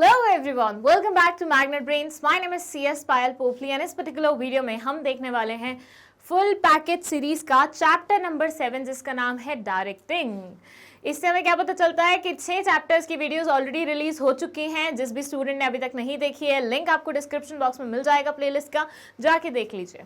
Hello everyone, welcome back to Magnet Brains. My name is CS Payal Popli and इस particular video में हम देखने वाले हैं फुल पैकेज सीरीज का चैप्टर नंबर 7 जिसका नाम है डायरेक्टिंग। इससे हमें क्या पता चलता है कि 6 चैप्टर्स की वीडियोस ऑलरेडी रिलीज हो चुकी हैं। जिस भी स्टूडेंट ने अभी तक नहीं देखी है, लिंक आपको डिस्क्रिप्शन बॉक्स में मिल जाएगा प्लेलिस्ट का, जाके देख लीजिए।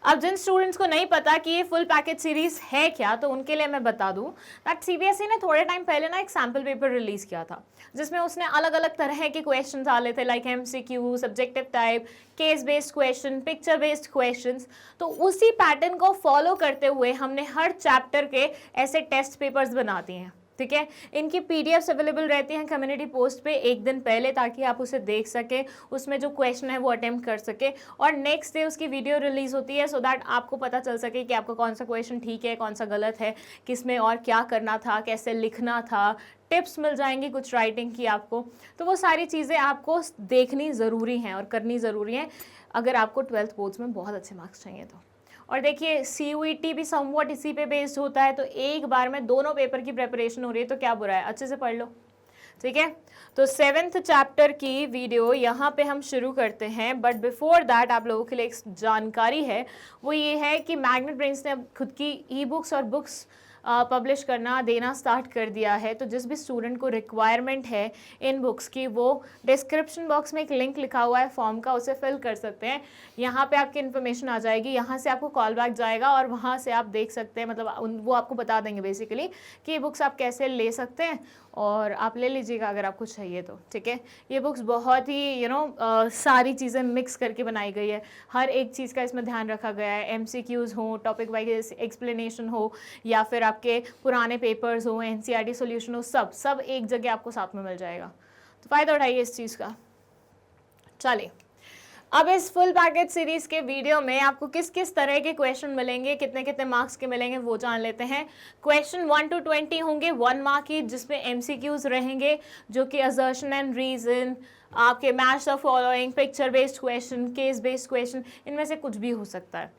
अब जिन स्टूडेंट्स को नहीं पता कि ये फुल पैकेज सीरीज है क्या, तो उनके लिए मैं बता दूं दैट सीबीएसई ने थोड़े टाइम पहले ना एक सैम्पल पेपर रिलीज किया था जिसमें उसने अलग अलग तरह के क्वेश्चन डाले थे, like MCQ, subjective type, case based question, picture based questions. तो उसी पैटर्न को फॉलो करते हुए हमने हर चैप्टर के ऐसे टेस्ट पेपर्स बना दिए हैं। ठीक है, इनकी पीडीएफ्स अवेलेबल रहती हैं कम्युनिटी पोस्ट पे एक दिन पहले, ताकि आप उसे देख सके, उसमें जो क्वेश्चन है वो अटेम्प्ट कर सके, और नेक्स्ट डे उसकी वीडियो रिलीज होती है सो दैट आपको पता चल सके कि आपका कौन सा क्वेश्चन ठीक है, कौन सा गलत है, किसमें और क्या करना था, कैसे लिखना था, टिप्स मिल जाएंगी कुछ राइटिंग की आपको। तो वो सारी चीज़ें आपको देखनी ज़रूरी हैं और करनी ज़रूरी है अगर आपको 12th बोर्ड्स में बहुत अच्छे मार्क्स चाहिए तो। और देखिए CUET भी समवट इसी पे बेस्ड होता है, तो एक बार में दोनों पेपर की प्रिपरेशन हो रही है तो क्या बुरा है, अच्छे से पढ़ लो। ठीक है, तो 7th चैप्टर की वीडियो यहाँ पे हम शुरू करते हैं। बट बिफोर दैट आप लोगों के लिए एक जानकारी है, वो ये है कि मैग्नेट ब्रेन्स ने अब खुद की ई बुक्स और बुक्स पब्लिश करना देना स्टार्ट कर दिया है। तो जिस भी स्टूडेंट को रिक्वायरमेंट है इन बुक्स की, वो डिस्क्रिप्शन बॉक्स में एक लिंक लिखा हुआ है फॉर्म का, उसे फिल कर सकते हैं। यहाँ पे आपकी इन्फॉर्मेशन आ जाएगी, यहाँ से आपको कॉल बैक जाएगा और वहाँ से आप देख सकते हैं, मतलब वो आपको बता देंगे बेसिकली कि ये बुक्स आप कैसे ले सकते हैं, और आप ले लीजिएगा अगर आपको चाहिए तो। ठीक है, ये बुक्स बहुत ही सारी चीज़ें मिक्स करके बनाई गई है, हर एक चीज़ का इसमें ध्यान रखा गया है। MCQs हो, टॉपिक वाइज एक्सप्लेनेशन हो, या फिर आपके पुराने पेपर्स हो, NCERT सॉल्यूशन हो, सब एक जगह आपको साथ में मिल जाएगा। तो फ़ायदा उठाइए इस चीज़ का। चलिए, अब इस फुल पैकेज सीरीज के वीडियो में आपको किस किस तरह के क्वेश्चन मिलेंगे, कितने कितने मार्क्स के मिलेंगे, वो जान लेते हैं। क्वेश्चन 1 to 20 होंगे 1 मार्क की, जिसमें MCQs रहेंगे जो कि असर्शन एंड रीजन, आपके match the following, picture based question, case based question, इनमें से कुछ भी हो सकता है।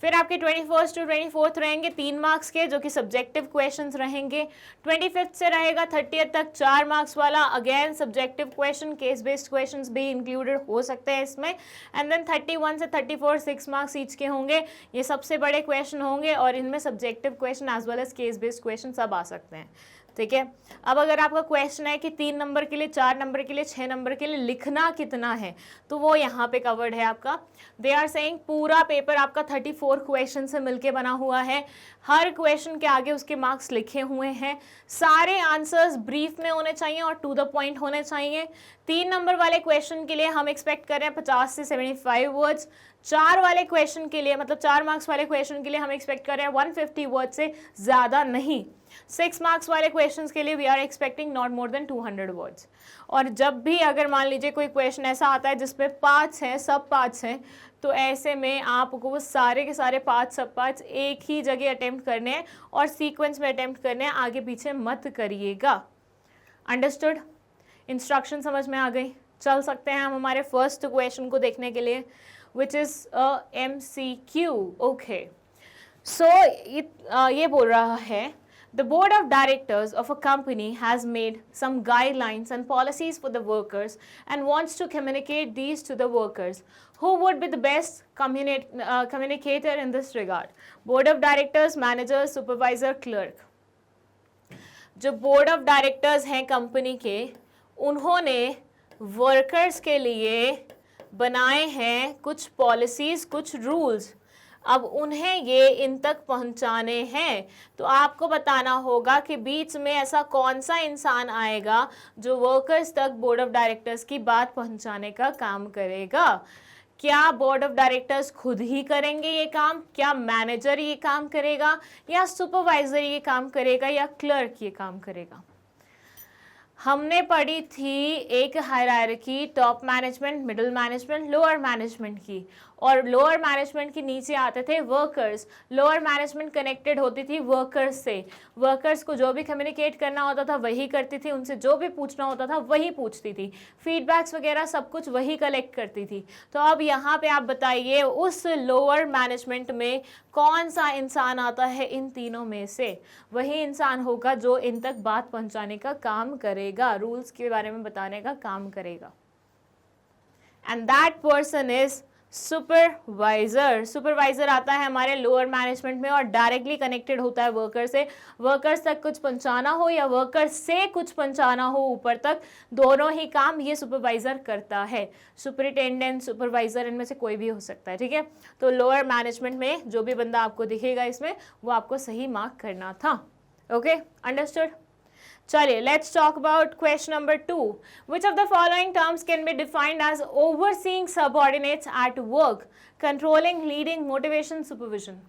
फिर आपके 21st to 24th रहेंगे 3 मार्क्स के, जो कि सब्जेक्टिव क्वेश्चंस रहेंगे। 25th से रहेगा 30th तक 4 मार्क्स वाला, again subjective question, case based questions भी इंक्लूडेड हो सकते हैं इसमें। एंड देन 31 से 34 6 मार्क्स ईच के होंगे। ये सबसे बड़े क्वेश्चन होंगे और इनमें subjective question as well as case based question सब आ सकते हैं। ठीक है, अब अगर आपका क्वेश्चन है कि 3 नंबर के लिए, 4 नंबर के लिए, 6 नंबर के लिए लिखना कितना है, तो वो यहाँ पे कवर्ड है आपका। दे आर सेइंग पूरा पेपर आपका 34 क्वेश्चन से मिलके बना हुआ है, हर क्वेश्चन के आगे उसके मार्क्स लिखे हुए हैं, सारे आंसर्स ब्रीफ में होने चाहिए और टू द पॉइंट होने चाहिए। 3 नंबर वाले क्वेश्चन के लिए हम एक्सपेक्ट कर रहे हैं 50 से 75 वर्ड्स। 4 वाले क्वेश्चन के लिए, मतलब 4 मार्क्स वाले क्वेश्चन के लिए हम एक्सपेक्ट कर रहे हैं 150 वर्ड से ज़्यादा नहीं। 6 मार्क्स वाले क्वेश्चंस के लिए we are expecting not more than 200 words. और जब भी अगर मान लीजिए कोई क्वेश्चन ऐसा आता है जिसमें पार्ट्स हैं, सब पार्ट्स हैं, तो ऐसे में आपको वो सारे के सारे पार्ट्स, सब पार्ट्स एक ही जगह अटेम्प्ट करने हैं और सीक्वेंस में अटेम्प्ट करने हैं, आगे पीछे मत करिएगा। अंडरस्टूड? इंस्ट्रक्शन समझ में आ गई? चल सकते हैं हम हमारे फर्स्ट क्वेश्चन को देखने के लिए, विच इज़ MCQ। ओके, सो ये बोल रहा है, the board of directors of a company has made some guidelines and policies for the workers and wants to communicate these to the workers. Who would be the best communicator in this regard? Board of directors, manager, supervisor, clerk. जो board of directors हैं company के, उन्होंने workers के लिए बनाए हैं कुछ policies, कुछ रूल्स। अब उन्हें ये इन तक पहुंचाने हैं, तो आपको बताना होगा कि बीच में ऐसा कौन सा इंसान आएगा जो वर्कर्स तक बोर्ड ऑफ डायरेक्टर्स की बात पहुंचाने का काम करेगा। क्या बोर्ड ऑफ डायरेक्टर्स खुद ही करेंगे ये काम, क्या मैनेजर ये काम करेगा, या सुपरवाइजर ये काम करेगा, या क्लर्क ये काम करेगा? हमने पढ़ी थी एक hierarchy, top management, middle management, lower management की, और लोअर मैनेजमेंट के नीचे आते थे वर्कर्स। लोअर मैनेजमेंट कनेक्टेड होती थी वर्कर्स से, वर्कर्स को जो भी कम्युनिकेट करना होता था वही करती थी, उनसे जो भी पूछना होता था वही पूछती थी, फीडबैक्स वगैरह सब कुछ वही कलेक्ट करती थी। तो अब यहाँ पे आप बताइए उस लोअर मैनेजमेंट में कौन सा इंसान आता है इन तीनों में से? वही इंसान होगा जो इन तक बात पहुँचाने का काम करे। करेगा, रूल्स के बारे में बताने का काम करेगा। And that person is supervisor. Supervisor आता है हमारे लोअर मैनेजमेंट में और डायरेक्टली कनेक्टेड होता है वर्कर से। वर्कर्स तक कुछ पहुंचाना हो या वर्कर्स से कुछ पहुंचाना हो ऊपर तक, दोनों ही काम ये सुपरवाइजर करता है। सुपरिटेंडेंट, सुपरवाइजर, इनमें से कोई भी हो सकता है, ठीक है। तो लोअर मैनेजमेंट में जो भी बंदा आपको दिखेगा इसमें, वो आपको सही मार्क करना था। Okay, understood. चलिए, let's talk about question number 2। Which of the following terms can be defined as overseeing subordinates at work, controlling, leading, motivation, supervision.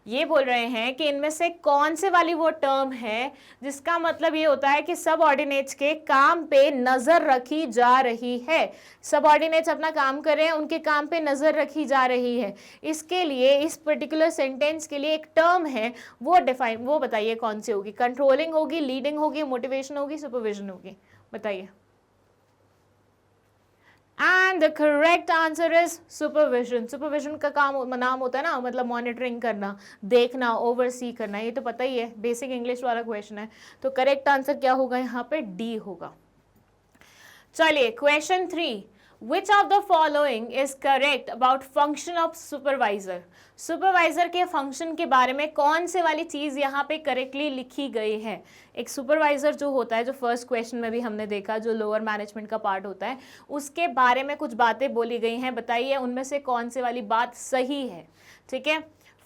ये बोल रहे हैं कि इनमें से कौन से वाली वो टर्म है जिसका मतलब ये होता है कि सबऑर्डिनेट्स के काम पे नजर रखी जा रही है। सबऑर्डिनेट्स अपना काम कर रहे हैं, उनके काम पे नजर रखी जा रही है। इसके लिए, इस पर्टिकुलर सेंटेंस के लिए एक टर्म है, वो बताइए कौन सी होगी। कंट्रोलिंग होगी, लीडिंग होगी, मोटिवेशन होगी, सुपरविजन होगी, बताइए। And the correct answer is supervision. Supervision का नाम होता है ना, मतलब मॉनिटरिंग करना, देखना, ओवरसी करना, ये तो पता ही है, बेसिक इंग्लिश वाला क्वेश्चन है। तो करेक्ट आंसर क्या होगा यहाँ पे? डी होगा। चलिए, question 3। Which of the following is correct about function of supervisor? Supervisor के फंक्शन के बारे में कौन से वाली चीज यहाँ पे करेक्टली लिखी गई है? एक सुपरवाइजर जो होता है, जो फर्स्ट क्वेश्चन में भी हमने देखा, जो लोअर मैनेजमेंट का पार्ट होता है, उसके बारे में कुछ बातें बोली गई हैं। बताइए उनमें से कौन से वाली बात सही है, ठीक है।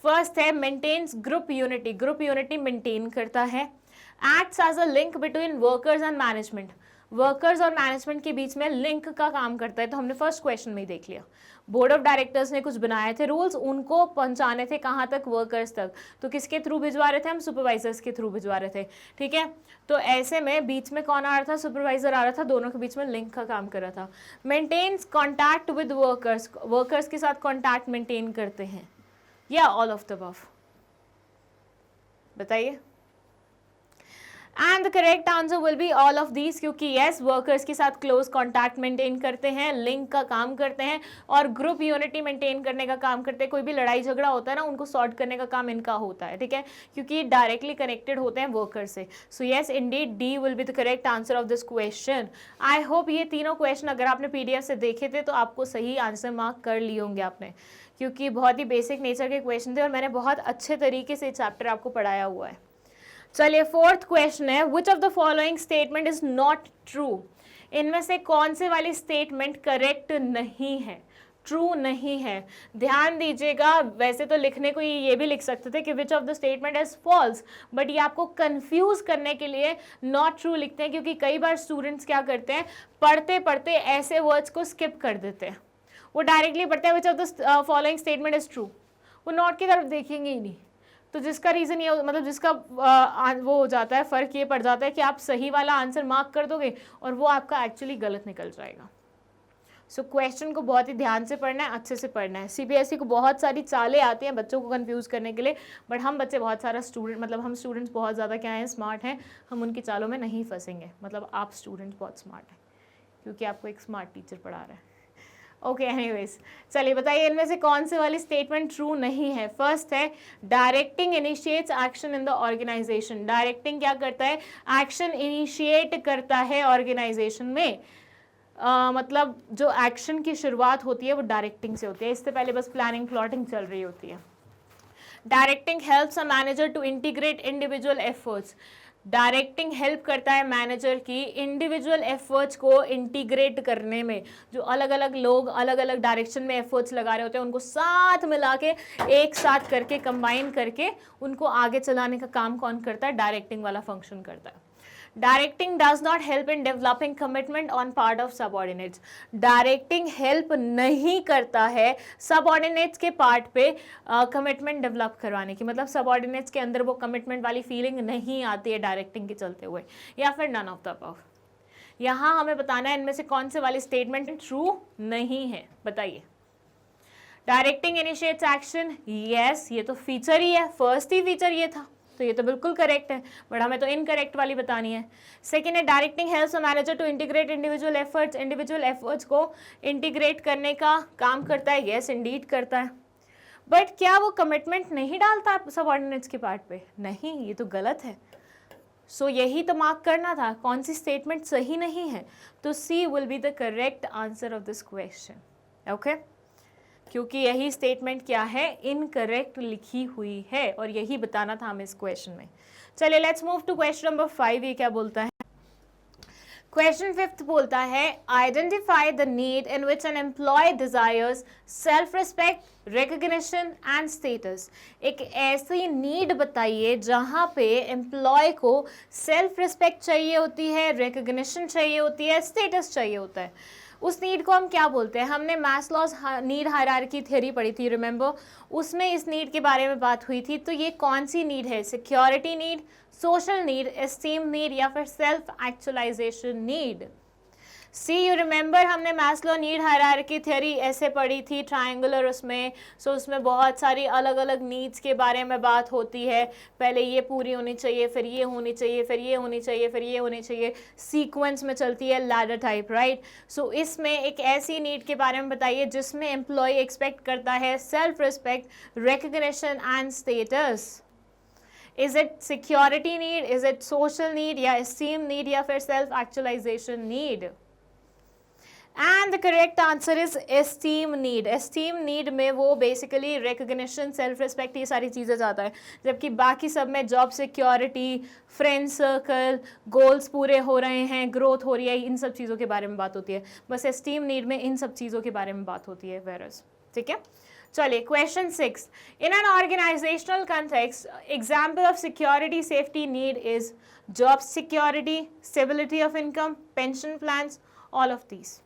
फर्स्ट है maintains group unity. Group unity maintain करता है। Acts as a link between workers and management. Workers और मैनेजमेंट के बीच में लिंक का काम करता है, तो हमने फर्स्ट क्वेश्चन में ही देख लिया। बोर्ड ऑफ डायरेक्टर्स ने कुछ बनाए थे रूल्स, उनको पहुंचाने थे कहाँ तक? वर्कर्स तक। तो किसके थ्रू भिजवा रहे थे हम? सुपरवाइजर्स के थ्रू भिजवा रहे थे, ठीक है। तो ऐसे में बीच में कौन आ रहा था? सुपरवाइजर आ रहा था, दोनों के बीच में लिंक का काम कर रहा था। Maintains contact with workers, workers के साथ कॉन्टैक्ट मेंटेन करते हैं, या ऑल ऑफ द अबव, बताइए। And the correct answer will be all of these, क्योंकि यस, वर्कर्स के साथ क्लोज कॉन्टैक्ट मेंटेन करते हैं, लिंक का काम करते हैं और ग्रुप यूनिटी मेंटेन करने का काम करते हैं। कोई भी लड़ाई झगड़ा होता है ना, उनको सॉर्ट करने का काम इनका होता है, ठीक है, क्योंकि ये डायरेक्टली कनेक्टेड होते हैं वर्कर से। So yes, Indeed D will be the correct answer of this question. I hope ये तीनों क्वेश्चन अगर आपने PDF से देखे थे तो आपको सही आंसर मार्क कर लिए होंगे आपने, क्योंकि बहुत ही बेसिक नेचर के क्वेश्चन थे और मैंने बहुत अच्छे तरीके से चैप्टर आपको पढ़ाया हुआ है। चलिए, फोर्थ क्वेश्चन है, which of the following statement is not true. इनमें से कौन से वाली स्टेटमेंट करेक्ट नहीं है, ट्रू नहीं है? ध्यान दीजिएगा, वैसे तो लिखने को ये भी लिख सकते थे कि which of the statement is false, but ये आपको कंफ्यूज करने के लिए नॉट ट्रू लिखते हैं, क्योंकि कई बार स्टूडेंट्स क्या करते हैं, पढ़ते पढ़ते ऐसे वर्ड्स को स्किप कर देते हैं। वो डायरेक्टली पढ़ते हैं विच of the following statement is true, वो नॉट की तरफ देखेंगे ही नहीं। तो जिसका रीज़न ये, मतलब जिसका वो हो जाता है, फ़र्क ये पड़ जाता है कि आप सही वाला आंसर मार्क कर दोगे और वो आपका एक्चुअली गलत निकल जाएगा। सो क्वेश्चन को बहुत ही ध्यान से पढ़ना है, अच्छे से पढ़ना है। CBSE को बहुत सारी चालें आती हैं बच्चों को कंफ्यूज करने के लिए, बट हम बच्चे बहुत सारा स्टूडेंट, मतलब हम स्टूडेंट्स बहुत ज़्यादा क्या हैं, स्मार्ट हैं, हम उनकी चालों में नहीं फंसेंगे। मतलब आप स्टूडेंट्स बहुत स्मार्ट हैं, क्योंकि आपको एक स्मार्ट टीचर पढ़ा रहा है। ओके, एनीवेज, चलिए बताइए इनमें से कौन से वाली स्टेटमेंट ट्रू नहीं है। फर्स्ट है, directing initiates action in the organization. Directing क्या करता है? एक्शन इनिशिएट करता है ऑर्गेनाइजेशन में। मतलब जो एक्शन की शुरुआत होती है वो डायरेक्टिंग से होती है, इससे पहले बस प्लानिंग प्लॉटिंग चल रही होती है। Directing helps a manager to integrate individual efforts. Directing help करता है मैनेजर की इंडिविजुअल एफर्ट्स को इंटीग्रेट करने में। जो अलग अलग लोग अलग अलग डायरेक्शन में एफर्ट्स लगा रहे होते हैं, उनको साथ मिला के एक साथ करके कंबाइन करके उनको आगे चलाने का काम कौन करता है? डायरेक्टिंग वाला फंक्शन करता है। Directing does not help in developing commitment on part of subordinates. Directing help नहीं करता है सबऑर्डिनेट्स के पार्ट पे कमिटमेंट डेवलप करवाने की, मतलब सबऑर्डिनेट्स के अंदर वो कमिटमेंट वाली फीलिंग नहीं आती है डायरेक्टिंग के चलते हुए, या फिर नन ऑफ द अबव। यहाँ हमें बताना है इनमें से कौन से वाली स्टेटमेंट ट्रू नहीं है, बताइए। डायरेक्टिंग इनिशिएट्स एक्शन, यस, ये तो फीचर ही है, फर्स्ट ही फीचर ये था, तो ये तो बिल्कुल करेक्ट है, बट हमें तो इनकरेक्ट वाली बतानी है। सेकेंड है, directing helps a manager to integrate individual efforts. Individual efforts को इंटीग्रेट करने का काम करता है, यस इंडीड करता है, बट क्या वो कमिटमेंट नहीं डालता सबऑर्डिनेट्स के पार्ट पे? नहीं, ये तो गलत है। सो यही तो मार्क करना था, कौन सी स्टेटमेंट सही नहीं है। तो C will be the correct answer of this question, okay, क्योंकि यही स्टेटमेंट क्या है, इनकरेक्ट लिखी हुई है, और यही बताना था हमें इस क्वेश्चन में। चलिए let's move to question number 5। ये क्या बोलता है? क्वेश्चन 5 बोलता है identify the need in which an employee desires self respect, recognition and status. एक ऐसी नीड बताइए जहां पे एम्प्लॉय को सेल्फ रिस्पेक्ट चाहिए होती है, रिकग्निशन चाहिए होती है, स्टेटस चाहिए होता है। उस नीड को हम क्या बोलते हैं? हमने मैस्लॉज नीड हायरार्की थ्योरी पढ़ी थी, रिमेंबर, उसमें इस नीड के बारे में बात हुई थी। तो ये कौन सी नीड है? Security need, social need, esteem need, या फिर self actualization need? See you remember हमने मैस्लो नीड हायरार्की थ्योरी ऐसे पढ़ी थी, ट्रायंगुलर उसमें। सो उसमें बहुत सारी अलग अलग नीड्स के बारे में बात होती है। पहले ये पूरी होनी चाहिए, फिर ये होनी चाहिए, फिर ये होनी चाहिए, फिर ये होनी चाहिए, सीक्वेंस में चलती है, लैडर टाइप, राइट। सो इसमें एक ऐसी नीड के बारे में बताइए जिसमें एम्प्लॉय एक्सपेक्ट करता है self respect, recognition and status. Is it security need, is it social need, या esteem need, या फिर self actualization need? And the correct answer is esteem need. Esteem need में वो basically recognition, self respect, ये सारी चीज़ें जाता है, जबकि बाकी सब में job security, friend circle, goals पूरे हो रहे हैं, growth हो रही है, इन सब चीज़ों के बारे में बात होती है। बस esteem need में इन सब चीज़ों के बारे में बात होती है, whereas, ठीक है। चलिए question 6, in an organizational context example of security safety need is job security, stability of income, pension plans, all of these.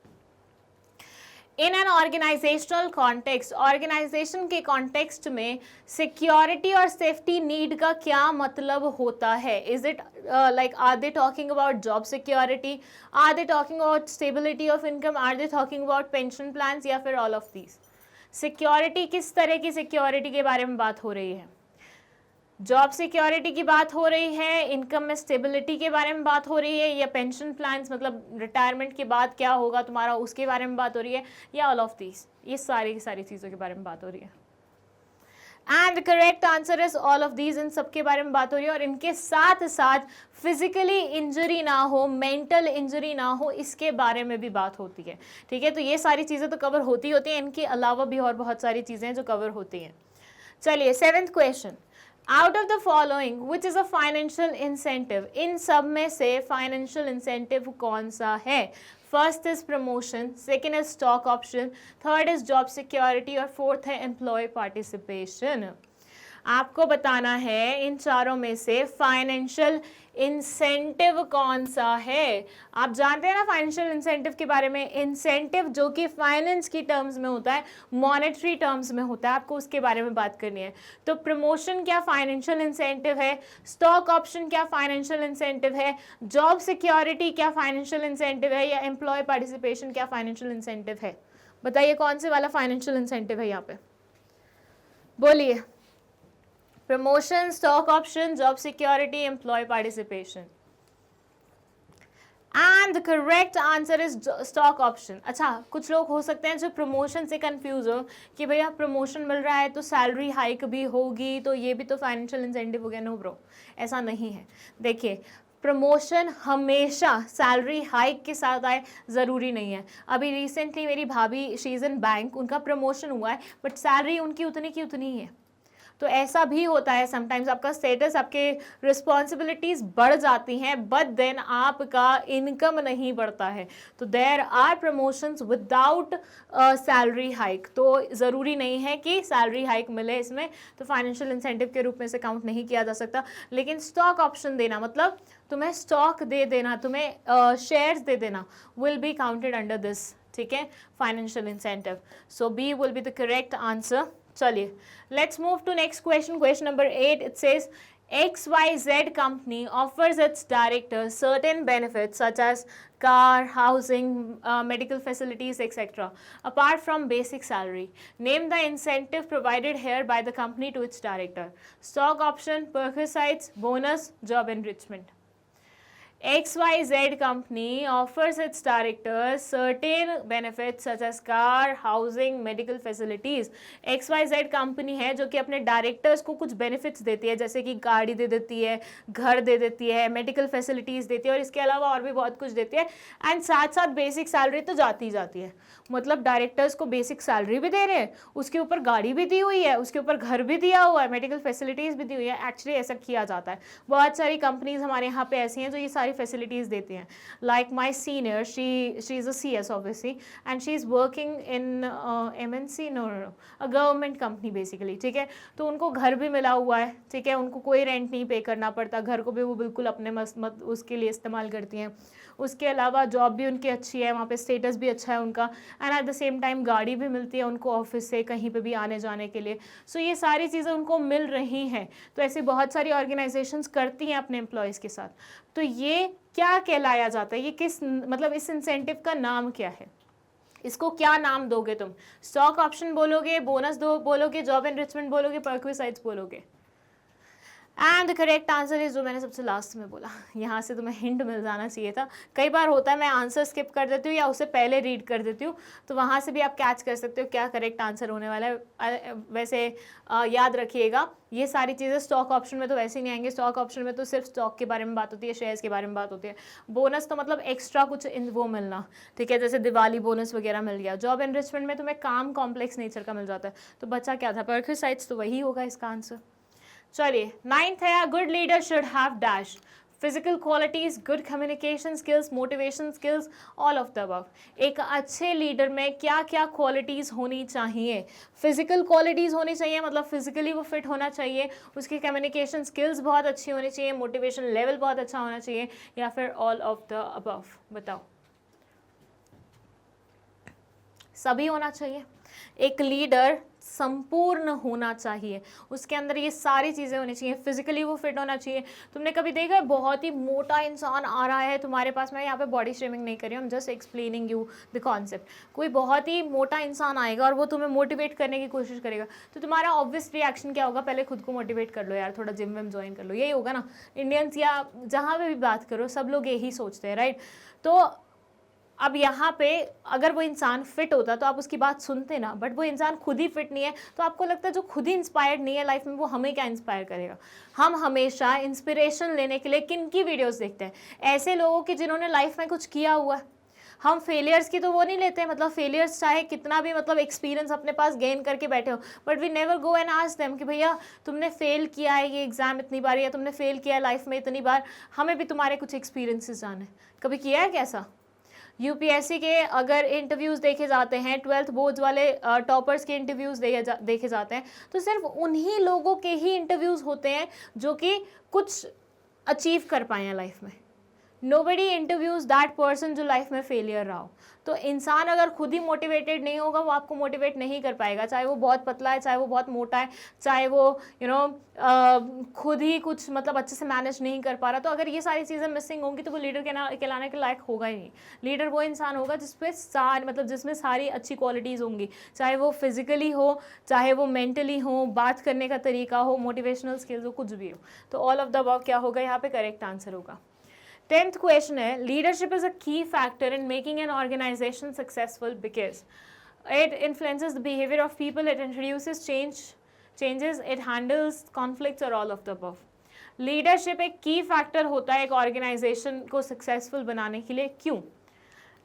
In an organizational context, organization के कॉन्टेक्स्ट में सिक्योरिटी और सेफ्टी नीड का क्या मतलब होता है? Is it like are they talking about job security, are they talking about stability of income, are they talking about pension plans, या फिर ऑल ऑफ दीज? सिक्योरिटी, किस तरह की सिक्योरिटी के बारे में बात हो रही है? जॉब सिक्योरिटी की बात हो रही है, इनकम में स्टेबिलिटी के बारे में बात हो रही है, या पेंशन प्लान्स मतलब रिटायरमेंट के बाद क्या होगा तुम्हारा उसके बारे में बात हो रही है, या ऑल ऑफ दीज? ये सारी की सारी चीज़ों के बारे में बात हो रही है। And the correct answer is all of these. इन सब के बारे में बात हो रही है, और इनके साथ साथ फिजिकली इंजरी ना हो, मेंटल इंजरी ना हो, इसके बारे में भी बात होती है, ठीक है। तो ये सारी चीज़ें तो कवर होती हैं, इनके अलावा भी और बहुत सारी चीज़ें हैं जो कवर होती हैं। चलिए 7th question, out of the following which is a financial incentive? इन सब में से फाइनेंशियल इंसेंटिव कौन सा है? First is promotion, second is stock option, third is job security, और फोर्थ है एम्प्लॉय पार्टिसिपेशन। आपको बताना है इन चारों में से फाइनेंशियल इंसेंटिव कौन सा है। आप जानते हैं ना फाइनेंशियल इंसेंटिव के बारे में, इंसेंटिव जो कि फाइनेंस की टर्म्स में होता है, मॉनेटरी टर्म्स में होता है, आपको उसके बारे में बात करनी है। तो प्रमोशन क्या फाइनेंशियल इंसेंटिव है? स्टॉक ऑप्शन क्या फाइनेंशियल इंसेंटिव है? जॉब सिक्योरिटी क्या फाइनेंशियल इंसेंटिव है? या एम्प्लॉय पार्टिसिपेशन क्या फाइनेंशियल इंसेंटिव है? बताइए कौन से वाला फाइनेंशियल इंसेंटिव है यहाँ पे, बोलिए। Promotion, stock option, job security, employee participation. And the correct answer is stock option. अच्छा, कुछ लोग हो सकते हैं जो प्रमोशन से कंफ्यूज हो कि भैया प्रमोशन मिल रहा है तो सैलरी हाइक भी होगी, तो ये भी तो फाइनेंशियल इंसेंटिव हो गया। नो ब्रो, ऐसा नहीं है। देखिए, प्रमोशन हमेशा सैलरी हाइक के साथ आए ज़रूरी नहीं है। अभी रिसेंटली मेरी भाभी, शी इज़ इन बैंक, उनका प्रमोशन हुआ है बट सैलरी उनकी उतनी की उतनी ही है। तो ऐसा भी होता है समटाइम्स, आपका स्टेटस, आपके रिस्पॉन्सिबिलिटीज़ बढ़ जाती हैं बट देन आपका इनकम नहीं बढ़ता है। तो there are promotions without salary hike. तो ज़रूरी नहीं है कि सैलरी हाइक मिले इसमें, तो फाइनेंशियल इंसेंटिव के रूप में से काउंट नहीं किया जा सकता। लेकिन स्टॉक ऑप्शन देना मतलब तुम्हें स्टॉक दे देना, तुम्हें शेयर्स दे देना, will be counted under this, ठीक है, financial incentive. So B will be the correct answer. चलिए let's move to next question, question number 8। It says XYZ company offers its directors certain benefits such as car, housing, medical facilities, etc. apart from basic salary. Name the incentive provided here by the company to its director. Stock option, perquisites, bonus, job enrichment. XYZ company offers its directors certain benefits such as car, housing, medical facilities. XYZ company है जो कि अपने directors को कुछ benefits देती है, जैसे कि गाड़ी दे देती है, घर दे देती है, मेडिकल फैसिलिटीज़ देती है और इसके अलावा और भी बहुत कुछ देती है। एंड साथ साथ बेसिक सैलरी तो जाती ही जाती है, मतलब डायरेक्टर्स को बेसिक सैलरी भी दे रहे हैं, उसके ऊपर गाड़ी भी दी हुई है, उसके ऊपर घर भी दिया हुआ है, मेडिकल फैसिलिटीज़ भी दी हुई है। एक्चुअली ऐसा किया जाता है, बहुत सारी कंपनीज हमारे यहाँ पे ऐसी हैं जो ये सारी फैसिलिटीज़ देती हैं। Like my senior, she is a CS obviously, and she is working in MNC, no a government company basically, ठीक है। तो उनको घर भी मिला हुआ है, ठीक है, उनको कोई रेंट नहीं पे करना पड़ता, घर को भी वो बिल्कुल अपने मत उसके लिए इस्तेमाल करती हैं। उसके अलावा जॉब भी उनकी अच्छी है, वहाँ पे स्टेटस भी अच्छा है उनका, and at the same time गाड़ी भी मिलती है उनको ऑफिस से कहीं पे भी आने जाने के लिए। सो ये सारी चीज़ें उनको मिल रही हैं। तो ऐसी बहुत सारी ऑर्गेनाइजेशंस करती हैं अपने एम्प्लॉयज़ के साथ। तो ये क्या कहलाया जाता है, ये किस, मतलब इस इंसेंटिव का नाम क्या है, इसको क्या नाम दोगे तुम? स्टॉक ऑप्शन बोलोगे, बोनस दो बोलोगे, जॉब एनरिचमेंट बोलोगे, पर्क्विसाइड्स बोलोगे? And the correct answer is जो मैंने सबसे लास्ट में बोला। यहाँ से तुम्हें हिंट मिल जाना चाहिए था। कई बार होता है मैं आंसर स्किप कर देती हूँ या उसे पहले रीड कर देती हूँ, तो वहाँ से भी आप कैच कर सकते हो क्या करेक्ट आंसर होने वाला है। वैसे याद रखिएगा, ये सारी चीज़ें स्टॉक ऑप्शन में तो वैसे ही नहीं आएंगे। स्टॉक ऑप्शन में तो सिर्फ स्टॉक के बारे में बात होती है, शेयर्स के बारे में बात होती है। बोनस तो मतलब एक्स्ट्रा कुछ वो मिलना, ठीक है, जैसे दिवाली बोनस वगैरह मिल गया। जॉब एनरिचमेंट में तुम्हें काम कॉम्प्लेक्स नेचर का मिल जाता है। तो बचा क्या था? पर्क्विसाइड्स, तो वही होगा इसका आंसर। चलिए, 9th है, good leader should have dash physical qualities, good communication skills, motivation skills, all of the above. एक अच्छे लीडर में क्या क्या क्वालिटीज़ होनी चाहिए? फिजिकल क्वालिटीज़ होनी चाहिए, मतलब फिजिकली वो फिट होना चाहिए, उसकी कम्युनिकेशन स्किल्स बहुत अच्छी होनी चाहिए, मोटिवेशन लेवल बहुत अच्छा होना चाहिए, या फिर ऑल ऑफ द अबव? बताओ। सभी होना चाहिए। एक लीडर संपूर्ण होना चाहिए, उसके अंदर ये सारी चीज़ें होनी चाहिए। फिजिकली वो फिट होना चाहिए। तुमने कभी देखा है बहुत ही मोटा इंसान आ रहा है तुम्हारे पास? मैं यहाँ पे बॉडी शेमिंग नहीं कर रही हूँ, just explaining you the concept. कोई बहुत ही मोटा इंसान आएगा और वो तुम्हें मोटिवेट करने की कोशिश करेगा, तो तुम्हारा ऑब्वियस रिएक्शन क्या होगा? पहले खुद को मोटिवेट कर लो यार, थोड़ा जिम विम ज्वाइन कर लो, यही होगा ना। इंडियंस या जहाँ पे भी बात करो, सब लोग यही सोचते हैं, राइट? तो अब यहाँ पे अगर वो इंसान फिट होता तो आप उसकी बात सुनते ना, बट वो इंसान खुद ही फिट नहीं है, तो आपको लगता है जो खुद ही इंस्पायर्ड नहीं है लाइफ में, वो हमें क्या इंस्पायर करेगा? हम हमेशा इंस्पिरेशन लेने के लिए किन की वीडियोस देखते हैं? ऐसे लोगों की जिन्होंने लाइफ में कुछ किया हुआ है। हम फेलियर्स की तो वो नहीं लेते हैं, मतलब फेलियर्स चाहे कितना भी मतलब एक्सपीरियंस अपने पास गेन करके बैठे हो, but we never go and ask them कि भैया तुमने फेल किया है ये एग्जाम इतनी बार, या तुमने फेल किया है लाइफ में इतनी बार, हमें भी तुम्हारे कुछ एक्सपीरियंसेस जाने। कभी किया है कैसा? यूपीएससी के अगर इंटरव्यूज़ देखे जाते हैं, 12th बोर्ड्स वाले टॉपर्स के इंटरव्यूज़ देखे जाते हैं, तो सिर्फ उन्हीं लोगों के ही इंटरव्यूज़ होते हैं जो कि कुछ अचीव कर पाए हैं लाइफ में। नोबडी इंटरव्यूज दैट पर्सन जो लाइफ में फेलियर रहा हो। तो इंसान अगर खुद ही मोटिवेटेड नहीं होगा, वो आपको मोटिवेट नहीं कर पाएगा, चाहे वो बहुत पतला है, चाहे वो बहुत मोटा है, चाहे वो खुद ही कुछ मतलब अच्छे से मैनेज नहीं कर पा रहा। तो अगर ये सारी चीज़ें मिसिंग होंगी तो वो लीडर कहलाने के लायक होगा ही नहीं। लीडर वो इंसान होगा जिसमें सारी अच्छी क्वालिटीज़ होंगी, चाहे वो फिजिकली हो, चाहे वो मेंटली हो, बात करने का तरीका हो, मोटिवेशनल स्किल्स हो, कुछ भी हो। तो ऑल ऑफ द अबव क्या होगा यहाँ पे? करेक्ट आंसर होगा। 10th क्वेश्चन है, leadership is a key factor in making an organisation successful because it influences the behaviour of people, it introduces changes, it handles conflicts और all of the above. Leadership एक key factor होता है एक organisation को successful बनाने के लिए। क्यों?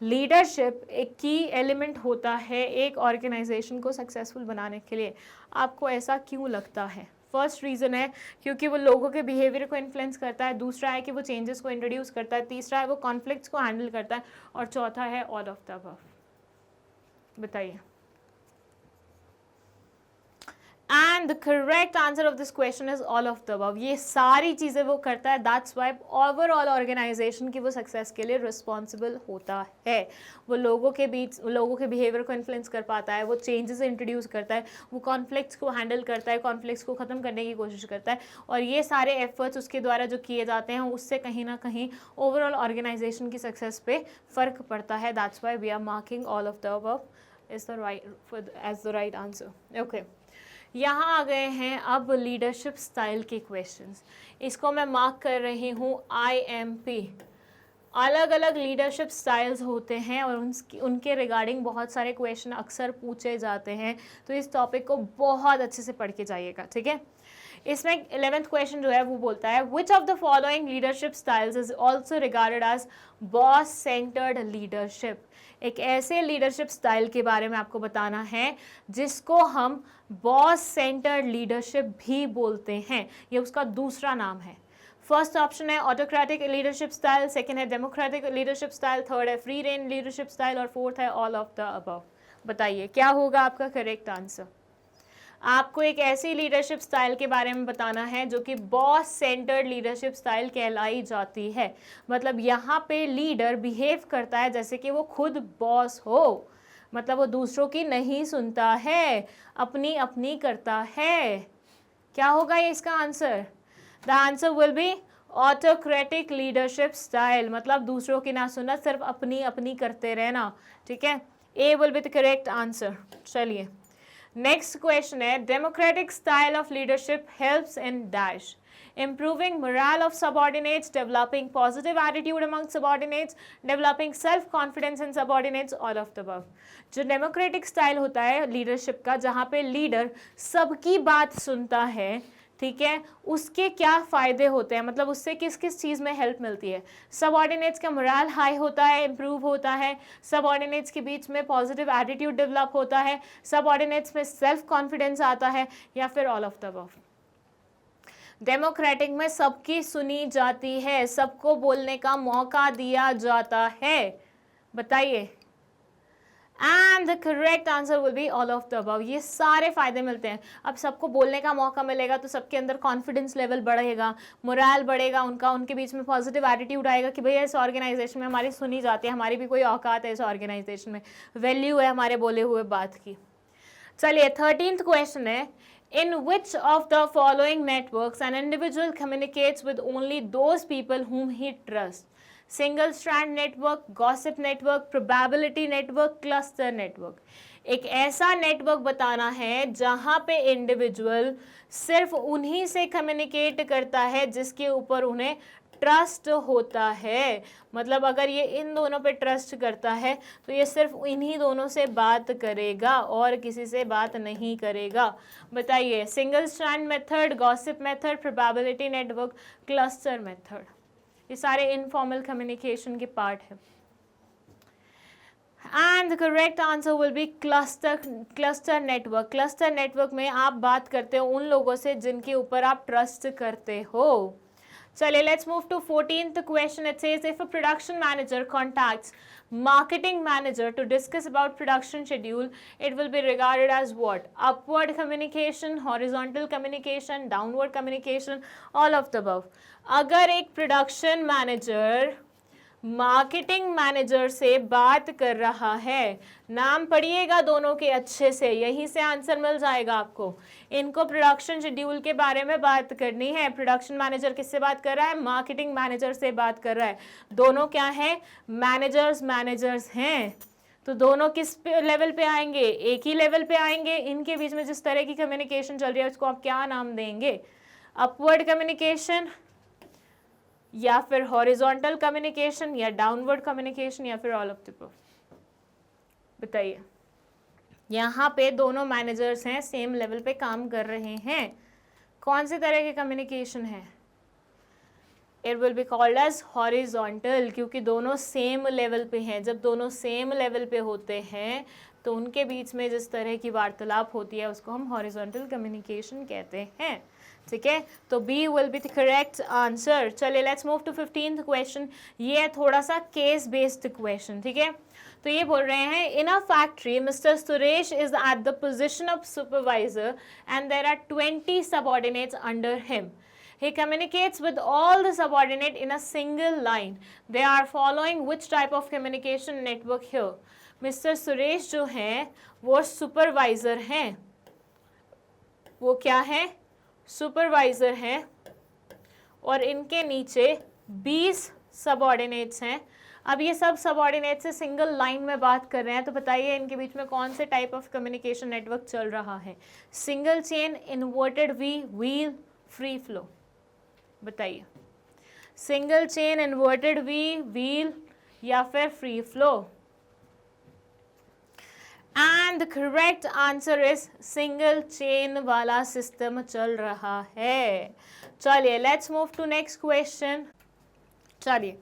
लीडरशिप एक की एलिमेंट होता है एक ऑर्गेनाइजेशन को सक्सेसफुल बनाने के लिए। आपको ऐसा क्यों लगता है? फर्स्ट रीज़न है क्योंकि वो लोगों के बिहेवियर को इन्फ्लुएंस करता है, दूसरा है कि वो चेंजेस को इंट्रोड्यूस करता है, तीसरा है वो कॉन्फ्लिक्ट्स को हैंडल करता है, और चौथा है ऑल ऑफ द अबव। बताइए। And the correct answer of this question is all of the above. ये सारी चीज़ें वो करता है, दैट्स वाई ओवरऑल ऑर्गेनाइजेशन की वो सक्सेस के लिए रिस्पॉन्सिबल होता है। वो लोगों के बिहेवियर को इन्फ्लुएंस कर पाता है, वो चेंजेस इंट्रोड्यूस करता है, वो कॉन्फ्लिक्ट्स को हैंडल करता है, कॉन्फ्लिक्ट्स को ख़त्म करने की कोशिश करता है, और ये सारे एफर्ट्स उसके द्वारा जो किए जाते हैं उससे कहीं ना कहीं ओवरऑल ऑर्गेनाइजेशन की सक्सेस पे फ़र्क पड़ता है। That's why we are marking all of the above is the right answer. Okay, यहाँ आ गए हैं अब लीडरशिप स्टाइल के क्वेश्चंस। इसको मैं मार्क कर रही हूँ IMP, अलग अलग लीडरशिप स्टाइल्स होते हैं और उनके रिगार्डिंग बहुत सारे क्वेश्चन अक्सर पूछे जाते हैं, तो इस टॉपिक को बहुत अच्छे से पढ़ के जाइएगा, ठीक है। इसमें 11th क्वेश्चन जो है वो बोलता है which of the following leadership styles is also regarded as boss centered leadership. एक ऐसे लीडरशिप स्टाइल के बारे में आपको बताना है जिसको हम बॉस सेंटर्ड लीडरशिप भी बोलते हैं, ये उसका दूसरा नाम है। फर्स्ट ऑप्शन है ऑटोक्रेटिक लीडरशिप स्टाइल, सेकंड है डेमोक्रेटिक लीडरशिप स्टाइल, थर्ड है फ्री रेन लीडरशिप स्टाइल और फोर्थ है ऑल ऑफ द अबव। बताइए क्या होगा आपका करेक्ट आंसर। आपको एक ऐसी लीडरशिप स्टाइल के बारे में बताना है जो कि बॉस सेंटर्ड लीडरशिप स्टाइल कहलाई जाती है। मतलब यहाँ पे लीडर बिहेव करता है जैसे कि वो खुद बॉस हो, मतलब वो दूसरों की नहीं सुनता है, अपनी अपनी करता है। क्या होगा ये इसका answer. The answer will B autocratic leadership style, मतलब दूसरों की ना सुनना, सिर्फ अपनी अपनी करते रहना, ठीक है। A will be the correct answer. चलिए नेक्स्ट क्वेश्चन है democratic style of leadership helps in dash improving morale of subordinates, developing positive attitude among subordinates, developing self confidence in subordinates, all of the above। जो democratic style होता है leadership का, जहाँ पे leader सबकी बात सुनता है, ठीक है, उसके क्या फ़ायदे होते हैं, मतलब उससे किस किस चीज़ में हेल्प मिलती है। सबऑर्डिनेट्स का मोरल हाई होता है, इम्प्रूव होता है, सबऑर्डिनेट्स के बीच में पॉजिटिव एटीट्यूड डेवलप होता है, सबऑर्डिनेट्स में सेल्फ कॉन्फिडेंस आता है, या फिर all of the above. Democratic में सबकी सुनी जाती है, सबको बोलने का मौका दिया जाता है। बताइए and the correct answer will be all of the above. ये सारे फायदे मिलते हैं। अब सबको बोलने का मौका मिलेगा तो सबके अंदर कॉन्फिडेंस लेवल बढ़ेगा, मोरल बढ़ेगा उनका, उनके बीच में पॉजिटिव एटीट्यूड आएगा कि भैया इस ऑर्गेनाइजेशन में हमारी सुनी जाती है, हमारी भी कोई औकात है, इस ऑर्गेनाइजेशन में वैल्यू है हमारे बोले हुए बात की। चलिए 13th क्वेश्चन है in which of the following networks an individual communicates with only those people whom he trusts? Single strand network, gossip network, probability network, cluster network। एक ऐसा नेटवर्क बताना है जहां पे इंडिविजुअल सिर्फ उन्हीं से कम्युनिकेट करता है जिसके ऊपर उन्हें ट्रस्ट होता है। मतलब अगर ये इन दोनों पे ट्रस्ट करता है तो ये सिर्फ इन्हीं दोनों से बात करेगा और किसी से बात नहीं करेगा। बताइए single strand method, gossip method, probability network, cluster method. ये सारे इनफॉर्मल कम्युनिकेशन के पार्ट है। And the correct answer will B cluster network. Cluster network में आप बात करते हो उन लोगों से जिनके ऊपर आप ट्रस्ट करते हो। चलिए let's move to 14th question. It says if a production manager contacts marketing manager to discuss about production schedule, it will be regarded as what? Upward communication, horizontal communication, downward communication, all of the above। अगर एक production manager marketing manager से बात कर रहा है, नाम पढ़िएगा दोनों के अच्छे से, यहीं से आंसर मिल जाएगा आपको। इनको प्रोडक्शन शेड्यूल के बारे में बात करनी है। प्रोडक्शन मैनेजर किससे बात कर रहा है? मार्केटिंग मैनेजर से बात कर रहा है। दोनों क्या है? मैनेजर्स हैं। तो दोनों किस लेवल पे आएंगे? एक ही लेवल पे आएंगे। इनके बीच में जिस तरह की कम्युनिकेशन चल रही है उसको आप क्या नाम देंगे? अपवर्ड कम्युनिकेशन या फिर हॉरिजॉन्टल कम्युनिकेशन या डाउनवर्ड कम्युनिकेशन या फिर ऑल ऑफ द अबव। बताइए यहाँ पे दोनों मैनेजर्स हैं, सेम लेवल पे काम कर रहे हैं, कौन से तरह के कम्युनिकेशन है? It will be called as horizontal, क्योंकि दोनों सेम लेवल पे हैं। जब दोनों सेम लेवल पे होते हैं तो उनके बीच में जिस तरह की वार्तालाप होती है उसको हम हॉरिजॉन्टल कम्युनिकेशन कहते हैं। ठीक है, तो B will be the correct answer. चलिए let's move to 15th question. ये है थोड़ा सा केस बेस्ड क्वेश्चन। ठीक है, तो ये बोल रहे हैं in a factory mister Suresh is at the position of supervisor and there are 20 subordinates under him. He communicates with all the subordinate in a single line. They are following which type of communication network here? Mr. Suresh जो हैं वो supervisor हैं। वो क्या है? Supervisor हैं और इनके नीचे 20 सबऑर्डिनेट्स हैं। अब ये सब सबऑर्डिनेट से सिंगल लाइन में बात कर रहे हैं, तो बताइए इनके बीच में कौन से टाइप ऑफ कम्युनिकेशन नेटवर्क चल रहा है? Single chain, inverted V, wheel, free flow. बताइए single chain, inverted V, wheel या फिर free flow? And the correct answer is single chain वाला सिस्टम चल रहा है। चलिए let's move to next question. चलिए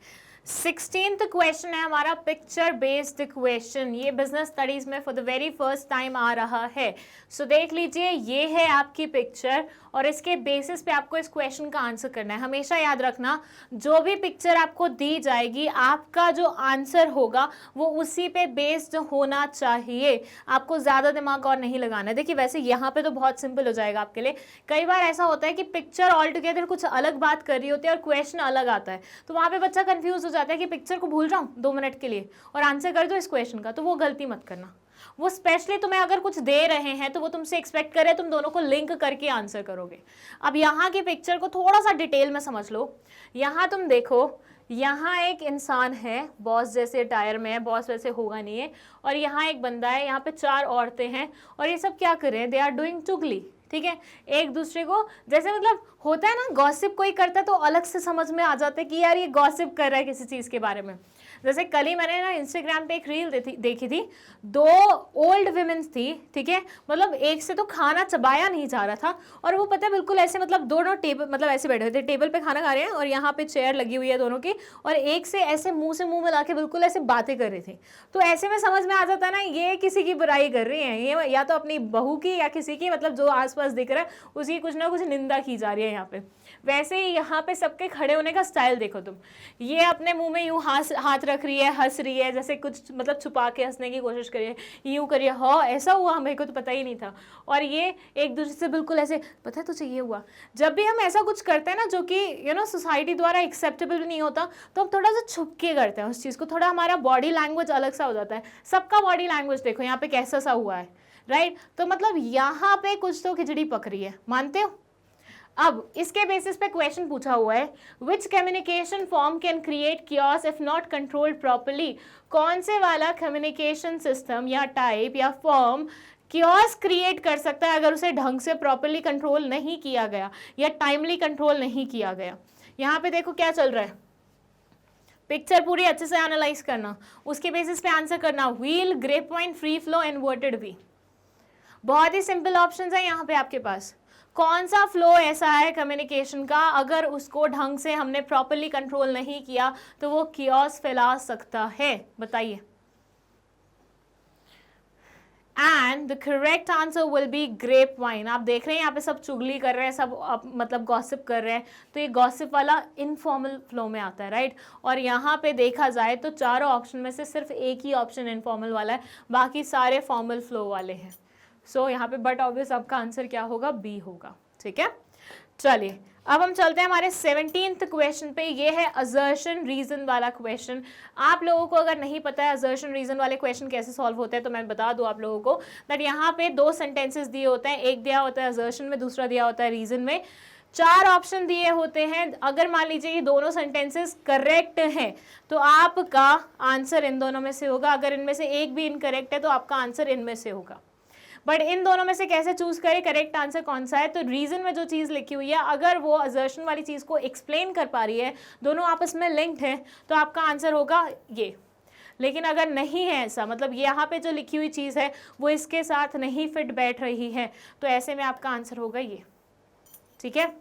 16th क्वेश्चन है हमारा पिक्चर बेस्ड क्वेश्चन। ये बिजनेस स्टडीज में for the very first time आ रहा है। सो देख लीजिए, ये है आपकी पिक्चर और इसके बेसिस पे आपको इस क्वेश्चन का आंसर करना है। हमेशा याद रखना, जो भी पिक्चर आपको दी जाएगी आपका जो आंसर होगा वो उसी पे बेस्ड होना चाहिए। आपको ज़्यादा दिमाग और नहीं लगाना है। देखिए वैसे यहाँ पे तो बहुत सिंपल हो जाएगा आपके लिए। कई बार ऐसा होता है कि पिक्चर ऑल टुगेदर कुछ अलग बात कर रही होती है और क्वेश्चन अलग आता है, तो वहाँ पे बच्चा कंफ्यूज हो जाता है कि पिक्चर को भूल जाऊँ 2 मिनट के लिए और आंसर कर दो इस क्वेश्चन का। तो वो गलती मत करना। वो स्पेशली तुम्हें अगर कुछ दे रहे हैं तो वो तुमसे एक्सपेक्ट कर रहे हैं तुम दोनों को लिंक करके आंसर करोगे। अब यहाँ की पिक्चर को थोड़ा सा डिटेल में समझ लो। यहाँ तुम देखो, यहाँ एक इंसान है, बॉस जैसे टायर में है, बॉस वैसे होगा नहीं है, और यहाँ एक बंदा है, यहाँ पे 4 औरतें हैं और ये सब क्या कर रहे हैं? दे आर डूइंग चुगली। ठीक है, एक दूसरे को जैसे मतलब होता है ना, गॉसिप कोई करता है तो अलग से समझ में आ जाता है कि यार ये गॉसिप कर रहा है किसी चीज़ के बारे में। जैसे कल ही मैंने ना इंस्टाग्राम पे एक रील देखी थी, 2 ओल्ड विमेन्स थी, ठीक है, मतलब एक से तो खाना चबाया नहीं जा रहा था और वो पता है बिल्कुल ऐसे मतलब दोनों टेबल मतलब ऐसे बैठे हुए थे, टेबल पे खाना खा रहे हैं और यहाँ पे चेयर लगी हुई है दोनों की, और एक से ऐसे मुंह से मुंह मिला के बिल्कुल ऐसे बातें कर रही थी। तो ऐसे में समझ में आ जाता है ना, ये किसी की बुराई कर रही है, ये या तो अपनी बहू की या किसी की, मतलब जो आसपास दिख रहा है उसकी कुछ ना कुछ निंदा की जा रही है यहाँ पे। वैसे ही यहाँ पे सबके खड़े होने का स्टाइल देखो तुम, ये अपने मुंह में यूं हाथ रख रही है, हंस रही है, जैसे कुछ मतलब छुपा के हंसने की कोशिश करिए, यूं करिए, हाँ ऐसा हुआ, मेरे को तो पता ही नहीं था। और ये एक दूसरे से बिल्कुल ऐसे, पता है तुझे ये हुआ। जब भी हम ऐसा कुछ करते हैं ना जो कि सोसाइटी द्वारा एक्सेप्टेबल नहीं होता, तो हम थोड़ा सा छुप के करते हैं उस चीज़ को, थोड़ा हमारा बॉडी लैंग्वेज अलग सा हो जाता है। सबका बॉडी लैंग्वेज देखो यहाँ पे कैसा सा हुआ है, राइट। तो मतलब यहाँ पे कुछ तो खिचड़ी पक रही है, मानते हो। अब इसके बेसिस पे क्वेश्चन पूछा हुआ है, which communication form can create chaos if not controlled properly. कौन से वाला कम्युनिकेशन सिस्टम या टाइप या फॉर्म कियोस क्रिएट कर सकता है अगर उसे ढंग से प्रॉपर्ली कंट्रोल नहीं किया गया या टाइमली कंट्रोल नहीं किया गया। यहाँ पे देखो क्या चल रहा है, पिक्चर पूरी अच्छे से एनालाइज करना, उसके बेसिस पे आंसर करना। Wheel, grapevine, free flow, inverted V. बहुत ही सिंपल ऑप्शंस है यहाँ पे आपके पास। कौन सा फ्लो ऐसा है कम्युनिकेशन का अगर उसको ढंग से हमने प्रॉपर्ली कंट्रोल नहीं किया तो वो कियोस फैला सकता है, बताइए। And the correct answer will be grapevine. आप देख रहे हैं यहाँ पे सब चुगली कर रहे हैं, सब मतलब गॉसिप कर रहे हैं, तो ये गॉसिप वाला इनफॉर्मल फ्लो में आता है, राइट। और यहाँ पे देखा जाए तो चारों ऑप्शन में से सिर्फ एक ही ऑप्शन इनफॉर्मल वाला है, बाकी सारे फॉर्मल फ्लो वाले हैं। सो यहाँ पे बट ऑब्वियस आपका आंसर क्या होगा? बी होगा, ठीक है। चलिए अब हम चलते हैं हमारे 17th क्वेश्चन पे। ये है असर्शन रीजन वाला क्वेश्चन। आप लोगों को अगर नहीं पता है असर्शन रीजन वाले क्वेश्चन कैसे सॉल्व होते हैं तो मैं बता दूं आप लोगों को दैट यहाँ पे 2 सेंटेंसेस दिए होते हैं, एक दिया होता है असर्शन में, दूसरा दिया होता है रीजन में। 4 ऑप्शन दिए होते हैं। अगर मान लीजिए ये दोनों सेंटेंसेस करेक्ट हैं तो आपका आंसर इन दोनों में से होगा, अगर इनमें से एक भी इनकरेक्ट है तो आपका आंसर इनमें से होगा। बट इन दोनों में से कैसे चूज करें करेक्ट आंसर कौन सा है? तो रीजन में जो चीज़ लिखी हुई है अगर वो असर्शन वाली चीज़ को एक्सप्लेन कर पा रही है, दोनों आपस में लिंक्ड है, तो आपका आंसर होगा ये। लेकिन अगर नहीं है ऐसा, मतलब यहाँ पे जो लिखी हुई चीज़ है वो इसके साथ नहीं फिट बैठ रही है, तो ऐसे में आपका आंसर होगा ये, ठीक है।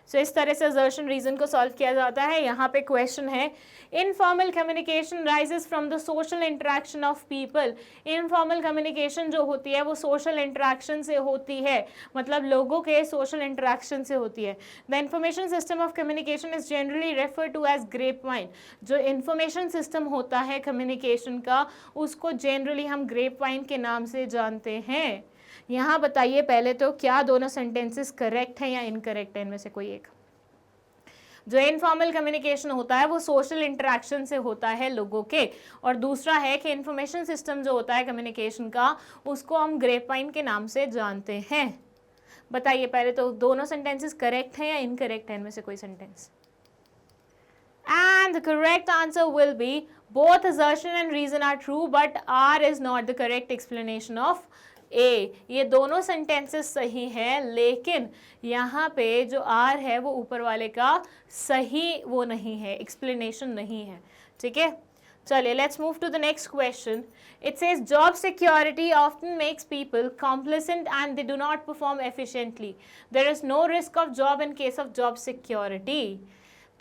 सो इस तरह से असर्शन रीजन को सॉल्व किया जाता है। यहाँ पे क्वेश्चन है, informal communication rises from the social interaction of people. Informal communication जो होती है वो सोशल इंटरेक्शन से होती है, मतलब लोगों के सोशल इंटरेक्शन से होती है। The information system of communication is generally refer to as grapevine. जो इंफॉर्मेशन सिस्टम होता है कम्युनिकेशन का उसको जनरली हम ग्रेप वाइन के नाम से जानते हैं। यहाँ बताइए पहले तो क्या दोनों सेंटेंसेस करेक्ट हैं या इनकरेक्ट है? इनमें से कोई एक। जो इनफॉर्मल कम्युनिकेशन होता है वो सोशल इंटरेक्शन से होता है लोगों के, और दूसरा है कि इंफॉर्मेशन सिस्टम जो होता है कम्युनिकेशन का उसको हम ग्रेप वाइन के नाम से जानते हैं। बताइए पहले तो दोनों सेंटेंसेस करेक्ट हैं या इनकरेक्ट है? इनमें से कोई sentence. And the correct answer will be both assertion and reason are true, but R is not the correct explanation of ए, ये दोनों सेंटेंसेस सही हैं, लेकिन यहाँ पे जो आर है वो ऊपर वाले का सही वो नहीं है, एक्सप्लेनेशन नहीं है, ठीक है। चलिए let's move to the next question. It says job security often makes people complacent and they do not perform efficiently. There is no risk of job in case of job security.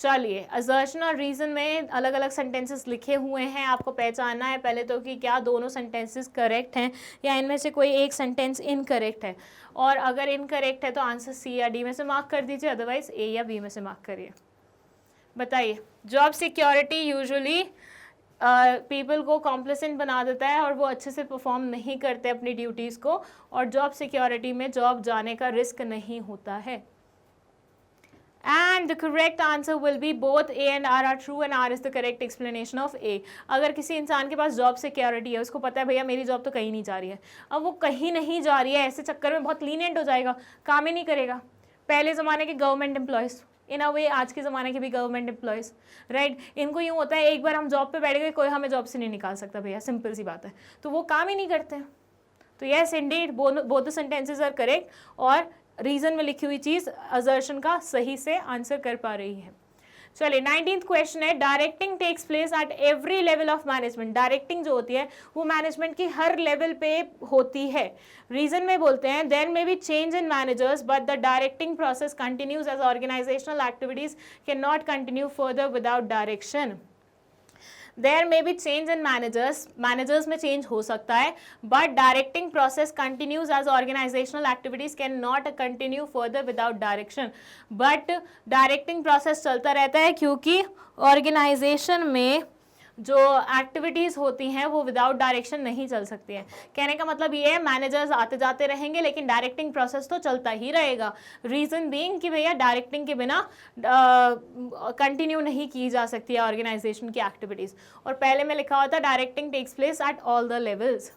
चलिए assertion और reason में अलग अलग sentences लिखे हुए हैं, आपको पहचानना है पहले तो कि क्या दोनों sentences correct हैं या इनमें से कोई एक sentence incorrect है, और अगर incorrect है तो आंसर सी या डी में से मार्क कर दीजिए, अदरवाइज ए या बी में से मार्क करिए. बताइए. जॉब सिक्योरिटी यूजुअली पीपल को कॉम्प्लेसेंट बना देता है और वो अच्छे से परफॉर्म नहीं करते अपनी ड्यूटीज़ को, और जॉब सिक्योरिटी में जॉब जाने का रिस्क नहीं होता है. And the correct answer will be both A and R are true and R is the correct explanation of A. अगर किसी इंसान के पास जॉब सिक्योरिटी है, उसको पता है भैया मेरी जॉब तो कहीं नहीं जा रही है, अब वो कहीं नहीं जा रही है, ऐसे चक्कर में बहुत लीनियंट हो जाएगा, काम ही नहीं करेगा. पहले ज़माने के गवर्नमेंट एम्प्लॉयज़, इन अ वे आज के ज़माने के भी गवर्नमेंट एम्प्लॉयज़, राइट, इनको यूँ होता है एक बार हम जॉब पे बैठ गए, कोई हमें जॉब से नहीं निकाल सकता भैया, सिंपल सी बात है, तो वो काम ही नहीं करते हैं. तो yes indeed both the sentences are correct, और रीजन में लिखी हुई चीज़ असर्शन का सही से आंसर कर पा रही है. चलिए 19th क्वेश्चन है, directing takes place at every level of management. Directing जो होती है वो मैनेजमेंट की हर लेवल पे होती है. रीजन में बोलते हैं there may be change in managers but the directing process continues as organisational activities can not continue further without direction. There may be change in managers में चेंज हो सकता है, but directing process continues as organisational activities can not continue further without direction. But directing process चलता रहता है क्योंकि organisation में जो एक्टिविटीज़ होती हैं वो विदाउट डायरेक्शन नहीं चल सकती हैं. कहने का मतलब ये है मैनेजर्स आते जाते रहेंगे लेकिन डायरेक्टिंग प्रोसेस तो चलता ही रहेगा. रीज़न बीइंग कि भैया डायरेक्टिंग के बिना कंटिन्यू नहीं की जा सकती है ऑर्गेनाइजेशन की एक्टिविटीज़. और पहले में लिखा हुआ था directing takes place at all the levels.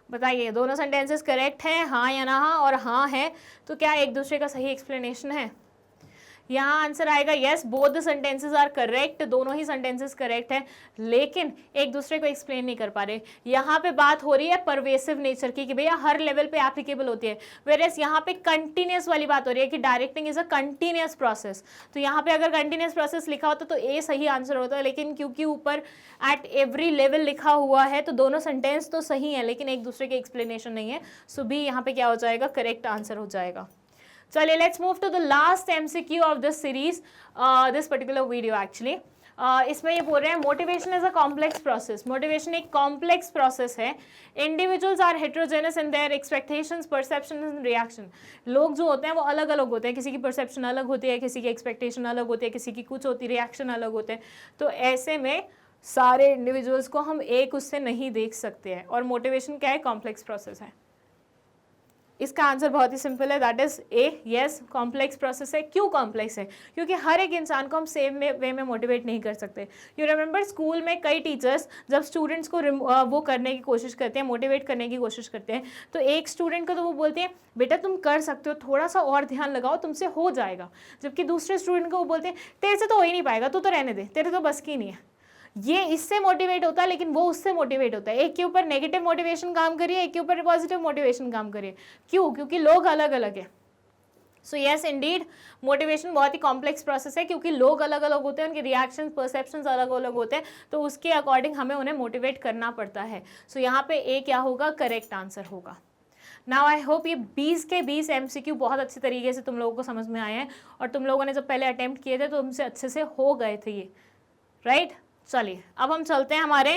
बताइए दोनों सेंटेंसेस करेक्ट हैं, हाँ या ना, हाँ, और हाँ है तो क्या एक दूसरे का सही एक्सप्लेनेशन है? यहाँ आंसर आएगा yes, both the sentences are correct, दोनों ही सेंटेंसेस करेक्ट हैं, लेकिन एक दूसरे को एक्सप्लेन नहीं कर पा रहे. यहाँ पे बात हो रही है परवेसिव नेचर की कि भैया हर लेवल पे एप्लीकेबल होती है, वेयरएज यहाँ पे कंटिन्यूस वाली बात हो रही है कि directing is a continuous process. तो यहाँ पे अगर कंटिन्यूस प्रोसेस लिखा होता तो ए सही आंसर होता है, लेकिन क्योंकि ऊपर एट एवरी लेवल लिखा हुआ है तो दोनों सेंटेंस तो सही है लेकिन एक दूसरे के एक्सप्लेनेशन नहीं है. सो बी यहाँ पे क्या हो जाएगा, करेक्ट आंसर हो जाएगा. चलिए let's move to the last MCQ of this series, this particular video actually. इसमें ये बोल रहे हैं motivation is a complex process. Motivation एक कॉम्प्लेक्स प्रोसेस है. Individuals are heterogeneous in their expectations, perception and reaction. लोग जो होते हैं वो अलग अलग होते हैं, किसी की परसेप्शन अलग होती है, किसी की एक्सपेक्टेशन अलग होती है, किसी की कुछ होती है, रिएक्शन अलग होते हैं. तो ऐसे में सारे इंडिविजुअल्स को हम एक उससे नहीं देख सकते हैं, और मोटिवेशन क्या है, कॉम्प्लेक्स प्रोसेस है. इसका आंसर बहुत ही सिंपल है, that is a. Yes complex process है. क्यों कॉम्प्लेक्स है? क्योंकि हर एक इंसान को हम सेम वे में मोटिवेट नहीं कर सकते. यू रिमेंबर स्कूल में कई टीचर्स जब स्टूडेंट्स को वो करने की कोशिश करते हैं, मोटिवेट करने की कोशिश करते हैं, तो एक स्टूडेंट को तो वो बोलते हैं बेटा तुम कर सकते हो, थोड़ा सा और ध्यान लगाओ, तुमसे हो जाएगा. जबकि दूसरे स्टूडेंट को वो बोलते हैं तेरे से तो हो ही नहीं पाएगा, तू तो रहने दे, तेरे तो बस की नहीं है. ये इससे मोटिवेट होता है लेकिन वो उससे मोटिवेट होता है. एक के ऊपर नेगेटिव मोटिवेशन काम करिए, एक के ऊपर पॉजिटिव मोटिवेशन काम करिए. क्यों? क्योंकि लोग अलग अलग है. सो यस इंडीड मोटिवेशन बहुत ही कॉम्प्लेक्स प्रोसेस है क्योंकि लोग अलग अलग होते हैं, उनके रिएक्शंस परसेप्शंस अलग अलग होते हैं, तो उसके अकॉर्डिंग हमें उन्हें मोटिवेट करना पड़ता है. सो यहाँ पे ए क्या होगा, करेक्ट आंसर होगा. नाउ आई होप ये 20 के 20 MCQ बहुत अच्छे तरीके से तुम लोगों को समझ में आए हैं, और तुम लोगों ने जब पहले अटेम्प्ट किए थे तो उनसे अच्छे से हो गए थे ये, राइट. चलिए अब हम चलते हैं हमारे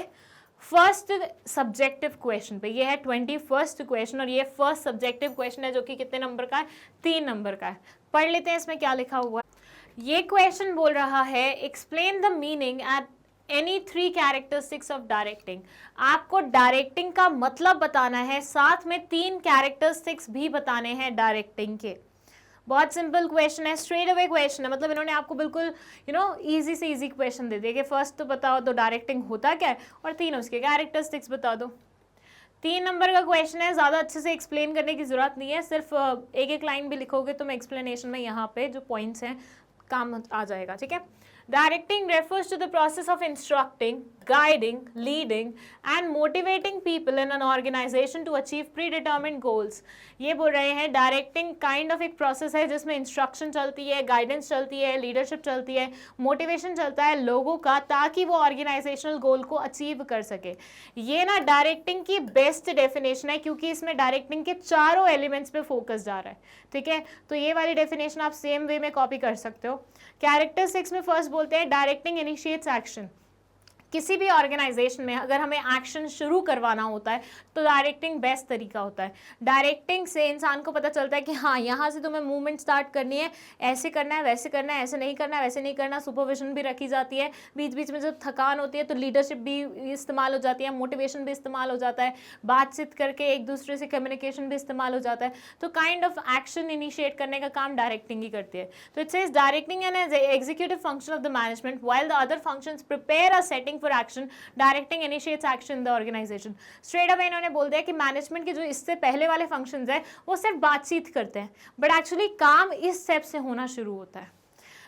फर्स्ट सब्जेक्टिव क्वेश्चन पे. ये है 21st क्वेश्चन और ये फर्स्ट सब्जेक्टिव क्वेश्चन है जो कि कितने नंबर का है, 3 नंबर का है. पढ़ लेते हैं इसमें क्या लिखा हुआ है. ये क्वेश्चन बोल रहा है explain the meaning at any 3 characteristics of directing. आपको डायरेक्टिंग का मतलब बताना है, साथ में 3 कैरेक्टरिस्टिक्स भी बताने हैं डायरेक्टिंग के. बहुत सिंपल क्वेश्चन है, स्ट्रेट अवे क्वेश्चन है, मतलब इन्होंने आपको बिल्कुल इजी से इजी क्वेश्चन दे दिया कि फर्स्ट तो बताओ तो डायरेक्टिंग होता क्या है और 3 उसके कैरेक्टरिस्टिक्स बता दो. 3 नंबर का क्वेश्चन है, ज़्यादा अच्छे से एक्सप्लेन करने की जरूरत नहीं है, सिर्फ एक एक लाइन भी लिखोगे तो मैं एक्सप्लेनेशन में यहाँ पे जो पॉइंट्स हैं काम आ जाएगा. ठीक है. Directing refers to the process of instructing guiding, leading and motivating people in an organization to achieve predetermined goals. ये बोल रहे हैं डायरेक्टिंग काइंड ऑफ एक प्रोसेस है जिसमें इंस्ट्रक्शन चलती है, गाइडेंस चलती है, लीडरशिप चलती है, मोटिवेशन चलता है लोगों का ताकि वो ऑर्गेनाइजेशनल गोल को अचीव कर सके। ये ना डायरेक्टिंग की बेस्ट डेफिनेशन है क्योंकि इसमें डायरेक्टिंग के चारों एलिमेंट्स पे फोकस जा रहा है, ठीक है। तो ये वाली डेफिनेशन आप सेम वे में कॉपी कर सकते हो। कैरेक्टर 6 में फर्स्ट बोलते हैं डायरेक्टिंग इनिशिएट्स एक्शन। किसी भी ऑर्गेनाइजेशन में अगर हमें एक्शन शुरू करवाना होता है तो डायरेक्टिंग बेस्ट तरीका होता है। डायरेक्टिंग से इंसान को पता चलता है कि हाँ यहाँ से तुम्हें मूवमेंट स्टार्ट करनी है, ऐसे करना है, वैसे करना है, ऐसे नहीं करना है, वैसे नहीं करना। सुपरविजन भी रखी जाती है, बीच बीच में जब थकान होती है तो लीडरशिप भी इस्तेमाल हो जाती है, मोटिवेशन भी इस्तेमाल हो जाता है, बातचीत करके एक दूसरे से कम्युनिकेशन भी इस्तेमाल हो जाता है। तो काइंड ऑफ एक्शन इनिशिएट करने का काम डायरेक्टिंग ही करती है। तो it says directing an executive function of the management while the other functions prepare a setting for action, directing initiates action in the organization। straight away इन्होंने बोल दिया कि मैनेजमेंट के जो इससे पहले वाले फंक्शंस हैं वो सिर्फ बातचीत करते हैं, बट एक्चुअली काम इस स्टेप से होना शुरू होता है।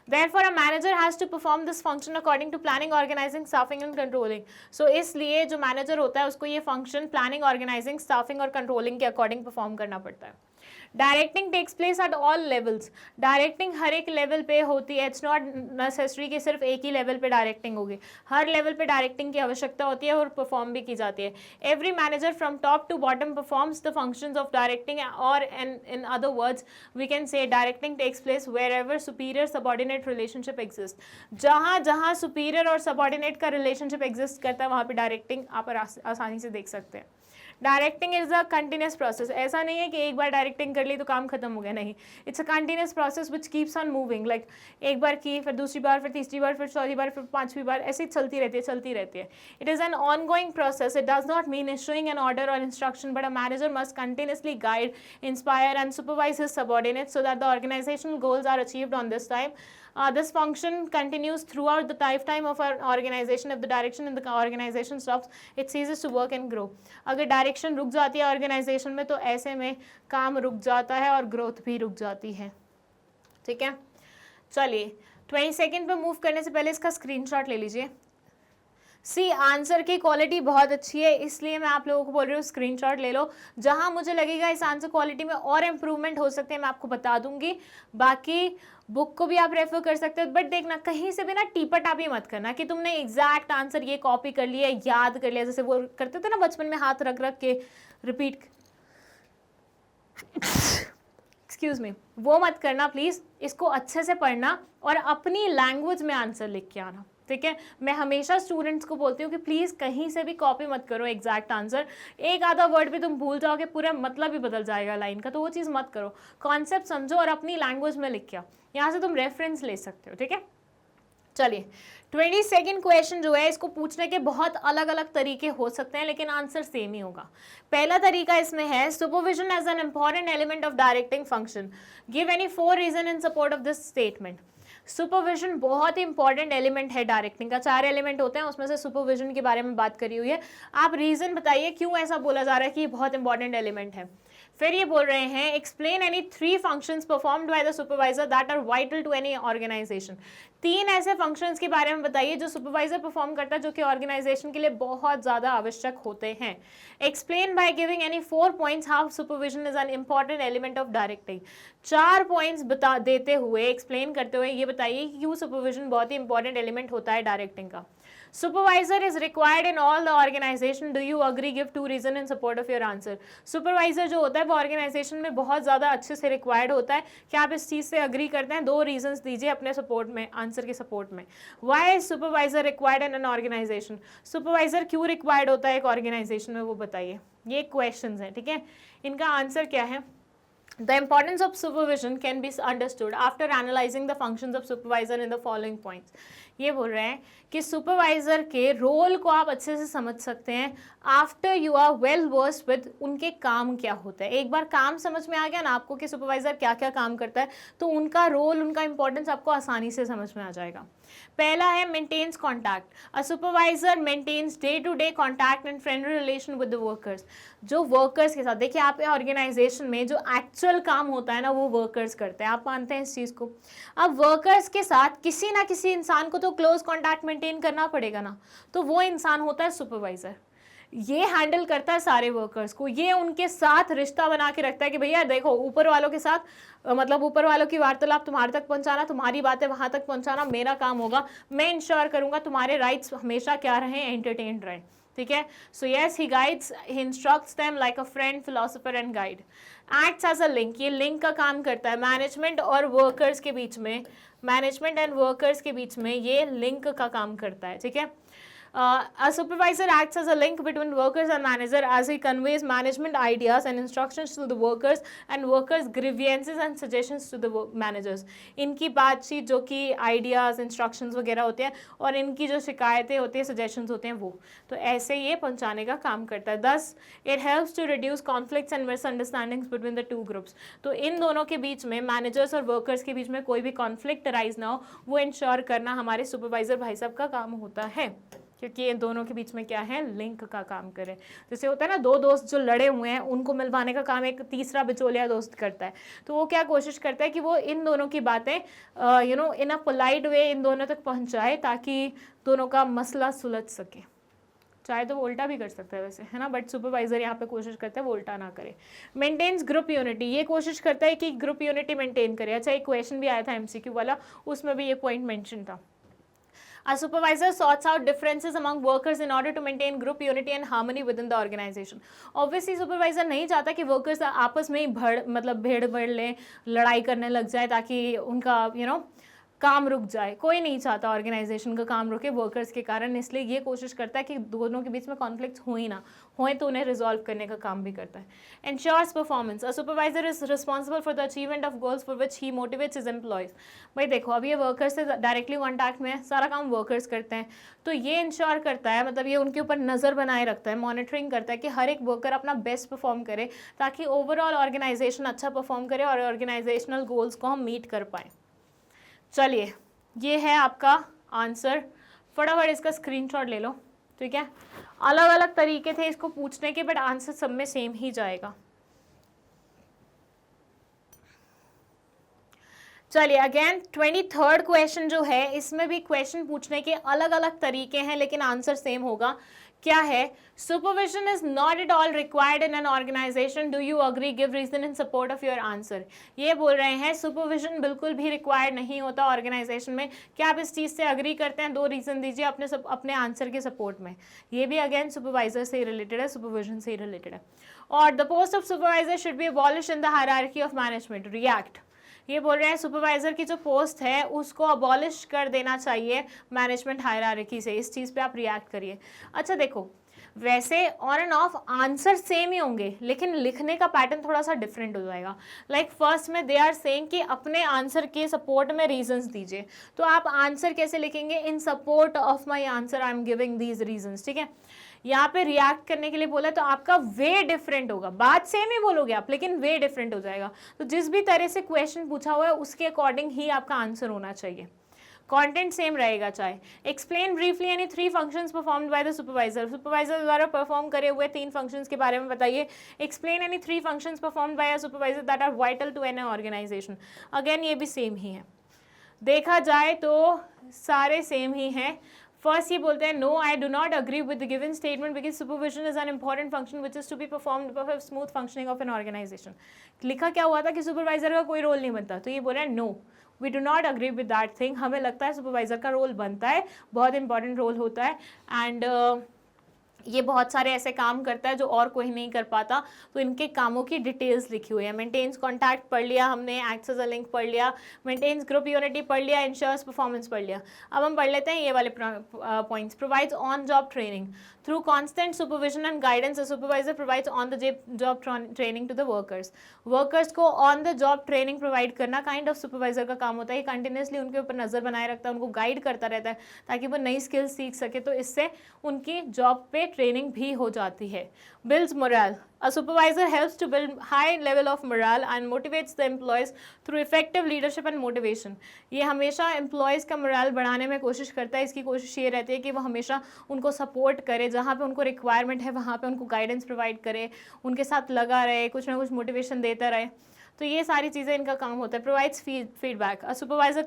Therefore, a manager has to perform this function according to planning, organizing, staffing and controlling. So इसलिए जो मैनेजर होता है उसको ये फंक्शन प्लानिंग, ऑर्गेनाइजिंग, स्टाफिंग और कंट्रोलिंग के अकॉर्डिंग परफॉर्म करना पड़ता है। Directing takes place at all levels. Directing हर एक लेवल पे होती है, इट्स नॉट नेसेसरी कि सिर्फ एक ही लेवल पे डायरेक्टिंग होगी, हर लेवल पे डायरेक्टिंग की आवश्यकता होती है और परफॉर्म भी की जाती है। Every manager from top to bottom performs the functions of directing, और in other words we can say directing takes place wherever superior subordinate relationship exist. जहाँ जहाँ सुपीरियर और सबॉर्डिनेट का रिलेशनशिप एग्जिस्ट करता है वहाँ पे डायरेक्टिंग आप आसानी से देख सकते हैं। Directing is a continuous process. ऐसा नहीं है कि एक बार डायरेक्टिंग कर ली तो काम खत्म हो गया, नहीं, it's a continuous process which keeps on moving. Like एक बार की, फिर दूसरी बार, फिर तीसरी बार, फिर चौथी बार, फिर पांचवी बार, ऐसे ही चलती रहती है। It is an ongoing process. It does not mean issuing an order और instruction, but a manager must continuously guide, inspire and supervise his subordinates so that the organizational goals are achieved on this time. This function continues throughout the lifetime of our organization. If the direction in the organization stops, it ceases to work and grow. अगर direction रुक जाती है organisation में तो ऐसे में काम रुक जाता है और ग्रोथ भी रुक जाती है, ठीक है। चलिए 22 पे मूव करने से पहले इसका स्क्रीनशॉट ले लीजिए। सी आंसर की क्वालिटी बहुत अच्छी है, इसलिए मैं आप लोगों को बोल रही हूँ स्क्रीनशॉट ले लो। जहाँ मुझे लगेगा इस आंसर क्वालिटी में और इम्प्रूवमेंट हो सकते हैं मैं आपको बता दूंगी। बाकी बुक को भी आप रेफर कर सकते हो, बट देखना कहीं से भी ना टीपा-टापी मत करना कि तुमने एग्जैक्ट आंसर ये कॉपी कर लिया, याद कर लिया, जैसे वो करते थे ना बचपन में, हाथ रख रख के रिपीट एक्सक्यूज मी, वो मत करना प्लीज। इसको अच्छे से पढ़ना और अपनी लैंग्वेज में आंसर लिख के आना, ठीक है। मैं हमेशा स्टूडेंट्स को बोलती हूँ कि प्लीज़ कहीं से भी कॉपी मत करो एग्जैक्ट आंसर। एक आधा वर्ड भी तुम भूल जाओगे, पूरा मतलब ही बदल जाएगा लाइन का, तो वो चीज़ मत करो। कॉन्सेप्ट समझो और अपनी लैंग्वेज में लिख के आओ, यहाँ से तुम रेफरेंस ले सकते हो, ठीक है। चलिए 22 क्वेश्चन जो है इसको पूछने के बहुत अलग अलग तरीके हो सकते हैं, लेकिन आंसर सेम ही होगा। पहला तरीका इसमें है supervision as an important element of directing function, give any 4 reason in support of this statement. Supervision बहुत ही इंपॉर्टेंट एलिमेंट है डायरेक्टिंग का, 4 एलिमेंट होते हैं उसमें से सुपरविजन के बारे में बात करी हुई है। आप रीजन बताइए क्यों ऐसा बोला जा रहा है कि ये बहुत इंपॉर्टेंट एलिमेंट है। फिर ये बोल रहे हैं explain any 3 functions performed by the supervisor that are vital to any organisation. 3 ऐसे फंक्शंस के बारे में बताइए जो सुपरवाइजर परफॉर्म करता है जो कि ऑर्गेनाइजेशन के लिए बहुत ज़्यादा आवश्यक होते हैं। Explain by giving any 4 points how supervision is an important element of directing. 4 points बता देते हुए, एक्सप्लेन करते हुए ये बताइए कि क्यों सुपरविजन बहुत ही इंपॉर्टेंट एलिमेंट होता है डायरेक्टिंग का। Supervisor is required in all the organisation, do you agree, give 2 reason in support of your answer. Supervisor जो होता है वो ऑर्गेनाइजेशन में बहुत ज़्यादा अच्छे से रिक्वायर्ड होता है। क्या आप इस चीज़ से अग्री करते हैं? 2 रीजंस दीजिए अपने सपोर्ट में, आंसर के सपोर्ट में। Why is supervisor required in an organisation, supervisor क्यों रिक्वायर्ड होता है एक ऑर्गेनाइजेशन में, वो बताइए। ये क्वेश्चन है, ठीक है। इनका आंसर क्या है? The importance of supervision can be understood after analyzing the functions of supervisor in the following points. ये बोल रहे हैं कि सुपरवाइजर के रोल को आप अच्छे से समझ सकते हैं after you are well versed with उनके काम क्या होता है। एक बार काम समझ में आ गया ना आपको कि सुपरवाइजर क्या क्या काम करता है, तो उनका रोल, उनका इंपॉर्टेंस आपको आसानी से समझ में आ जाएगा। पहला है maintains contact, a supervisor maintains day to day contact and friendly relation with the workers. जो वर्कर्स के साथ, देखिए आप ऑर्गेनाइजेशन में जो एक्चुअल काम होता है ना वो वर्कर्स करते हैं, आप मानते हैं इस चीज़ को। अब वर्कर्स के साथ किसी ना किसी इंसान को तो क्लोज कॉन्टैक्ट मेंटेन करना पड़ेगा ना, तो वो इंसान होता है सुपरवाइजर। ये हैंडल करता है सारे वर्कर्स को, ये उनके साथ रिश्ता बना के रखता है कि भैया देखो ऊपर वालों के साथ मतलब ऊपर वालों की वार्तालाप तुम्हारे तक पहुंचाना, तुम्हारी बातें वहां तक पहुंचाना मेरा काम होगा, मैं इंश्योर करूंगा तुम्हारे राइट्स हमेशा क्या रहे, एंटरटेन्ड रहे, ठीक है। So yes, he guides, he instructs them like a friend, philosopher and guide. Acts as a link, ये लिंक का काम करता है मैनेजमेंट और वर्कर्स के बीच में, मैनेजमेंट एंड वर्कर्स के बीच में ये लिंक का काम करता है, ठीक है। A supervisor acts as a link between workers and manager as he conveys management ideas and instructions to the workers and workers grievances and suggestions to the managers। इनकी बातचीत जो कि आइडियाज़, इंस्ट्रक्शंस वगैरह होते हैं और इनकी जो शिकायतें होती हैं, सजेशंस होते हैं, वो तो ऐसे ये पहुंचाने का काम करता है। Thus, it helps to reduce conflicts and misunderstandings between the two groups. तो इन दोनों के बीच में, मैनेजर्स और वर्कर्स के बीच में कोई भी कॉन्फ्लिक्ट अराइज ना हो, वो इंश्योर करना हमारे सुपरवाइजर भाई साहब का काम होता है, क्योंकि ये दोनों के बीच में क्या है, लिंक का काम करे। जैसे होता है ना, दो दोस्त जो लड़े हुए हैं उनको मिलवाने का काम एक तीसरा बिचौलिया दोस्त करता है, तो वो क्या कोशिश करता है कि वो इन दोनों की बातें इन अ पोलाइट वे इन दोनों तक पहुंचाए ताकि दोनों का मसला सुलझ सके। चाहे तो वो उल्टा भी कर सकता है वैसे, है ना, बट सुपरवाइजर यहाँ पे कोशिश करता है वो उल्टा ना करे। मेंटेन्स ग्रुप यूनिटी, ये कोशिश करता है कि ग्रुप यूनिटी मेंटेन करे। अच्छा, एक क्वेश्चन भी आया था MCQ वाला, उसमें भी ये पॉइंट मेंशन था। A supervisor sorts out differences among workers in order to maintain group unity and harmony within the organization। Obviously supervisor नहीं चाहता कि workers आपस में ही भेड़ बढ़ ले, लड़ाई करने लग जाए ताकि उनका काम रुक जाए। कोई नहीं चाहता ऑर्गेनाइजेशन का काम रुके वर्कर्स के कारण, इसलिए ये कोशिश करता है कि दोनों के बीच में कॉन्फ्लिक्ट हो ही ना होए, तो उन्हें रिजॉल्व करने का काम भी करता है। Ensures performance, a supervisor is responsible for the achievement of goals for which he motivates his employees. भाई देखो, अब ये वर्कर्स से डायरेक्टली कॉन्टैक्ट में है, सारा काम वर्कर्स करते हैं, तो ये इंश्योर करता है, मतलब ये उनके ऊपर नज़र बनाए रखता है, मॉनिटरिंग करता है कि हर एक वर्कर अपना बेस्ट परफॉर्म करे ताकि ओवरऑल ऑर्गेनाइजेशन अच्छा परफॉर्म करे और ऑर्गेनाइजेशनल गोल्स को हम मीट कर पाएँ। चलिए, ये है आपका आंसर, फटाफट इसका स्क्रीनशॉट ले लो, ठीक है। अलग अलग तरीके थे इसको पूछने के, बट आंसर सब में सेम ही जाएगा। चलिए अगेन 23rd क्वेश्चन जो है, इसमें भी क्वेश्चन पूछने के अलग अलग तरीके हैं लेकिन आंसर सेम होगा। क्या है, supervision is not at all required in an organisation, do you agree, give reason in support of your answer. ये बोल रहे हैं सुपरविजन बिल्कुल भी रिक्वायर्ड नहीं होता ऑर्गेनाइजेशन में, क्या आप इस चीज़ से अग्री करते हैं, 2 रीजन दीजिए अपने आंसर के सपोर्ट में। ये भी अगेन सुपरवाइजर से रिलेटेड है, सुपरविजन से रिलेटेड है। और the post of supervisor should be abolish in the hierarchy of management, react. ये बोल रहे हैं सुपरवाइजर की जो पोस्ट है उसको अबॉलिश कर देना चाहिए मैनेजमेंट हायरार्की से, इस चीज़ पे आप रिएक्ट करिए। अच्छा देखो, वैसे on and off answer same ही होंगे लेकिन लिखने का पैटर्न थोड़ा सा डिफरेंट हो जाएगा। लाइक फर्स्ट में दे आर सेइंग कि अपने आंसर के सपोर्ट में रीजंस दीजिए, तो आप आंसर कैसे लिखेंगे, इन support of my answer I am giving these reasons, ठीक है। यहाँ पे रिएक्ट करने के लिए बोला तो आपका वे डिफरेंट होगा, बात सेम ही बोलोगे आप लेकिन वे डिफरेंट हो जाएगा। तो जिस भी तरह से क्वेश्चन पूछा हुआ है उसके अकॉर्डिंग ही आपका आंसर होना चाहिए, कंटेंट सेम रहेगा चाहे। Explain briefly any 3 functions performed by the supervisor, supervisor द्वारा परफॉर्म करे हुए 3 फंक्शंस के बारे में बताइए। Explain any 3 functions performed by a supervisor that are vital to an organisation, again ये भी सेम ही है, देखा जाए तो सारे सेम ही हैं। फर्स्ट ये बोलते हैं no I do not agree with the given statement because supervision is an important function which is to be performed for smooth functioning of an organisation. लिखा क्या हुआ था कि सुपरवाइजर का कोई रोल नहीं बनता, तो ये बोल रहे हैं no we do not agree with that thing, हमें लगता है सुपरवाइजर का रोल बनता है, बहुत इंपॉर्टेंट रोल होता है एंड ये बहुत सारे ऐसे काम करता है जो और कोई नहीं कर पाता। तो इनके कामों की डिटेल्स लिखी हुई है। मेंटेन्स कॉन्टैक्ट पढ़ लिया हमने, एक्ट्स एज अ लिंक पढ़ लिया, मेंटेन्स ग्रुप यूनिटी पढ़ लिया, इंश्योर्स परफॉर्मेंस पढ़ लिया। अब हम पढ़ लेते हैं ये वाले points. Provides on job training through constant supervision and guidance, supervisor provides on the job training to the workers. Workers को on the job training provide करना काइंड ऑफ सुपरवाइजर का काम होता है। कंटिन्यूसली उनके ऊपर नजर बनाए रखता है, उनको गाइड करता रहता है ताकि वो नई स्किल्स सीख सके, तो इससे उनकी जॉब पे ट्रेनिंग भी हो जाती है। Builds morale, a supervisor helps to build high level of morale and motivates the employees through effective leadership and motivation. ये हमेशा एम्प्लॉयज़ का मोरल बढ़ाने में कोशिश करता है। इसकी कोशिश ये रहती है कि वो हमेशा उनको सपोर्ट करे, जहाँ पे उनको रिक्वायरमेंट है वहाँ पे उनको गाइडेंस प्रोवाइड करे, उनके साथ लगा रहे, कुछ ना कुछ मोटिवेशन देता रहे। तो ये सारी चीज़ें इनका काम होता है। Provides feedback, a supervisor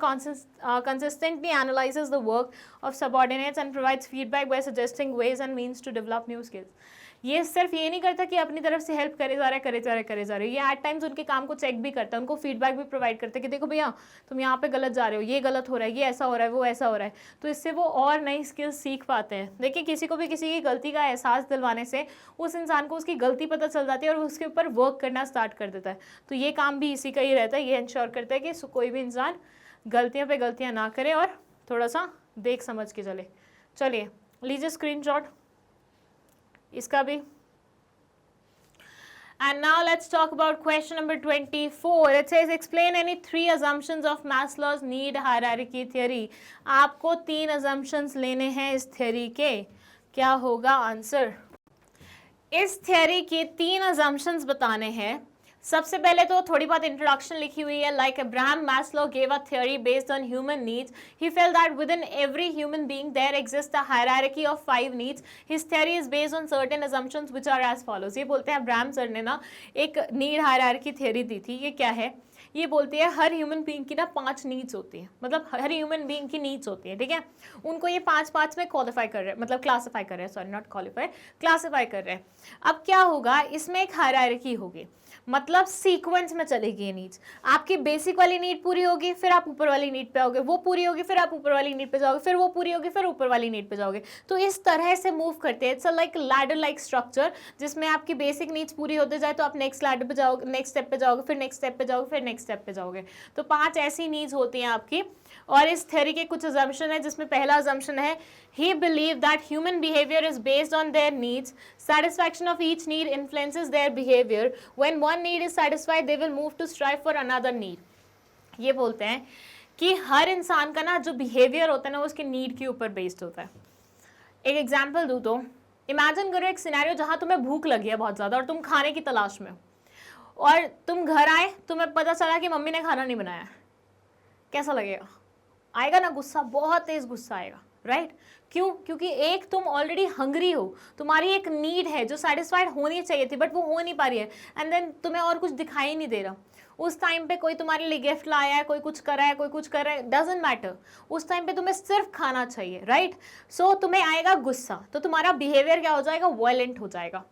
consistently analyzes the work of subordinates and provides feedback by suggesting ways and means to develop new skills. ये सिर्फ ये नहीं करता कि अपनी तरफ से हेल्प करे जा रहे, ये एट टाइम्स उनके काम को चेक भी करता है, उनको फीडबैक भी प्रोवाइड करता है कि देखो भैया तुम यहाँ पे गलत जा रहे हो, ये गलत हो रहा है, ये ऐसा हो रहा है, वो ऐसा हो रहा है। तो इससे वो और नई स्किल्स सीख पाते हैं। देखिए किसी को भी किसी की गलती का एहसास दिलवाने से उस इंसान को उसकी गलती पता चल जाती है और उसके ऊपर वर्क करना स्टार्ट कर देता है। तो ये काम भी इसी का ही रहता है, ये इंश्योर करता है कि कोई भी इंसान गलतियों पे गलतियाँ ना करे और थोड़ा सा देख समझ के चले। चलिए लीजिए स्क्रीनशॉट इसका भी। And now let's talk about question number 24. It says explain any 3 assumptions of Maslow's need hierarchy theory. आपको 3 assumptions लेने हैं इस theory के। क्या होगा आंसर? इस theory के 3 assumptions बताने हैं। सबसे पहले तो थोड़ी बहुत इंट्रोडक्शन लिखी हुई है। Like Abraham Maslow gave a theory based on human needs. He felt that within every human being there exist a hierarchy of 5 needs. His theory is based on certain assumptions which are as follows. ये बोलते हैं Abraham sir ने ना एक need hierarchy theory दी थी। ये क्या है? ये बोलती है हर ह्यूमन बीइंग की ना 5 नीड्स होती हैं, मतलब हर ह्यूमन बीइंग की नीड्स होती है, ठीक है। उनको ये 5 में क्वालिफाई कर रहे हैं, मतलब क्लासिफाई कर रहे हैं, सॉरी नॉट क्वालिफाई, क्लासिफाई कर रहे हैं। अब क्या होगा, इसमें एक हायरार्की होगी, मतलब सीक्वेंस में चलेगी ये नीड्स। आपकी बेसिक वाली नीड पूरी होगी, फिर आप ऊपर वाली नीड पे आओगे, वो पूरी होगी, फिर आप ऊपर वाली नीड पे जाओगे, फिर वो पूरी होगी, फिर ऊपर वाली नीड पे जाओगे। तो इस तरह से मूव करते हैं। It's like ladder like structure, जिसमें आपकी बेसिक नीड्स पूरी होते जाए तो आप नेक्स्ट लैडर पे जाओगे, नेक्स्ट स्टेप पे जाओगे, फिर नेक्स्ट स्टेप पे जाओगे, फिर नेक्स्ट स्टेप पे जाओगे। तो 5 ऐसी नीड्स होती हैं आपकी। और इस थ्योरी के कुछ अजम्पशन है, जिसमें पहला अजम्पशन है he believed that human behavior is based on their needs. Satisfaction of each need influences their behavior. When one need is satisfied, they will move to strive for another need. ये बोलते हैं कि हर इंसान का ना जो behaviour होता है ना, वो उसकी नीड के ऊपर बेस्ड होता है। एक एग्जाम्पल दूँ तो इमेजिन करो एक सिनेरियो जहाँ तुम्हें भूख लगी है बहुत ज़्यादा और तुम खाने की तलाश में हो, और तुम घर आए, तुम्हें पता चला कि मम्मी ने खाना नहीं बनाया। कैसा लगेगा? आएगा ना गुस्सा, बहुत तेज गुस्सा आएगा, राइट? क्यों? क्योंकि एक तुम ऑलरेडी हंग्री हो, तुम्हारी एक नीड है जो सेटिस्फाइड होनी चाहिए थी बट वो हो नहीं पा रही है, एंड देन तुम्हें और कुछ दिखाई नहीं दे रहा। उस टाइम पे कोई तुम्हारे लिए गिफ्ट लाया है, कोई कुछ कर रहा है, कोई कुछ कर रहा है, डजंट मैटर। उस टाइम पे तुम्हें सिर्फ खाना चाहिए, राइट? सो तुम्हें आएगा गुस्सा, तो तुम्हारा बिहेवियर क्या हो जाएगा? वायलेंट हो जाएगा।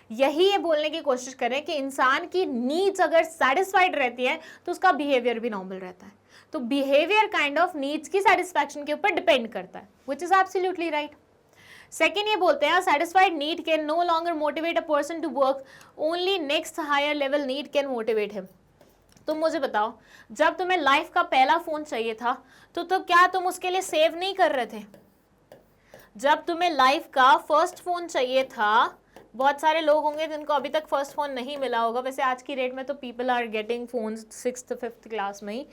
यही ये बोलने की कोशिश करें कि इंसान की नीड्स अगर सेटिस्फाइड रहती है तो उसका बिहेवियर भी नॉर्मल रहता है। तो बिहेवियर काइंड ऑफ नीड्स की सेटिस्फैक्शन के ऊपर डिपेंड करता है, which is absolutely right. Second ये बोलते हैं satisfied need can no longer motivate a person to work, only next higher level need can motivate him. तुम मुझे बताओ, जब तुम्हें लाइफ का पहला फोन चाहिए था तो क्या तुम उसके लिए सेव नहीं कर रहे थे? जब तुम्हें लाइफ का फर्स्ट फोन चाहिए था, बहुत सारे लोग होंगे जिनको अभी तक फर्स्ट फोन नहीं मिला होगा। वैसे आज की डेट में तो people are getting phones 6th 5th class में ही,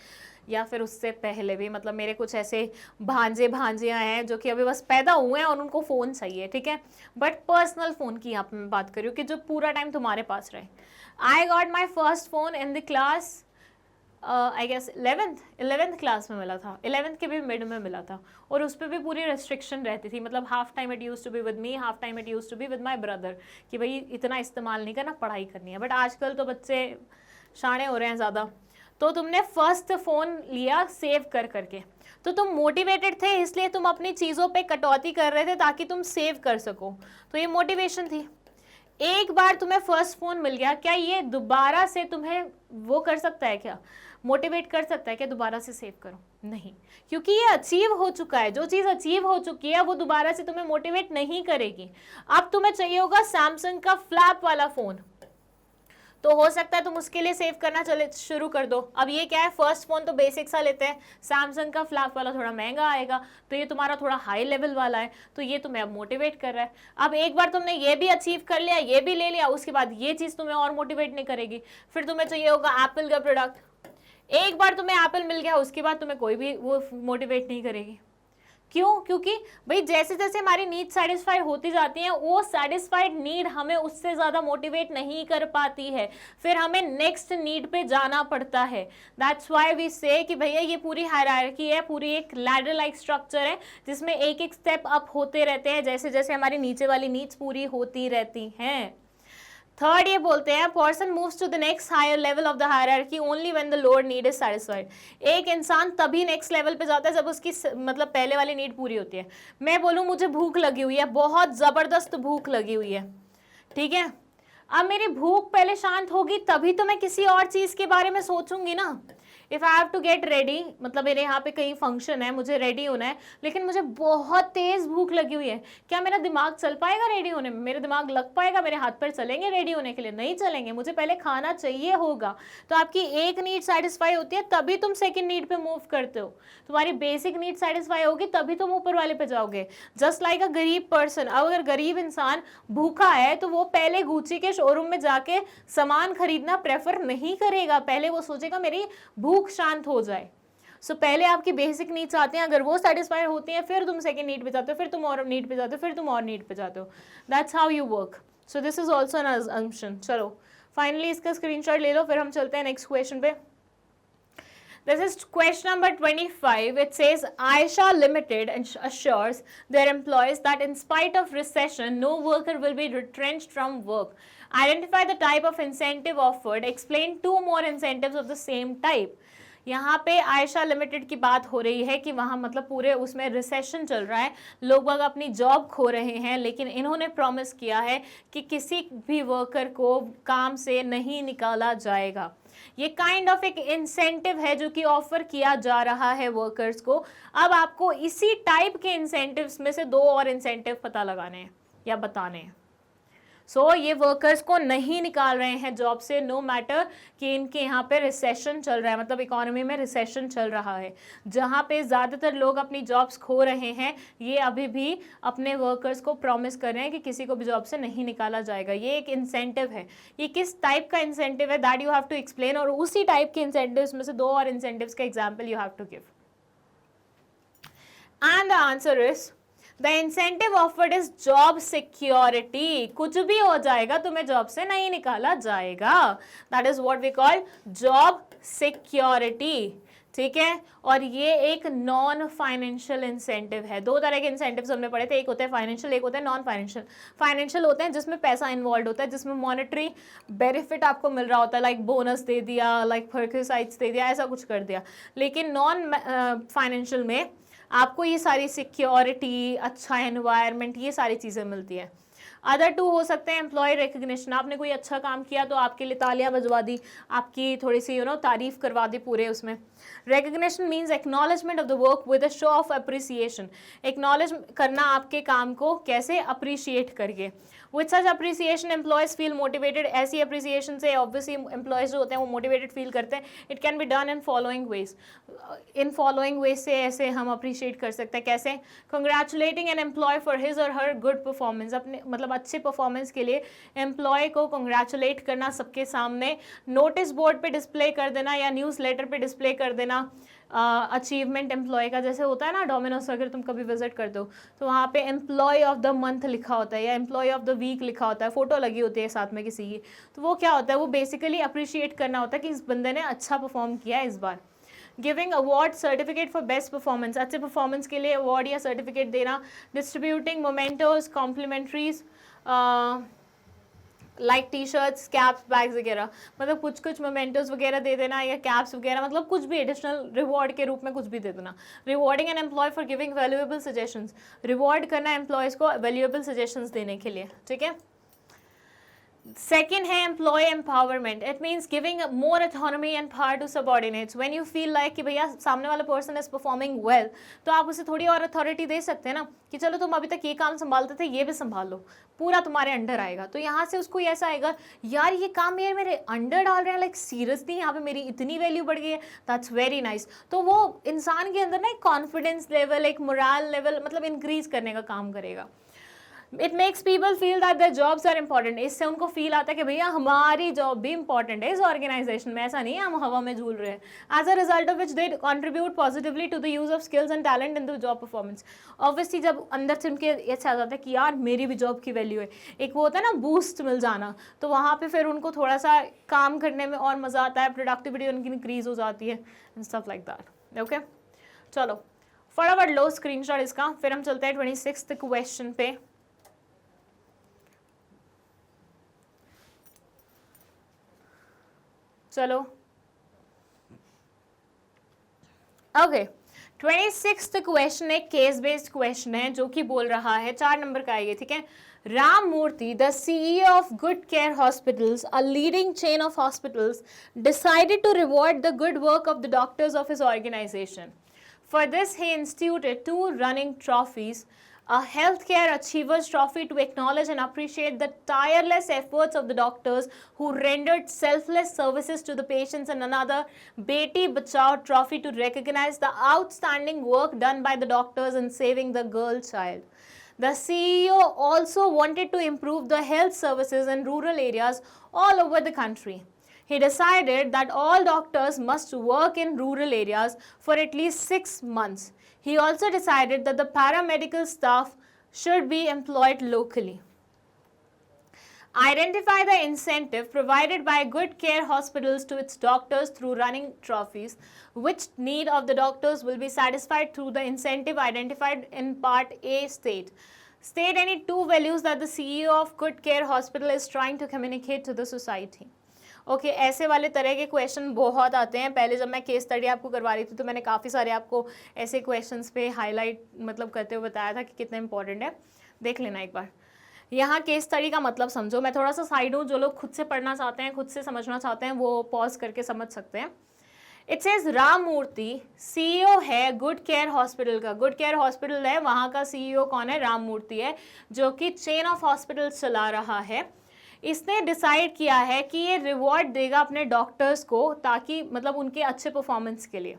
या फिर उससे पहले भी। मतलब मेरे कुछ ऐसे भांजियाँ हैं जो कि अभी बस पैदा हुए हैं और उनको फ़ोन चाहिए, ठीक है। बट पर्सनल फ़ोन की यहाँ पे मैं बात कर रही हूँ कि जो पूरा टाइम तुम्हारे पास रहे। I got my first phone in the class I guess 11th class में मिला था, 11th के भी मिड में मिला था, और उस पर भी पूरी रेस्ट्रिक्शन रहती थी। मतलब half time it use to be with me, half time it use to be with my brother, कि भाई इतना इस्तेमाल नहीं करना, पढ़ाई करनी है। बट आजकल तो बच्चे शाणे हो रहे हैं ज़्यादा। तो तुमने फर्स्ट फ़ोन लिया सेव कर करके, तो तुम मोटिवेटेड थे, इसलिए तुम अपनी चीज़ों पे कटौती कर रहे थे ताकि तुम सेव कर सको। तो ये मोटिवेशन थी। एक बार तुम्हें फर्स्ट फ़ोन मिल गया, क्या ये दोबारा से तुम्हें वो कर सकता है, क्या मोटिवेट कर सकता है कि दोबारा से सेव करो? नहीं, क्योंकि ये अचीव हो चुका है। जो चीज़ अचीव हो चुकी है वो दोबारा से तुम्हें मोटिवेट नहीं करेगी। अब तुम्हें चाहिए होगा सैमसंग का फ्लैप वाला फ़ोन, तो हो सकता है तुम उसके लिए सेव करना शुरू कर दो। अब ये क्या है, फर्स्ट फोन तो बेसिक सा लेते हैं, सैमसंग का फ्लैप वाला थोड़ा महंगा आएगा, तो ये तुम्हारा थोड़ा हाई लेवल वाला है, तो ये तुम्हें अब मोटिवेट कर रहा है। अब एक बार तुमने ये भी अचीव कर लिया, ये भी ले लिया, उसके बाद ये चीज़ तुम्हें और मोटिवेट नहीं करेगी। फिर तुम्हें चाहिए होगा एप्पल का प्रोडक्ट। एक बार तुम्हें एप्पल मिल गया, उसके बाद तुम्हें कोई भी वो मोटिवेट नहीं करेगी। क्यों? क्योंकि भाई जैसे जैसे हमारी नीड सेटिस्फाई होती जाती है, वो सेटिस्फाइड नीड हमें उससे ज़्यादा मोटिवेट नहीं कर पाती है, फिर हमें नेक्स्ट नीड पे जाना पड़ता है। दैट्स वाई वी से कि भैया ये पूरी हायरार्की है, पूरी एक लैडर लाइक स्ट्रक्चर है जिसमें एक एक स्टेप अप होते रहते हैं जैसे जैसे हमारी नीचे वाली नीड्स पूरी होती रहती हैं। थर्ड ये बोलते हैं person moves to the next higher level of the hierarchy only when the lower need is satisfied. एक इंसान तभी नेक्स्ट लेवल पे जाता है जब उसकी मतलब पहले वाली नीड पूरी होती है। मैं बोलूँ मुझे भूख लगी हुई है, बहुत जबरदस्त भूख लगी हुई है, ठीक है, अब मेरी भूख पहले शांत होगी तभी तो मैं किसी और चीज के बारे में सोचूंगी ना। If I have to get ready, मतलब मेरे यहाँ पे कहीं फंक्शन है, मुझे रेडी होना है, लेकिन मुझे बहुत तेज भूख लगी हुई है, क्या मेरा दिमाग चल पाएगा रेडी होने में? मेरा दिमाग लग पाएगा? मेरे हाथ पैर चलेंगे रेडी होने के लिए? नहीं चलेंगे, मुझे पहले खाना चाहिए होगा। तो आपकी एक नीड सेटिस्फाई होती है तभी तुम सेकंड नीड पे मूव करते हो। तुम्हारी बेसिक नीड सेटिस्फाई होगी तभी तुम ऊपर वाले पे जाओगे। जस्ट लाइक अ गरीब पर्सन, अब अगर गरीब इंसान भूखा है तो वो पहले गुच्ची के शोरूम में जाके सामान खरीदना प्रेफर नहीं करेगा, पहले वो सोचेगा मेरी भूख शांत हो जाए। सो पहले आपकी बेसिक नीड्स आते हैं, अगर वो सेटिस्फाई होती हैं फिर तुम सेकंड नीड पे जाते हो, फिर तुम और नीड पे जाते हो, फिर तुम और नीड पे जाते हो। That's how you work. So this is also an assumption. चलो फाइनली इसका स्क्रीनशॉट ले लो, फिर हम चलते हैं नेक्स्ट क्वेश्चन पे। This is question number 25. It says Aisha Limited assures their employees that in spite of recession, no worker will be retrenched from work. Identify the type of incentive offered. Explain two more incentives of the same type. यहाँ पे Ayesha limited की बात हो रही है कि वहाँ मतलब पूरे उसमें रिसेशन चल रहा है, लोग बाग अपनी जॉब खो रहे हैं, लेकिन इन्होंने प्रॉमिस किया है कि किसी भी वर्कर को काम से नहीं निकाला जाएगा। ये काइंड ऑफ एक इंसेंटिव है जो कि ऑफर किया जा रहा है वर्कर्स को। अब आपको इसी टाइप के इंसेंटिव्स में से दो और इंसेंटिव पता लगाने हैं या बताने हैं। सो ये वर्कर्स को नहीं निकाल रहे हैं जॉब से, नो मैटर कि इनके यहाँ पे रिसेशन चल रहा है, मतलब इकोनॉमी में रिसेशन चल रहा है, जहाँ पे ज़्यादातर लोग अपनी जॉब्स खो रहे हैं, ये अभी भी अपने वर्कर्स को प्रॉमिस कर रहे हैं कि किसी को भी जॉब से नहीं निकाला जाएगा। ये एक इंसेंटिव है। ये किस टाइप का इंसेंटिव है that you have to explain, और उसी टाइप के इंसेंटिव्स में से दो और इंसेंटिव्स का example you have to give. And the answer is The incentive offered is job security. कुछ भी हो जाएगा तुम्हें जॉब से नहीं निकाला जाएगा। That is what we call job security. ठीक है, और ये एक नॉन फाइनेंशियल इंसेंटिव है। दो तरह के इंसेंटिव्स हमने पढ़े थे, एक होता है फाइनेंशियल, एक होता है नॉन फाइनेंशियल। फाइनेंशियल होते हैं जिसमें पैसा इन्वॉल्व होता है, जिसमें मॉनेटरी बेनिफिट आपको मिल रहा होता है, लाइक बोनस दे दिया, लाइक पर्क्विसाइट्स दे दिया, ऐसा कुछ कर दिया। लेकिन नॉन फाइनेंशियल में आपको ये सारी सिक्योरिटी, अच्छा एनवायरनमेंट, ये सारी चीज़ें मिलती है। अदर टू हो सकते हैं एम्प्लॉय रिकग्निशन, आपने कोई अच्छा काम किया तो आपके लिए तालियां बजवा दी, आपकी थोड़ी सी तारीफ करवा दी पूरे उसमें। Recognition means acknowledgement of the work with a show of appreciation, acknowledge करना आपके काम को कैसे, अप्रिशिएट करके। With such appreciation employees feel motivated, ऐसी अप्रिसिएशन से ऑब्वियसली एम्प्लॉयज जो होते हैं वो मोटिवेटेड फील करते हैं। It can be done in following ways, in following ways से ऐसे हम अप्रिशिएट कर सकते हैं। कैसे? Congratulating an employee for his or her good performance, अपने मतलब अच्छे परफॉर्मेंस के लिए एम्प्लॉय को कंग्रेचुलेट करना सबके सामने, नोटिस बोर्ड पे डिस्प्ले कर देना या न्यूज़ लेटर पे डिस्प्ले कर देना अचीवमेंट एम्प्लॉय का। जैसे होता है ना डोमिनोज, अगर तुम कभी विजिट करते हो तो वहाँ पे एम्प्लॉय ऑफ द मंथ लिखा होता है या एम्प्लॉय ऑफ द वीक लिखा होता है, फोटो लगी होती है साथ में किसी की। तो वो क्या होता है, वो बेसिकली अप्रिशिएट करना होता है कि इस बंदे ने अच्छा परफॉर्म किया है इस बार। Giving award certificate for best performance, अच्छे परफॉर्मेंस के लिए अवार्ड या सर्टिफिकेट देना। Distributing mementos, complimentaries like T shirts, caps, bags वगैरह, मतलब कुछ कुछ मोमेंटोज वगैरह दे देना या कैप्स वगैरह, मतलब कुछ भी एडिशनल रिवॉर्ड के रूप में कुछ भी दे देना। Rewarding an employee for giving valuable suggestions, reward करना एम्प्लॉयज़ को वैल्यूएबल सजेशंस देने के लिए। ठीक है। Second है employee empowerment. It means giving more autonomy and power to subordinates. When you feel like कि भैया सामने वाला person is performing well, तो आप उसे थोड़ी और authority दे सकते हैं ना कि चलो तुम अभी तक ये काम संभालते थे, ये भी संभाल लो, पूरा तुम्हारे अंडर आएगा। तो यहाँ से उसको ऐसा आएगा, यार ये काम ये मेरे अंडर डाल रहे हैं, लाइक सीरियसली यहाँ पे मेरी इतनी वैल्यू बढ़ गई है, दैट्स वेरी नाइस। तो वो इंसान के अंदर ना एक कॉन्फिडेंस लेवल, एक मोरल लेवल मतलब इंक्रीज करने का काम करेगा। It makes people feel that their jobs are important. इससे उनको फील आता है कि भैया हमारी जॉब भी इंपॉर्टेंट है इस ऑर्गेनाइजेशन में, ऐसा नहीं है हम हवा में झूल रहे हैं. As a result of which they contribute positively to the use of skills and talent in the job performance. Obviously जब अंदर से उनके अच्छा आ जाता है कि यार मेरी भी जॉब की वैल्यू है, एक वो होता है ना बूस्ट मिल जाना, तो वहाँ पे फिर उनको थोड़ा सा काम करने में और मज़ा आता है, प्रोडक्टिविटी उनकी इंक्रीज हो जाती है and stuff like that. Okay, चलो फटाफट लो स्क्रीनशॉट इसका, फिर हम चलते हैं 26th क्वेश्चन पे. चलो ओके, 26th क्वेश्चन एक केस बेस्ड क्वेश्चन है जो कि बोल रहा है 4 नंबर का आएगा. ठीक है, राम मूर्ति, the CEO of Good Care Hospitals, a leading chain of hospitals, decided to reward the good work of the doctors of his organization. For this, he instituted 2 running trophies, a Healthcare Achievers Trophy to acknowledge and appreciate the tireless efforts of the doctors who rendered selfless services to the patients, and another Beti Bachao Trophy to recognize the outstanding work done by the doctors in saving the girl child. The CEO also wanted to improve the health services in rural areas all over the country. He decided that all doctors must work in rural areas for at least 6 months. He also decided that the paramedical staff should be employed locally. Identify the incentive provided by Good Care Hospitals to its doctors through running trophies. Which need of the doctors will be satisfied through the incentive identified in Part A? State any 2 values that the CEO of Good Care Hospital is trying to communicate to the society. Okay ऐसे वाले तरह के question बहुत आते हैं. पहले जब मैं केस स्टडी आपको करवा रही थी तो मैंने काफ़ी सारे आपको ऐसे क्वेश्चंस पे हाईलाइट मतलब करते हुए बताया था कि कितना इंपॉर्टेंट है. देख लेना एक बार. यहाँ केस स्टडी का मतलब समझो. मैं थोड़ा सा साइड हूँ, जो लोग खुद से पढ़ना चाहते हैं, खुद से समझना चाहते हैं, वो पॉज करके समझ सकते हैं. It says Ram Murthy CEO है गुड केयर हॉस्पिटल का. गुड केयर हॉस्पिटल है, वहाँ का CEO कौन है? राम मूर्ति है, जो कि चेन ऑफ हॉस्पिटल्स चला रहा है. इसने डिसाइड किया है कि ये रिवॉर्ड देगा अपने डॉक्टर्स को, ताकि मतलब उनके अच्छे परफॉर्मेंस के लिए.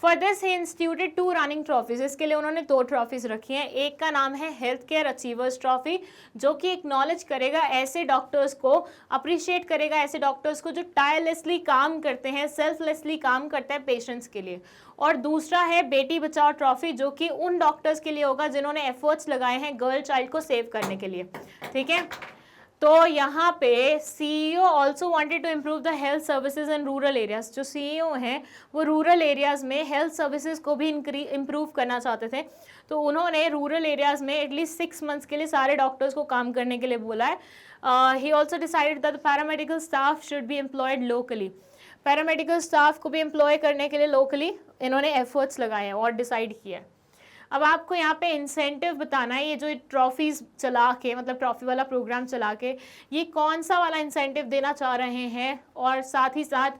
For this he instituted 2 running trophies. इसके लिए उन्होंने 2 ट्रॉफीज रखी हैं. एक का नाम है हेल्थ केयर अचीवर्स ट्रॉफी, जो कि एक्नॉलेज करेगा ऐसे डॉक्टर्स को, अप्रिशिएट करेगा ऐसे डॉक्टर्स को जो टायरलेसली काम करते हैं, सेल्फलेसली काम करते हैं पेशेंट्स के लिए. और दूसरा है बेटी बचाओ ट्रॉफी, जो कि उन डॉक्टर्स के लिए होगा जिन्होंने एफर्ट्स लगाए हैं गर्ल चाइल्ड को सेव करने के लिए. ठीक है, तो यहाँ पे CEO also wanted to improve the health services in rural areas. जो CEO हैं वो रूरल एरियाज में हेल्थ सर्विसेज को भी इम्प्रूव करना चाहते थे. तो उन्होंने रूरल एरियाज में एटलीस्ट 6 मंथ्स के लिए सारे डॉक्टर्स को काम करने के लिए बोला है. He also decided that the paramedical staff should be employed locally. Paramedical staff को भी एम्प्लॉय करने के लिए लोकली इन्होंने एफर्ट्स लगाए हैं और डिसाइड किया है. अब आपको यहाँ पे इंसेंटिव बताना है. ये जो ट्रॉफीज चला के मतलब ट्रॉफी वाला प्रोग्राम चला के ये कौन सा वाला इंसेंटिव देना चाह रहे हैं, और साथ ही साथ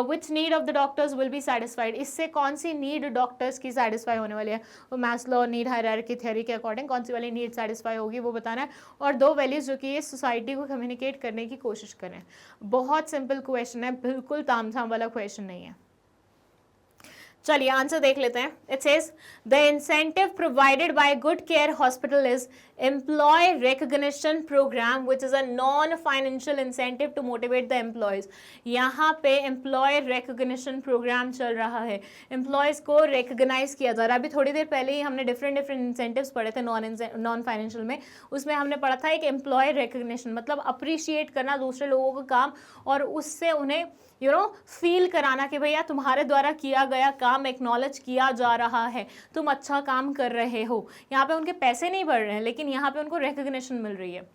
which need of the doctors will be satisfied. इससे कौन सी नीड डॉक्टर्स की सेटिस्फाई होने वाली है, वो मैस्लो नीड हायरार्की थ्योरी के अकॉर्डिंग कौन सी वाली नीड सेटिस्फाई होगी वो बताना है. और 2 वैल्यूज जो कि ये सोसाइटी को कम्युनिकेट करने की कोशिश करें. बहुत सिंपल क्वेश्चन है, बिल्कुल तामझाम वाला क्वेश्चन नहीं है. चलिए आंसर देख लेते हैं. It says the incentive provided by Good Care Hospital is employee recognition programme which is a non financial incentive to motivate the employees. यहाँ पे एम्प्लॉय रिकग्निशन प्रोग्राम चल रहा है, एम्प्लॉयज को रिकग्नाइज किया जा रहा है. अभी थोड़ी देर पहले ही हमने डिफरेंट इंसेंटिव्स पढ़े थे नॉन फाइनेंशियल में. उसमें हमने पढ़ा था एक एम्प्लॉय रिकग्निशन मतलब अप्रिशिएट करना दूसरे लोगों का काम, और उससे उन्हें फील कराना कि भैया तुम्हारे द्वारा किया गया काम एक्नॉलेज किया जा रहा है, तुम अच्छा काम कर रहे हो. यहाँ पे उनके पैसे नहीं बढ़ रहे हैं, लेकिन यहाँ पे उनको रिकग्निशन मिल रही है.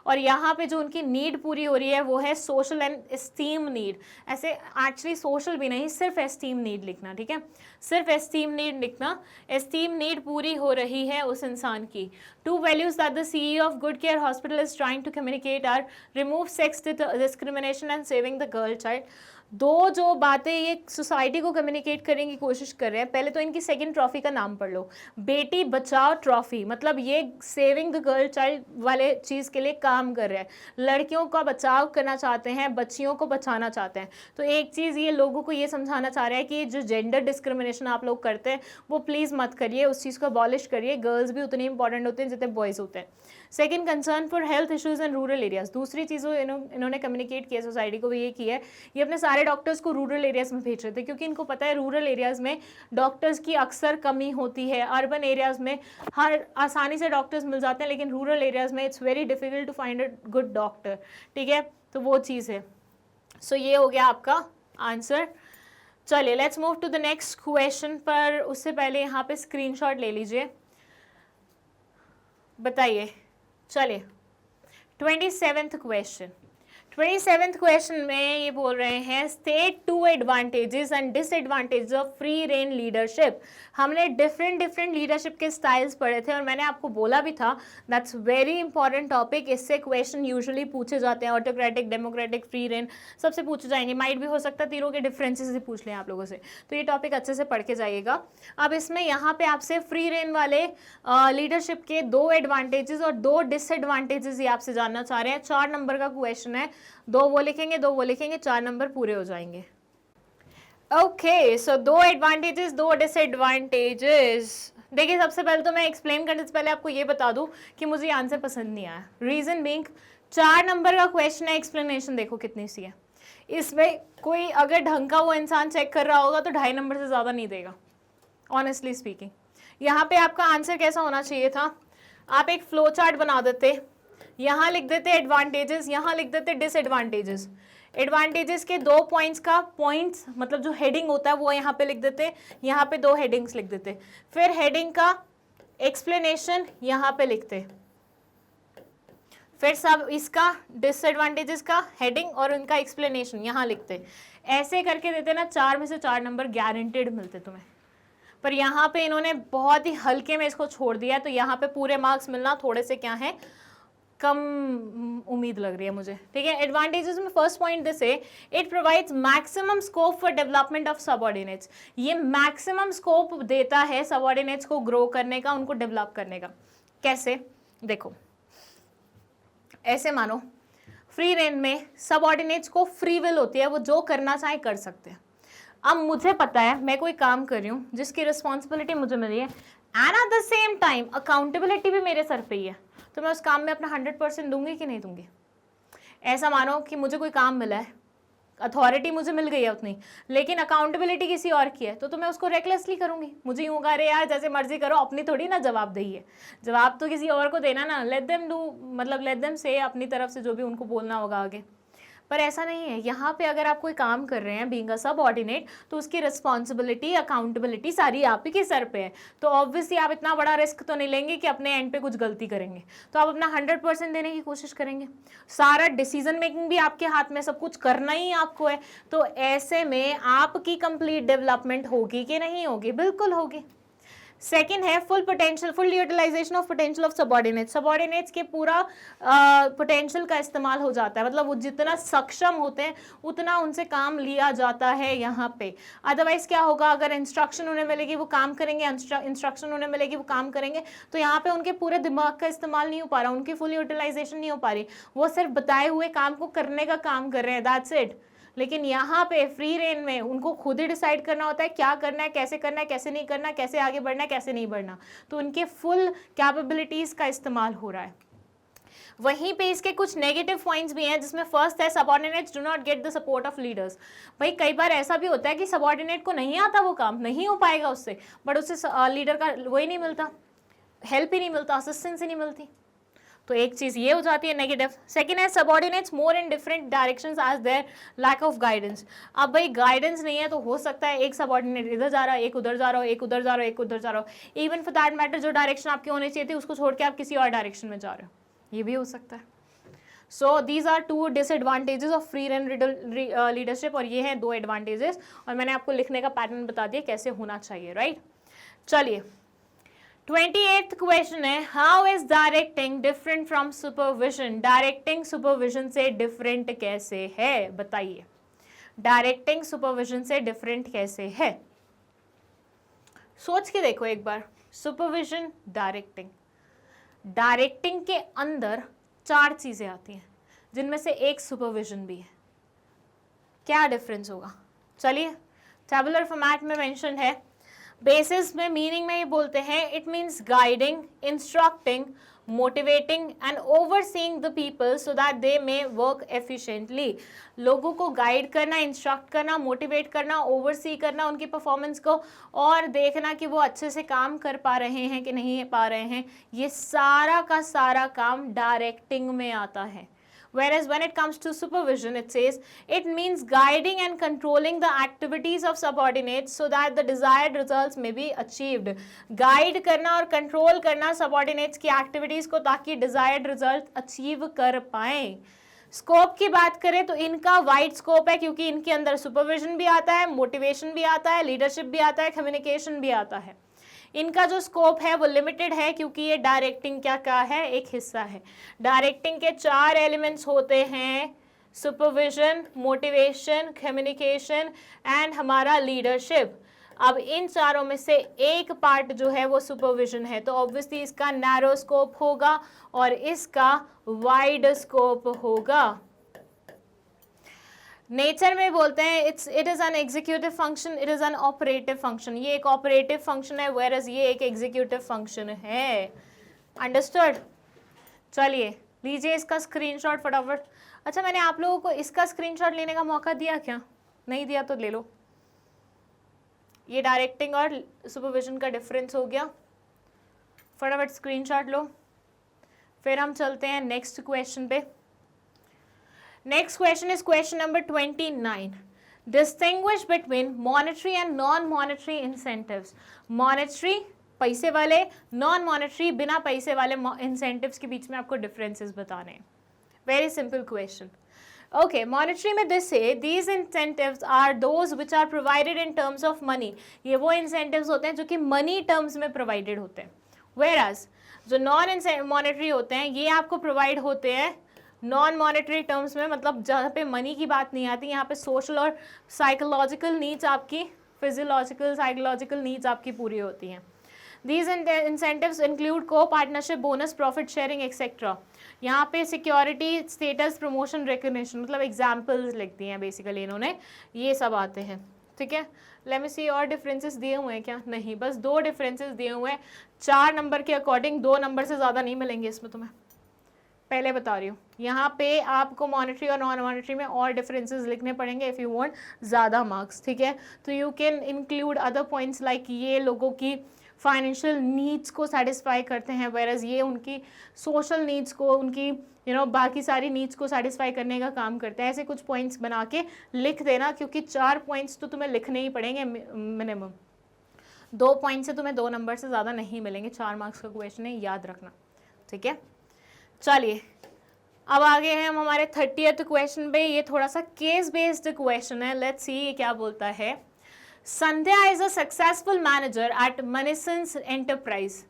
और यहाँ पे जो उनकी नीड पूरी हो रही है वो है सोशल एंड एस्टीम नीड. ऐसे एक्चुअली सोशल भी नहीं, सिर्फ एस्टीम नीड लिखना. ठीक है, सिर्फ एस्टीम नीड लिखना. एस्टीम नीड पूरी हो रही है उस इंसान की. 2 values that the CEO of Good Care Hospital is trying to communicate are remove sex discrimination and saving the girl child. दो जो बातें ये सोसाइटी को कम्युनिकेट करने की कोशिश कर रहे हैं, पहले तो इनकी सेकंड ट्रॉफी का नाम पढ़ लो, बेटी बचाओ ट्रॉफी, मतलब ये सेविंग द गर्ल चाइल्ड वाले चीज़ के लिए काम कर रहे हैं, लड़कियों का बचाव करना चाहते हैं, बच्चियों को बचाना चाहते हैं। तो एक चीज़ ये लोगों को ये समझाना चाह रहा है कि जो जेंडर डिस्क्रिमिनेशन आप लोग करते हैं वो प्लीज़ मत करिए, उस चीज़ को अबॉलिश करिए, गर्ल्स भी उतनी इंपॉर्टेंट होते हैं जितने बॉयज़ होते हैं। Second, concern for health issues in rural areas, दूसरी चीज़ इन्होंने कम्युनिकेट किया सोसाइटी को, ये की है ये अपने सारे डॉक्टर्स को रूरल एरियाज़ में भेज रहे थे, क्योंकि इनको पता है रूरल एरियाज़ में डॉक्टर्स की अक्सर कमी होती है। अर्बन एरियाज़ में हर आसानी से डॉक्टर्स मिल जाते हैं, लेकिन रूरल एरियाज़ में it's very difficult to find a good doctor, ठीक है, तो वो चीज़ है। सो ये हो गया आपका आंसर। चलिए let's move to the next question, पर उससे पहले यहाँ पे स्क्रीनशॉट ले लीजिए, बताइए। चलिए 27th क्वेश्चन, 27th क्वेश्चन में ये बोल रहे हैं state 2 advantages and disadvantages of free rein leadership. हमने डिफरेंट लीडरशिप के स्टाइल्स पढ़े थे और मैंने आपको बोला भी था दैट्स वेरी इंपॉर्टेंट टॉपिक, इससे क्वेश्चन यूजुअली पूछे जाते हैं, ऑटोक्रेटिक, डेमोक्रेटिक, फ्री रेन सबसे पूछे जाएंगे, माइट भी हो सकता है तीनों के डिफरेंसेस से पूछ लें आप लोगों से, तो ये टॉपिक अच्छे से पढ़ के जाइएगा। अब इसमें यहाँ पे आपसे फ्री रेन वाले लीडरशिप के 2 एडवांटेजेस और 2 डिसएडवांटेजेस ये आपसे जानना चाह रहे हैं। 4 नंबर का क्वेश्चन है, 2 वो लिखेंगे 2 वो लिखेंगे, 4 नंबर पूरे हो जाएंगे। ओके, सो 2 एडवांटेजेस 2 डिसएडवांटेजेस। देखिए सबसे पहले तो मैं एक्सप्लेन करने से पहले आपको ये बता दूं कि मुझे ये आंसर पसंद नहीं आया। रीजन बीइंग 4 नंबर का क्वेश्चन है, एक्सप्लेनेशन देखो कितनी सी है, इसमें कोई अगर ढंग का वो इंसान चेक कर रहा होगा तो 2.5 नंबर से ज़्यादा नहीं देगा, ऑनेस्टली स्पीकिंग। यहाँ पे आपका आंसर कैसा होना चाहिए था, आप एक फ्लो चार्ट बना देते, यहाँ लिख देते एडवांटेजेस, यहाँ लिख देते डिसएडवांटेजेस। एडवांटेजेस के 2 पॉइंट्स का पॉइंट्स मतलब जो हेडिंग होता है वो यहाँ पे लिख देते, यहाँ पे 2 हेडिंग्स लिख देते, फिर हेडिंग का एक्सप्लेनेशन यहाँ पे लिखते, फिर सब इसका डिसएडवांटेजेस का हेडिंग और उनका एक्सप्लेनेशन यहाँ लिखते। ऐसे करके देते ना 4 में से 4 नंबर गारंटेड मिलते तुम्हें। पर यहाँ पे इन्होंने बहुत ही हल्के में इसको छोड़ दिया, तो यहाँ पे पूरे मार्क्स मिलना थोड़े से क्या है, कम उम्मीद लग रही है मुझे, ठीक है। एडवांटेजेस में फर्स्ट पॉइंट दिस है, it provides maximum scope for development of subordinates. ये मैक्सिमम स्कोप देता है सबऑर्डिनेट्स को ग्रो करने का, उनको डेवलप करने का। कैसे, देखो ऐसे मानो फ्री रेन में सबऑर्डिनेट्स को फ्री विल होती है, वो जो करना चाहे कर सकते हैं। अब मुझे पता है मैं कोई काम कर रही हूँ जिसकी रिस्पॉन्सिबिलिटी मुझे मिली है, and at the same time accountability भी मेरे सर पे ही है, तो मैं उस काम में अपना 100% दूंगी कि नहीं दूंगी। ऐसा मानो कि मुझे कोई काम मिला है, अथॉरिटी मुझे मिल गई है उतनी, लेकिन अकाउंटेबिलिटी किसी और की है, तो मैं उसको रेकलेसली करूंगी। मुझे यूँ कह रहे यार जैसे मर्जी करो, अपनी थोड़ी ना जवाबदेही है, जवाब तो किसी और को देना ना, लेट देम डू, मतलब लेट देम से अपनी तरफ से जो भी उनको बोलना होगा आगे। पर ऐसा नहीं है, यहाँ पे अगर आप कोई काम कर रहे हैं बीइंग अ सबऑर्डिनेट, तो उसकी रिस्पॉन्सिबिलिटी, अकाउंटेबिलिटी सारी आप ही के सर पे है। तो ऑब्वियसली आप इतना बड़ा रिस्क तो नहीं लेंगे कि अपने एंड पे कुछ गलती करेंगे, तो आप अपना 100% देने की कोशिश करेंगे। सारा डिसीजन मेकिंग भी आपके हाथ में, सब कुछ करना ही आपको है, तो ऐसे में आपकी कंप्लीट डेवलपमेंट होगी कि नहीं होगी, बिल्कुल होगी। सेकेंड है full potential, full utilisation of potential of subordinates. Subordinates के पूरा पोटेंशियल का इस्तेमाल हो जाता है, मतलब वो जितना सक्षम होते हैं उतना उनसे काम लिया जाता है यहाँ पे। अदरवाइज क्या होगा, अगर इंस्ट्रक्शन उन्हें मिलेगी वो काम करेंगे, इंस्ट्रक्शन उन्हें मिलेगी वो काम करेंगे, तो यहाँ पे उनके पूरे दिमाग का इस्तेमाल नहीं हो पा रहा, उनकी फुल यूटिलाइजेशन नहीं हो पा रही, वो सिर्फ बताए हुए काम को करने का काम कर रहे हैं, दैट्स इट। लेकिन यहाँ पे फ्री रेन में उनको खुद ही डिसाइड करना होता है क्या करना है, कैसे नहीं करना, कैसे आगे बढ़ना है, कैसे नहीं बढ़ना, तो उनके फुल कैपेबिलिटीज का इस्तेमाल हो रहा है। वहीं पे इसके कुछ नेगेटिव पॉइंट्स भी हैं, जिसमें फर्स्ट है subordinates do not get the support of leaders. भाई कई बार ऐसा भी होता है कि सबऑर्डिनेट को नहीं आता, वो काम नहीं हो पाएगा उससे, बट उससे लीडर का वही नहीं मिलता, हेल्प ही नहीं मिलता, असिस्टेंस ही नहीं मिलती, तो एक चीज ये हो जाती है नेगेटिव। सेकंड है subordinates more in different directions as their lack of guidance. अब भाई गाइडेंस नहीं है तो हो सकता है एक सबऑर्डिनेट इधर जा रहा है, एक उधर जा रहा हो, एक उधर जा रहा हो, एक उधर जा रहा हो, इवन फॉर दैट मैटर जो डायरेक्शन आपकी होनी चाहिए थी उसको छोड़ के आप किसी और डायरेक्शन में जा रहे हो, ये भी हो सकता है। So these are 2 disadvantages of free rein leadership, और ये हैं 2 एडवांटेजेस, और मैंने आपको लिखने का पैटर्न बता दिया कैसे होना चाहिए, राइट। चलिए 28th क्वेश्चन है, how is directing different from supervision. Directing supervision से डिफरेंट कैसे है, बताइए। डायरेक्टिंग सुपरविजन से डिफरेंट कैसे है? सोच के देखो एक बार, सुपरविजन, डायरेक्टिंग। डायरेक्टिंग के अंदर 4 चीजें आती हैं जिनमें से एक सुपरविजन भी है। क्या डिफरेंस होगा? चलिए, टेबुलर फॉर्मेट में मेंशन है। बेसिस में मीनिंग में ये बोलते हैं, it means guiding, instructing, motivating and overseeing the people so that they may work efficiently. लोगों को गाइड करना, इंस्ट्रक्ट करना, मोटिवेट करना, ओवरसी करना उनकी परफॉर्मेंस को, और देखना कि वो अच्छे से काम कर पा रहे हैं कि नहीं पा रहे हैं। ये सारा का सारा काम डायरेक्टिंग में आता है। Whereas when it comes to supervision, it says it means guiding and controlling the activities of subordinates so that the desired results may be achieved. Guide करना और control करना subordinates की activities को ताकि desired result achieve कर पाएं। Scope की बात करें तो इनका वाइड स्कोप है, क्योंकि इनके अंदर सुपरविजन भी आता है, मोटिवेशन भी आता है, लीडरशिप भी आता है, कम्युनिकेशन भी आता है। इनका जो स्कोप है वो लिमिटेड है, क्योंकि ये डायरेक्टिंग क्या है, एक हिस्सा है। डायरेक्टिंग के 4 एलिमेंट्स होते हैं, सुपरविजन, मोटिवेशन, कम्युनिकेशन एंड हमारा लीडरशिप। अब इन चारों में से एक पार्ट जो है वो सुपरविजन है, तो ऑब्वियसली इसका नैरो स्कोप होगा और इसका वाइड स्कोप होगा। नेचर में बोलते हैं it is an executive function, it is an operative function. ये एक ऑपरेटिव फंक्शन है, वेयरएज ये एक एग्जीक्यूटिव फंक्शन है। अंडरस्टूड? चलिए लीजिए इसका स्क्रीनशॉट फटाफट। अच्छा, मैंने आप लोगों को इसका स्क्रीनशॉट लेने का मौका दिया क्या? नहीं दिया तो ले लो। ये डायरेक्टिंग और सुपरविजन का डिफरेंस हो गया। फटाफट स्क्रीनशॉट लो, फिर हम चलते हैं नेक्स्ट क्वेश्चन पे। Next question is question number 29. Distinguish between monetary and non-monetary incentives. Monetary पैसे वाले, non-monetary बिना पैसे वाले incentives के बीच में आपको differences बताने हैं। Very simple question. Okay, monetary में this say these incentives are those which are provided in terms of money. ये वो incentives होते हैं जो कि money terms में provided होते हैं। Whereas जो non-monetary होते हैं ये आपको provide होते हैं नॉन मॉनेटरी टर्म्स में, मतलब जहाँ पे मनी की बात नहीं आती, यहाँ पे सोशल और साइकोलॉजिकल नीड्स आपकी, फिजियोलॉजिकल साइकोलॉजिकल नीड्स आपकी पूरी होती हैं। दीज इंसेंटिव्स इंक्लूड को partnership, bonus, profit sharing etcetera. यहाँ पे सिक्योरिटी, स्टेटस, प्रमोशन, रिकग्निशन, मतलब एग्जाम्पल्स लिख दिए हैं बेसिकली इन्होंने, ये सब आते हैं। ठीक है, लेट मी सी और डिफरेंसेस दिए हुए हैं क्या? नहीं, बस 2 डिफरेंसेस दिए हुए हैं। 4 नंबर के अकॉर्डिंग 2 नंबर से ज़्यादा नहीं मिलेंगे इसमें तुम्हें, पहले बता रही हूँ। यहाँ पे आपको मॉनेटरी और नॉन मॉनेटरी में और डिफरेंसेस लिखने पड़ेंगे इफ़ यू वांट ज़्यादा मार्क्स। ठीक है, तो you can include other points like ये लोगों की फाइनेंशियल नीड्स को सेटिस्फाई करते हैं, वेरएज ये उनकी सोशल नीड्स को, उनकी बाकी सारी नीड्स को सेटिस्फाई करने का काम करते हैं। ऐसे कुछ पॉइंट्स बना के लिख देना, क्योंकि 4 पॉइंट्स तो तुम्हें लिखने ही पड़ेंगे मिनिमम। 2 पॉइंट से तुम्हें 2 नंबर से ज़्यादा नहीं मिलेंगे। 4 मार्क्स का क्वेश्चन है, याद रखना। ठीक है, चलिए अब आगे हैं हम हमारे 30th क्वेश्चन पे। ये थोड़ा सा केस बेस्ड क्वेश्चन है, लेट्स सी ये क्या बोलता है। Sandhya is a successful manager at Moneysense enterprise.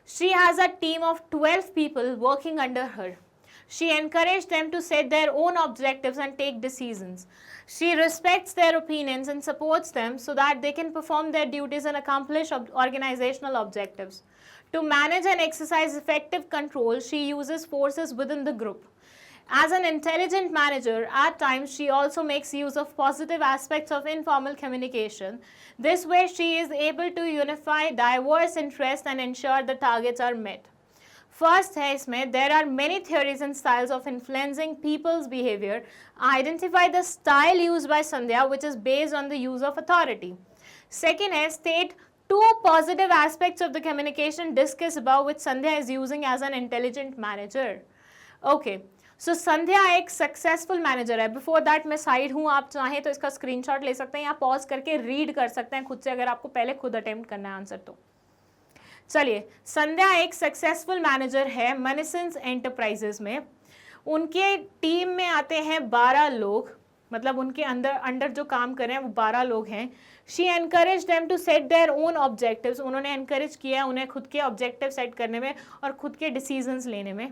She has a team of 12 people working under her. She encouraged them to set their own objectives and take decisions. She respects their opinions and supports them so that they can perform their duties and accomplish organizational objectives. To manage and exercise effective control, she uses forces within the group. As an intelligent manager, at times she also makes use of positive aspects of informal communication. This way, she is able to unify diverse interests and ensure the targets are met. First है इसमें, there are many theories and styles of influencing people's behavior. Identify the style used by Sandhya, which is based on the use of authority. Second है, state 2 positive aspects of the communication discussed above which Sandhya is using as an intelligent manager. Okay. सो संध्या एक successful manager है। Before that मैं side हूँ, आप चाहें तो इसका screenshot ले सकते हैं या पॉज करके रीड कर सकते हैं खुद से, अगर आपको पहले खुद अटेम्प्ट करना है आंसर तो। चलिए, संध्या एक सक्सेसफुल मैनेजर है मनीसेंस एंटरप्राइजेस में। उनके टीम में आते हैं 12 लोग, मतलब उनके अंडर जो काम कर रहे हैं वो 12 लोग हैं। She encourage them to set their own objectives. उन्होंने एनकरेज किया उन्हें खुद के ऑब्जेक्टिव सेट करने में और खुद के डिसीजंस लेने में।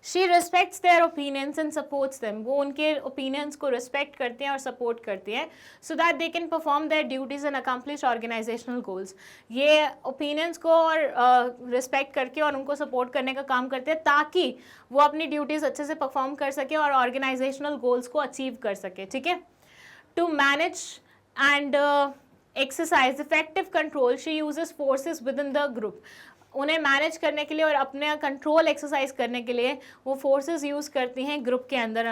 She respects their opinions and supports them, वो उनके ओपिनियंस को रिस्पेक्ट करती हैं और सपोर्ट करती हैं, so that they can perform their duties and accomplish organisational goals. ये ओपिनियंस को और रिस्पेक्ट करके और उनको सपोर्ट करने का काम करते हैं ताकि वो अपनी ड्यूटीज अच्छे से परफॉर्म कर सके और ऑर्गेनाइजेशनल गोल्स को अचीव कर सके, ठीक है। To manage and exercise effective control she uses forces within the group, उन्हें मैनेज करने के लिए और अपने कंट्रोल एक्सरसाइज करने के लिए वो फोर्सेस यूज करती हैं ग्रुप के अंदर।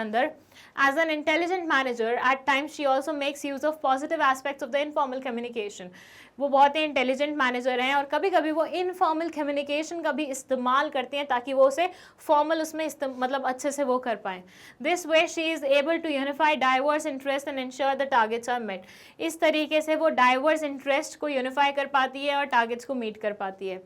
As an intelligent manager at times she also makes use of positive aspects of the informal communication, वो बहुत ही इंटेलिजेंट मैनेजर हैं और कभी कभी वो इनफॉर्मल कम्युनिकेशन का भी इस्तेमाल करती हैं ताकि वो उसे फॉर्मल उसमें मतलब अच्छे से वो कर पाएँ। This way she is able to unify diverse interest and ensure the targets are met, इस तरीके से वो डाइवर्स इंटरेस्ट को यूनिफाई कर पाती है और टारगेट्स को मीट कर पाती है।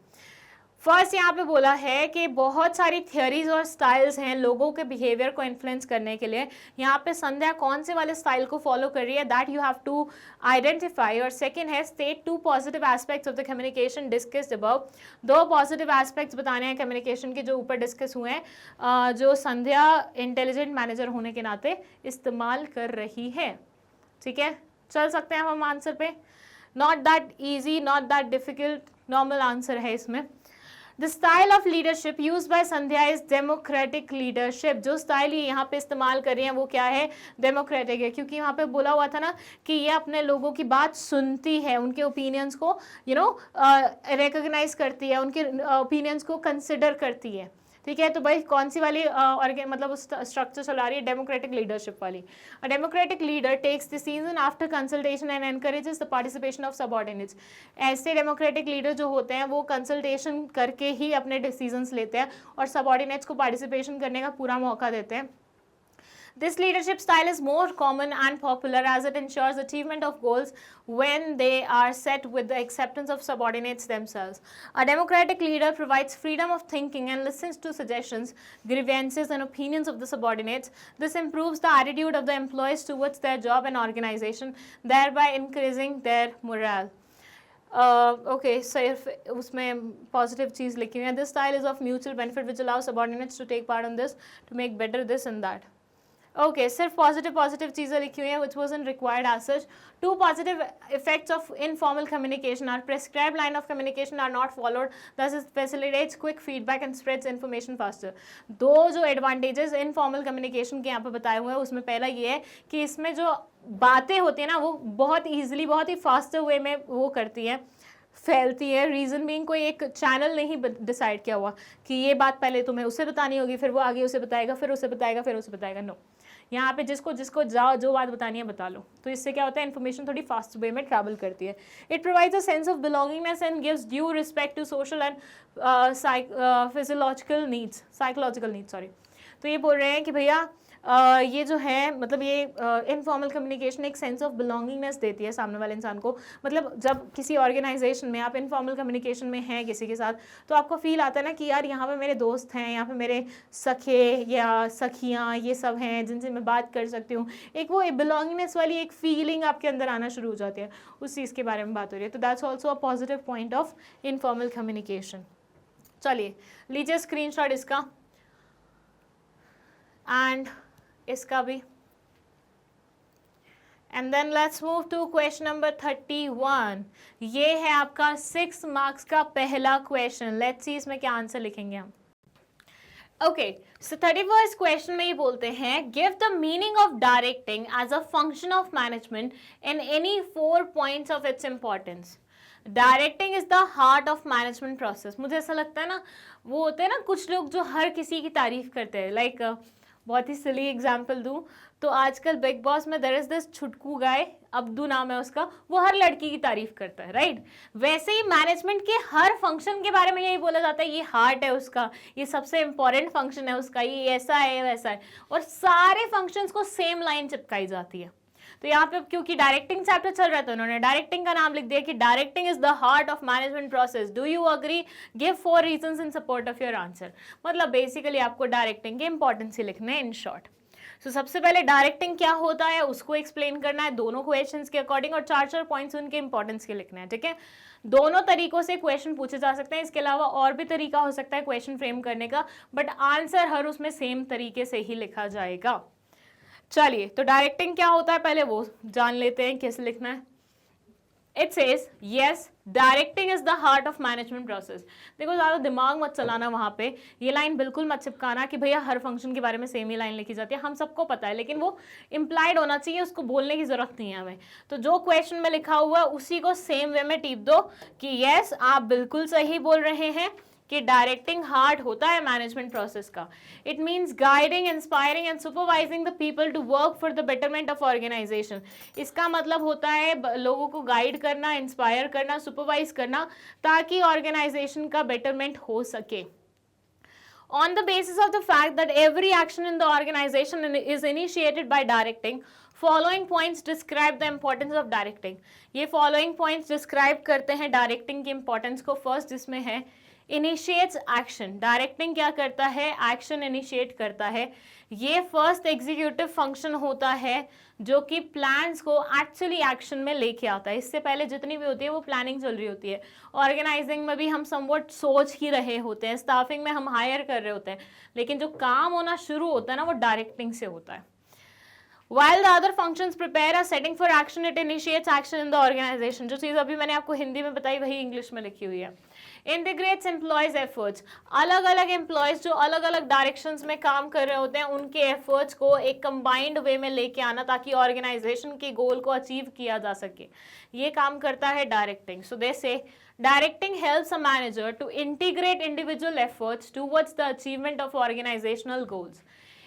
फर्स्ट यहाँ पे बोला है कि बहुत सारी थियोरीज और स्टाइल्स हैं लोगों के बिहेवियर को इन्फ्लुएंस करने के लिए, यहाँ पे संध्या कौन से वाले स्टाइल को फॉलो कर रही है, that you have to identify. और सेकंड है state 2 positive aspects of the communication discussed above, 2 positive aspects बताने हैं कम्युनिकेशन के जो ऊपर डिस्कस हुए हैं, जो संध्या इंटेलिजेंट मैनेजर होने के नाते इस्तेमाल कर रही है, ठीक है। चल सकते हैं हम आंसर पे, not that easy, not that difficult, normal answer है इसमें। The style of leadership used by Sandhya is democratic leadership, जो स्टाइल ये यहाँ पे इस्तेमाल कर रही हैं वो क्या है, डेमोक्रेटिक है, क्योंकि यहाँ पे बोला हुआ था ना कि ये अपने लोगों की बात सुनती है, उनके ओपिनियंस को रिकॉग्नाइज करती है, उनके ओपिनियंस को कंसिडर करती है, ठीक है। तो भाई कौन सी वाली मतलब स्ट्रक्चर चला रही है, डेमोक्रेटिक लीडरशिप वाली। A democratic leader takes decision after consultation and encourages the participation of subordinates, ऐसे डेमोक्रेटिक लीडर जो होते हैं वो कंसल्टेशन करके ही अपने डिसीजंस लेते हैं और सबऑर्डिनेट्स को पार्टिसिपेशन करने का पूरा मौका देते हैं। This leadership style is more common and popular as it ensures achievement of goals when they are set with the acceptance of subordinates themselves. A democratic leader provides freedom of thinking and listens to suggestions, grievances and opinions of the subordinates. This improves the attitude of the employees towards their job and organization, thereby increasing their morale. Okay, सिर्फ उसमें positive चीज़ लिखी हुई है, this style is of mutual benefit which allow subordinates to take part on this to make better this and that. Okay, सिर्फ positive चीज़ें लिखी हुई हैं which was in required as such. 2 positive effects of informal communication are prescribed line of communication are not followed, thus it facilitates quick feedback and spreads information faster. 2 जो advantages informal communication के यहाँ पे बताए हुए हैं उसमें पहला ये है कि इसमें जो बातें होती हैं ना वो बहुत ईजिली बहुत ही फास्टर वे में वो करती हैं, फैलती है। रीज़न बीइंग कोई एक चैनल नहीं डिसाइड किया हुआ कि ये बात पहले तुम्हें उससे बतानी होगी, फिर वो आगे उसे बताएगा, फिर उसे बताएगा, फिर उसे बताएगा। नो, यहाँ पे जिसको जाओ जो बात बतानी है बता लो, तो इससे क्या होता है, इन्फॉर्मेशन थोड़ी फास्ट वे में ट्रैवल करती है। It provides a sense of belongingness and gives due respect to social and physiological needs, psychological needs, sorry. तो ये बोल रहे हैं कि भैया ये जो है मतलब ये इनफॉर्मल कम्युनिकेशन एक सेंस ऑफ बिलोंगिंगनेस देती है सामने वाले इंसान को। मतलब जब किसी ऑर्गेनाइजेशन में आप इनफॉर्मल कम्युनिकेशन में हैं किसी के साथ, तो आपको फील आता है ना कि यार यहाँ पे मेरे दोस्त हैं, यहाँ पे मेरे सखे या सखियाँ ये सब हैं जिनसे मैं बात कर सकती हूँ। एक वो बिलोंगिंगनेस वाली एक फीलिंग आपके अंदर आना शुरू हो जाती है, उस चीज़ के बारे में बात हो रही है। तो that's also a positive point of informal communication. चलिए लीजिए स्क्रीनशॉट इसका एंड इसका भी, and then let's move to question number 31। ये है आपका 6 मार्क्स का पहला क्वेश्चन। लेट्स सी इसमें क्या आंसर लिखेंगे हम। ओके, सो 31st क्वेश्चन में ये बोलते हैं, give the meaning of directing as a function of management in any 4 points of its importance. Directing is the heart of management process. मुझे ऐसा लगता है ना, वो होते हैं ना कुछ लोग जो हर किसी की तारीफ करते हैं, लाइक बहुत ही सिली एग्जाम्पल दूँ तो आजकल बिग बॉस में देयर इज दिस छुटकू गाय, अब्दू नाम है उसका, वो हर लड़की की तारीफ करता है, राइट। वैसे ही मैनेजमेंट के हर फंक्शन के बारे में यही बोला जाता है, ये हार्ट है उसका, ये सबसे इंपॉर्टेंट फंक्शन है उसका, ये ऐसा है वैसा है, और सारे फंक्शंस को सेम लाइन चिपकाई जाती है। तो यहाँ पे क्योंकि डायरेक्टिंग चैप्टर चल रहा है तो उन्होंने डायरेक्टिंग का नाम लिख दिया कि directing is the heart of management process. Do you agree? Give 4 reasons in support of your answer. मतलब बेसिकली आपको डायरेक्टिंग के इंपॉर्टेंस ही लिखने हैं इन शॉर्ट। सो सबसे पहले डायरेक्टिंग क्या होता है उसको एक्सप्लेन करना है दोनों क्वेश्चंस के अकॉर्डिंग, और 4 पॉइंट्स उनके इंपॉर्टेंस के लिखने हैं, ठीक है। दोनों तरीकों से क्वेश्चन पूछे जा सकते हैं, इसके अलावा और भी तरीका हो सकता है क्वेश्चन फ्रेम करने का, बट आंसर हर उसमें सेम तरीके से ही लिखा जाएगा। चलिए, तो डायरेक्टिंग क्या होता है पहले वो जान लेते हैं, कैसे लिखना है। It says yes, directing is the heart of management process। देखो ज़्यादा दिमाग मत चलाना वहाँ पे, ये लाइन बिल्कुल मत चिपकाना कि भैया हर फंक्शन के बारे में सेम ही लाइन लिखी जाती है, हम सबको पता है, लेकिन वो इम्प्लाइड होना चाहिए, उसको बोलने की जरूरत नहीं है हमें। तो जो क्वेश्चन में लिखा हुआ है उसी को सेम वे में टीप दो कि यस आप बिल्कुल सही बोल रहे हैं कि डायरेक्टिंग हार्ट होता है मैनेजमेंट प्रोसेस का। It means guiding, inspiring and supervising the people to work for the betterment of organisation. इसका मतलब होता है लोगों को गाइड करना, इंस्पायर करना, सुपरवाइज करना, ताकि ऑर्गेनाइजेशन का बेटरमेंट हो सके। On the basis of the fact that every action in the organization is initiated by directing, following points describe the importance of directing। ये following points describe करते हैं directing की importance को। first जिसमें है इनिशिएट्स एक्शन। डायरेक्टिंग क्या करता है, एक्शन इनिशिएट करता है। ये फर्स्ट एग्जीक्यूटिव फंक्शन होता है जो कि प्लान्स को एक्चुअली एक्शन में लेके आता है। इससे पहले जितनी भी होती है वो प्लानिंग चल रही होती है। ऑर्गेनाइजिंग में भी हम समवट सोच ही रहे होते हैं, स्टाफिंग में हम हायर कर रहे होते हैं, लेकिन जो काम होना शुरू होता है ना वो डायरेक्टिंग से होता है। While the other functions prepare a setting for action, it initiates action in the organization। जो चीज़ अभी मैंने आपको हिंदी में बताई वही इंग्लिश में लिखी हुई है। Integrates employees efforts। अलग अलग एम्प्लॉयज जो अलग अलग डायरेक्शंस में काम कर रहे होते हैं उनके एफर्ट्स को एक कंबाइंड वे में लेके आना ताकि ऑर्गेनाइजेशन के गोल को अचीव किया जा सके, ये काम करता है डायरेक्टिंग। सो दे से directing helps a manager to integrate individual efforts towards the achievement of organizational goals।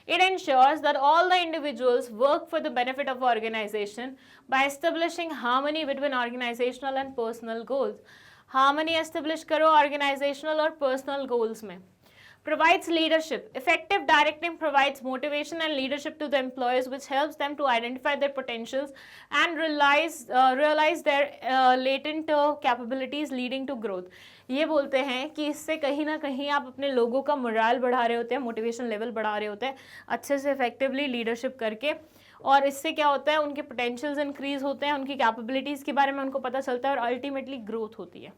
It ensures that all the individuals work for the benefit of organization by establishing harmony between organizational and personal goals। Harmony establish करो organizational और personal goals में। Provides leadership। Effective directing provides motivation and leadership to the employees, which helps them to identify their potentials and realize their latent capabilities, leading to growth। ये बोलते हैं कि इससे कहीं ना कहीं आप अपने लोगों का मोरल बढ़ा रहे होते हैं, मोटिवेशन लेवल बढ़ा रहे होते हैं अच्छे से इफेक्टिवली लीडरशिप करके, और इससे क्या होता है उनके पोटेंशियल्स इंक्रीज होते हैं, उनकी कैपेबिलिटीज़ के बारे में उनको पता चलता है और अल्टीमेटली ग्रोथ होती है।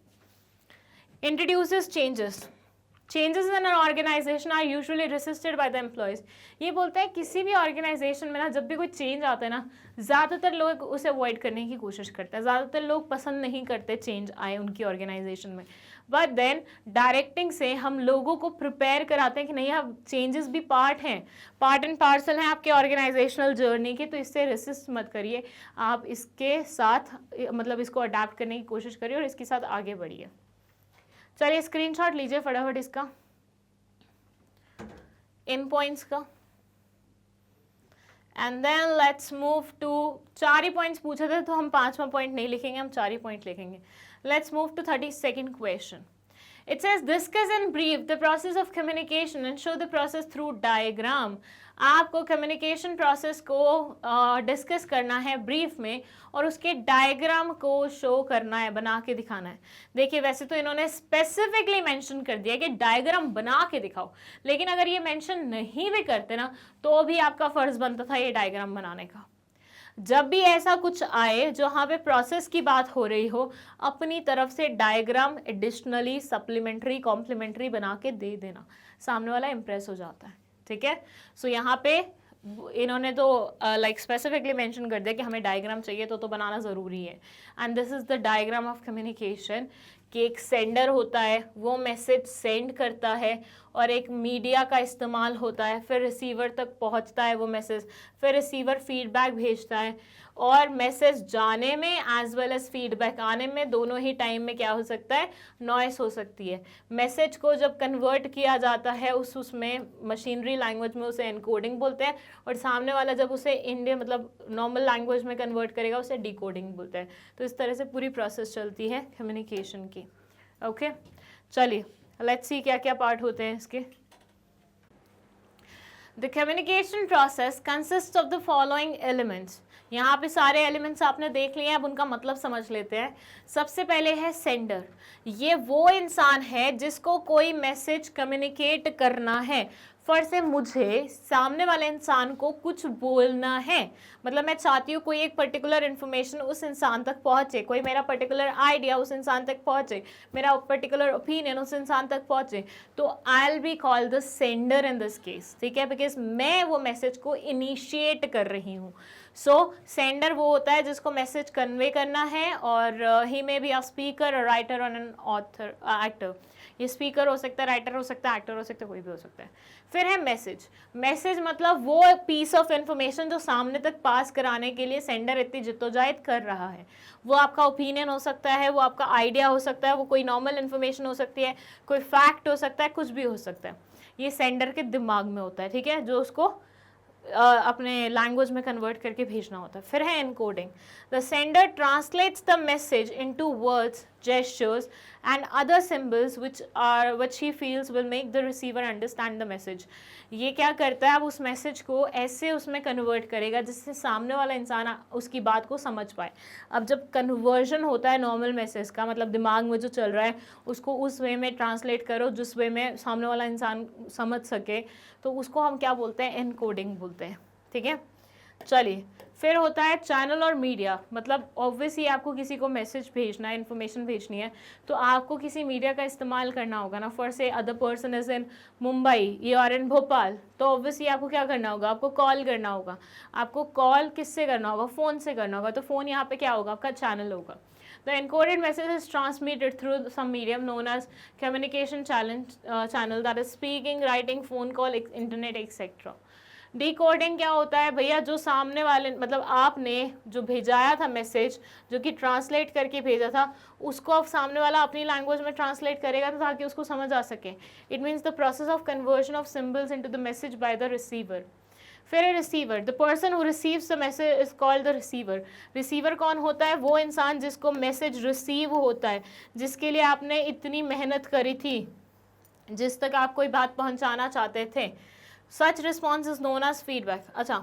Introduces changes. Changes in an organisation are usually resisted by the employees. ये बोलता है किसी भी ऑर्गेनाइजेशन में ना जब भी कोई चेंज आता है ना, ज़्यादातर लोग उसे अवॉइड करने की कोशिश करते हैं, ज़्यादातर लोग पसंद नहीं करते चेंज आए उनकी ऑर्गेनाइजेशन में। बट देन डायरेक्टिंग से हम लोगों को प्रिपेयर कराते हैं कि नहीं, अब चेंजेस भी पार्ट हैं, पार्ट एंड पार्सल हैं आपके ऑर्गेनाइजेशनल जर्नी के, तो इससे रेसिस्ट मत करिए, आप इसके साथ मतलब इसको अडेप्ट करने की कोशिश करिए और इसके साथ आगे बढ़िए। चलिए स्क्रीनशॉट लीजिए फटाफट इसका, इन पॉइंट्स का, and then let's move to 4 ही पॉइंट्स पूछे थे तो हम 5वां पॉइंट नहीं लिखेंगे, हम 4 ही पॉइंट लिखेंगे। Let's move to 32nd question. It says discuss in brief the process of communication and show the process through diagram। आपको कम्युनिकेशन प्रोसेस को डिस्कस करना है ब्रीफ में और उसके डायग्राम को शो करना है, बना के दिखाना है। देखिए वैसे तो इन्होंने स्पेसिफिकली मेंशन कर दिया कि डायग्राम बना के दिखाओ, लेकिन अगर ये मेंशन नहीं भी करते ना तो भी आपका फर्ज बनता था ये डायग्राम बनाने का। जब भी ऐसा कुछ आए जहाँ पे प्रोसेस की बात हो रही हो, अपनी तरफ से डायग्राम एडिशनली सप्लीमेंट्री कॉम्प्लीमेंट्री बना के दे देना, सामने वाला इंप्रेस हो जाता है, ठीक है। सो यहाँ पे इन्होंने तो लाइक स्पेसिफिकली मेंशन कर दिया कि हमें डायग्राम चाहिए तो बनाना ज़रूरी है। And this is the diagram of communication कि एक सेंडर होता है, वो मैसेज सेंड करता है और एक मीडिया का इस्तेमाल होता है, फिर रिसीवर तक पहुंचता है वो मैसेज, फिर रिसीवर फीडबैक भेजता है, और मैसेज जाने में एज वेल एज फीडबैक आने में दोनों ही टाइम में क्या हो सकता है, नॉइस हो सकती है। मैसेज को जब कन्वर्ट किया जाता है उसमें मशीनरी लैंग्वेज में उसे एनकोडिंग बोलते हैं, और सामने वाला जब उसे इंडियन मतलब नॉर्मल लैंग्वेज में कन्वर्ट करेगा उसे डिकोडिंग बोलते हैं। तो इस तरह से पूरी प्रोसेस चलती है कम्युनिकेशन की। ओके चलिए लेट्स सी क्या क्या पार्ट होते हैं इसके। The communication process consist of the following elements. यहाँ पे सारे एलिमेंट्स आपने देख लिए हैं, अब उनका मतलब समझ लेते हैं। सबसे पहले है सेंडर। ये वो इंसान है जिसको कोई मैसेज कम्युनिकेट करना है। फॉर से मुझे सामने वाले इंसान को कुछ बोलना है, मतलब मैं चाहती हूँ कोई एक पर्टिकुलर इन्फॉर्मेशन उस इंसान तक पहुँचे, कोई मेरा पर्टिकुलर आइडिया उस इंसान तक पहुँचे, मेरा पर्टिकुलर ओपिनियन उस इंसान तक पहुँचे, तो I will be called the sender in this case, ठीक है, बिकॉज मैं वो मैसेज को इनिशिएट कर रही हूँ। सो सेंडर वो होता है जिसको मैसेज कन्वे करना है, और he may be a speaker, a writer और एन ऑथर, एक्टर। ये स्पीकर हो सकता है, राइटर हो सकता है, एक्टर हो सकता है, कोई भी हो सकता है। फिर है मैसेज। मैसेज मतलब वो पीस ऑफ इंफॉर्मेशन जो सामने तक पास कराने के लिए सेंडर इतनी जिद्दोजहद कर रहा है। वो आपका ओपिनियन हो सकता है, वो आपका आइडिया हो सकता है, वो कोई नॉर्मल इन्फॉर्मेशन हो सकती है, कोई फैक्ट हो सकता है, कुछ भी हो सकता है। ये सेंडर के दिमाग में होता है, ठीक है, जो उसको अपने लैंग्वेज में कन्वर्ट करके भेजना होता है। फिर है encoding. The sender translates the message into words, gestures and other symbols which he feels will make the receiver understand the message। ये क्या करता है, अब उस मैसेज को ऐसे उसमें कन्वर्ट करेगा जिससे सामने वाला इंसान उसकी बात को समझ पाए। अब जब कन्वर्जन होता है नॉर्मल मैसेज का, मतलब दिमाग में जो चल रहा है उसको उस वे में ट्रांसलेट करो जिस वे में सामने वाला इंसान समझ सके, तो उसको हम क्या बोलते हैं, एनकोडिंग बोलते हैं, ठीक है। चलिए, फिर होता है चैनल और मीडिया। मतलब ऑब्वियसली आपको किसी को मैसेज भेजना है, इन्फॉर्मेशन भेजनी है, तो आपको किसी मीडिया का इस्तेमाल करना होगा ना। For say other person is in Mumbai, you are in Bhopal, तो ऑब्वियसली आपको क्या करना होगा, आपको कॉल करना होगा। आपको कॉल किससे करना होगा, फ़ोन से करना होगा, तो फ़ोन यहाँ पे क्या होगा, आपका चैनल होगा। The encoded message is transmitted through some medium known as communication channel that is speaking, writing, phone call, internet, etc. Decoding क्या होता है भैया, जो सामने वाले, मतलब आपने जो भेजाया था मैसेज, जो कि ट्रांसलेट करके भेजा था, उसको अब सामने वाला अपनी लैंग्वेज में ट्रांसलेट करेगा तो ताकि उसको समझ आ सके। It means the process of conversion of symbols into the message by the receiver. फिर है receiver. The person who receives the message is called the receiver. Receiver कौन होता है, वो इंसान जिसको मैसेज रिसीव होता है, जिसके लिए आपने इतनी मेहनत करी थी, जिस तक आप कोई बात पहुंचाना चाहते थे। Such response is known as feedback. अच्छा,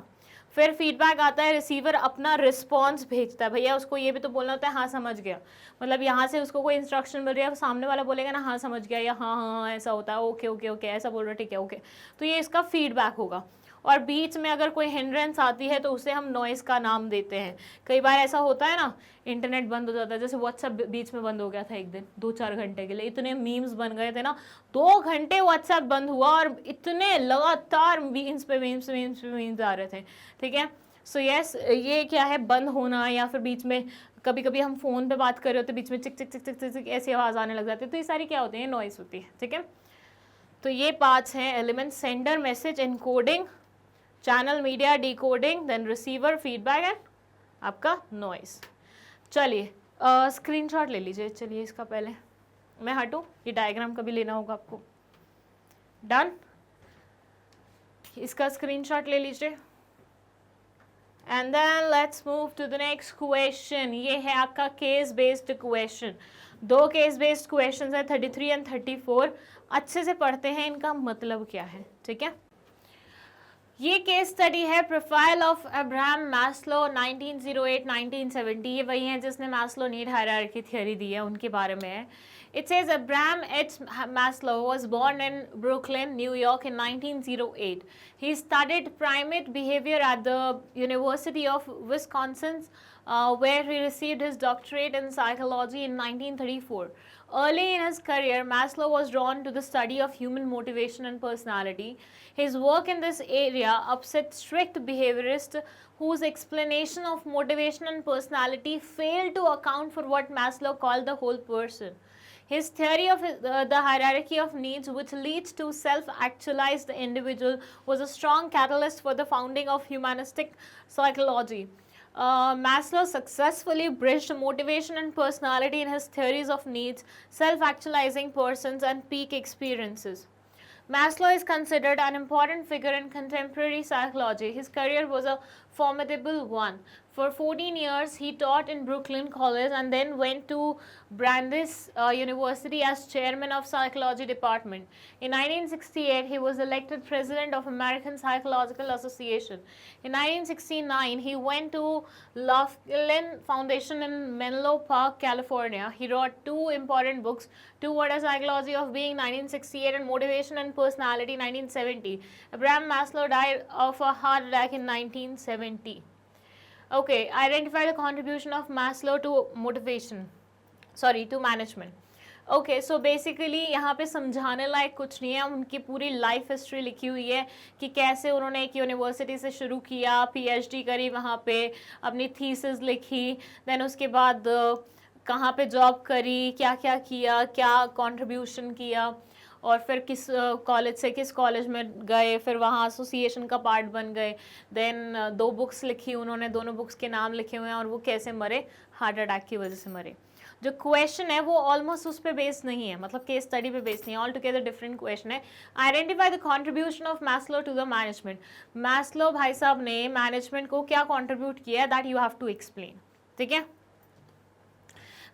फिर फीडबैक आता है, रिसीवर अपना रिस्पॉन्स भेजता है। भैया उसको ये भी तो बोलना होता है हाँ समझ गया, मतलब यहाँ से उसको कोई इंस्ट्रक्शन मिल रही है, सामने वाला बोलेगा ना हाँ समझ गया, या हाँ हाँ ऐसा होता है, ओके ओके ओके ऐसा बोल रहे, ठीक है ओके, तो ये इसका फीडबैक होगा। और बीच में अगर कोई हिंड्रेंस आती है तो उसे हम नॉइस का नाम देते हैं। कई बार ऐसा होता है ना, इंटरनेट बंद हो जाता है, जैसे व्हाट्सएप बीच में बंद हो गया था एक दिन 2-4 घंटे के लिए, इतने मीम्स बन गए थे ना, 2 घंटे व्हाट्सएप बंद हुआ और इतने लगातार मीम्स पे मीम्स आ रहे थे, ठीक है। सो यस, ये क्या है, बंद होना, या फिर बीच में कभी कभी हम फ़ोन पे बात कर रहे होते, बीच में चिक चिक चिक चिक चिक चिक ऐसी आवाज़ आने लग जाती है, तो ये सारी क्या होती है, नॉइस होती है, ठीक है। तो ये 5 हैं element, sender, message, encoding, channel, media, decoding, then receiver, feedback and आपका नॉइस। चलिए स्क्रीनशॉट ले लीजिए। चलिए इसका पहले मैं हटूँ, ये डायग्राम कभी लेना होगा आपको। डन, इसका स्क्रीनशॉट ले लीजिए। And then let's move to the next question. ये है आपका case based question. 2 case based question है, 33 एंड 34। अच्छे से पढ़ते हैं इनका मतलब क्या है, ठीक है। ये केस स्टडी है प्रोफाइल ऑफ अब्राहम मैस्लो 1908-1970। ये वही हैं जिसने मैस्लो नीड हायरार्की थ्योरी दी है, उनके बारे में है। It says Abraham H. Maslow was born in Brooklyn, New York in 1908. He studied primate behavior at the University of Wisconsin, where he received his doctorate in psychology in 1934. Early in his career, Maslow was drawn to the study of human motivation and personality. His work in this area upset strict behaviorists whose explanation of motivation and personality failed to account for what Maslow called the whole person. His theory of the hierarchy of needs, which leads to self-actualized individual, was a strong catalyst for the founding of humanistic psychology. Maslow successfully bridged motivation and personality in his theories of needs, self-actualizing persons, and peak experiences. Maslow is considered an important figure in contemporary psychology. His career was a formidable one. For 14 years, he taught in Brooklyn College and then went to Brandeis University as chairman of psychology department. In 1968, he was elected president of American Psychological Association. In 1969, he went to Laughlin Foundation in Menlo Park, California. He wrote 2 important books, Toward a Psychology of Being 1968 and Motivation and personality 1970. Abraham Maslow died of a heart attack in 1970. Okay, identify the contribution of Maslow to management. Okay so basically यहाँ पे समझाने लायक कुछ नहीं है, उनकी पूरी life history लिखी हुई है कि कैसे उन्होंने एक यूनिवर्सिटी से शुरू किया, पीएचडी करी, वहाँ पे अपनी थीसिस लिखी, देन उसके बाद कहाँ पे जॉब करी, क्या क्या किया, क्या कंट्रीब्यूशन किया, और फिर किस कॉलेज से किस कॉलेज में गए, फिर वहाँ एसोसिएशन का पार्ट बन गए, देन 2 बुक्स लिखी उन्होंने, दोनों बुक्स के नाम लिखे हुए हैं, और वो कैसे मरे, हार्ट अटैक की वजह से मरे। जो क्वेश्चन है वो ऑलमोस्ट उस पर बेस्ड नहीं है, मतलब केस स्टडी पे बेस्ड नहीं है, ऑल टुगेदर डिफरेंट क्वेश्चन है। Identify the contribution of Maslow to the management. Maslow भाई साहब ने मैनेजमेंट को क्या कंट्रीब्यूट किया, that you have to explain. ठीक है,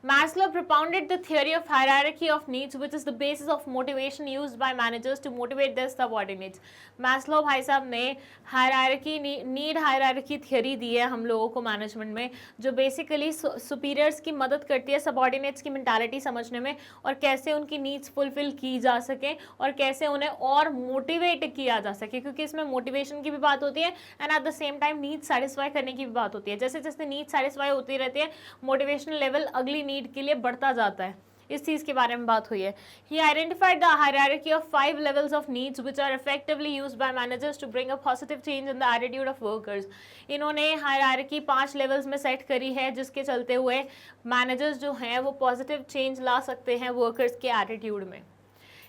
Maslow propounded the theory of hierarchy of needs, which is the basis of motivation used by managers to motivate their subordinates. Maslow भाई साहब ने हायरार्की, नीड हायरार्की थियोरी दी है हम लोगों को management में, जो बेसिकली सुपीरियर्स की मदद करती है सबॉर्डिनेट्स की मेंटालिटी समझने में, और कैसे उनकी नीड्स फुलफिल की जा सके, और कैसे उन्हें और मोटिवेट किया जा सके, क्योंकि इसमें मोटिवेशन की भी बात होती है and at the same time need satisfy करने की भी बात होती है। जैसे जैसे नीड सेटिस्फाई होती रहती है, मोटिवेशन लेवल अगली नीड के लिए बढ़ता जाता है। इस चीज के बारे में बात हुई है। He identified the hierarchy of 5 levels of needs which are effectively used by managers to bring a positive change in the attitude of workers. इन्होंने हायरार्की 5 लेवल्स में सेट करी है, जिसके चलते हुए मैनेजर्स जो हैं वो पॉजिटिव चेंज ला सकते हैं वर्कर्स के एटीट्यूड में।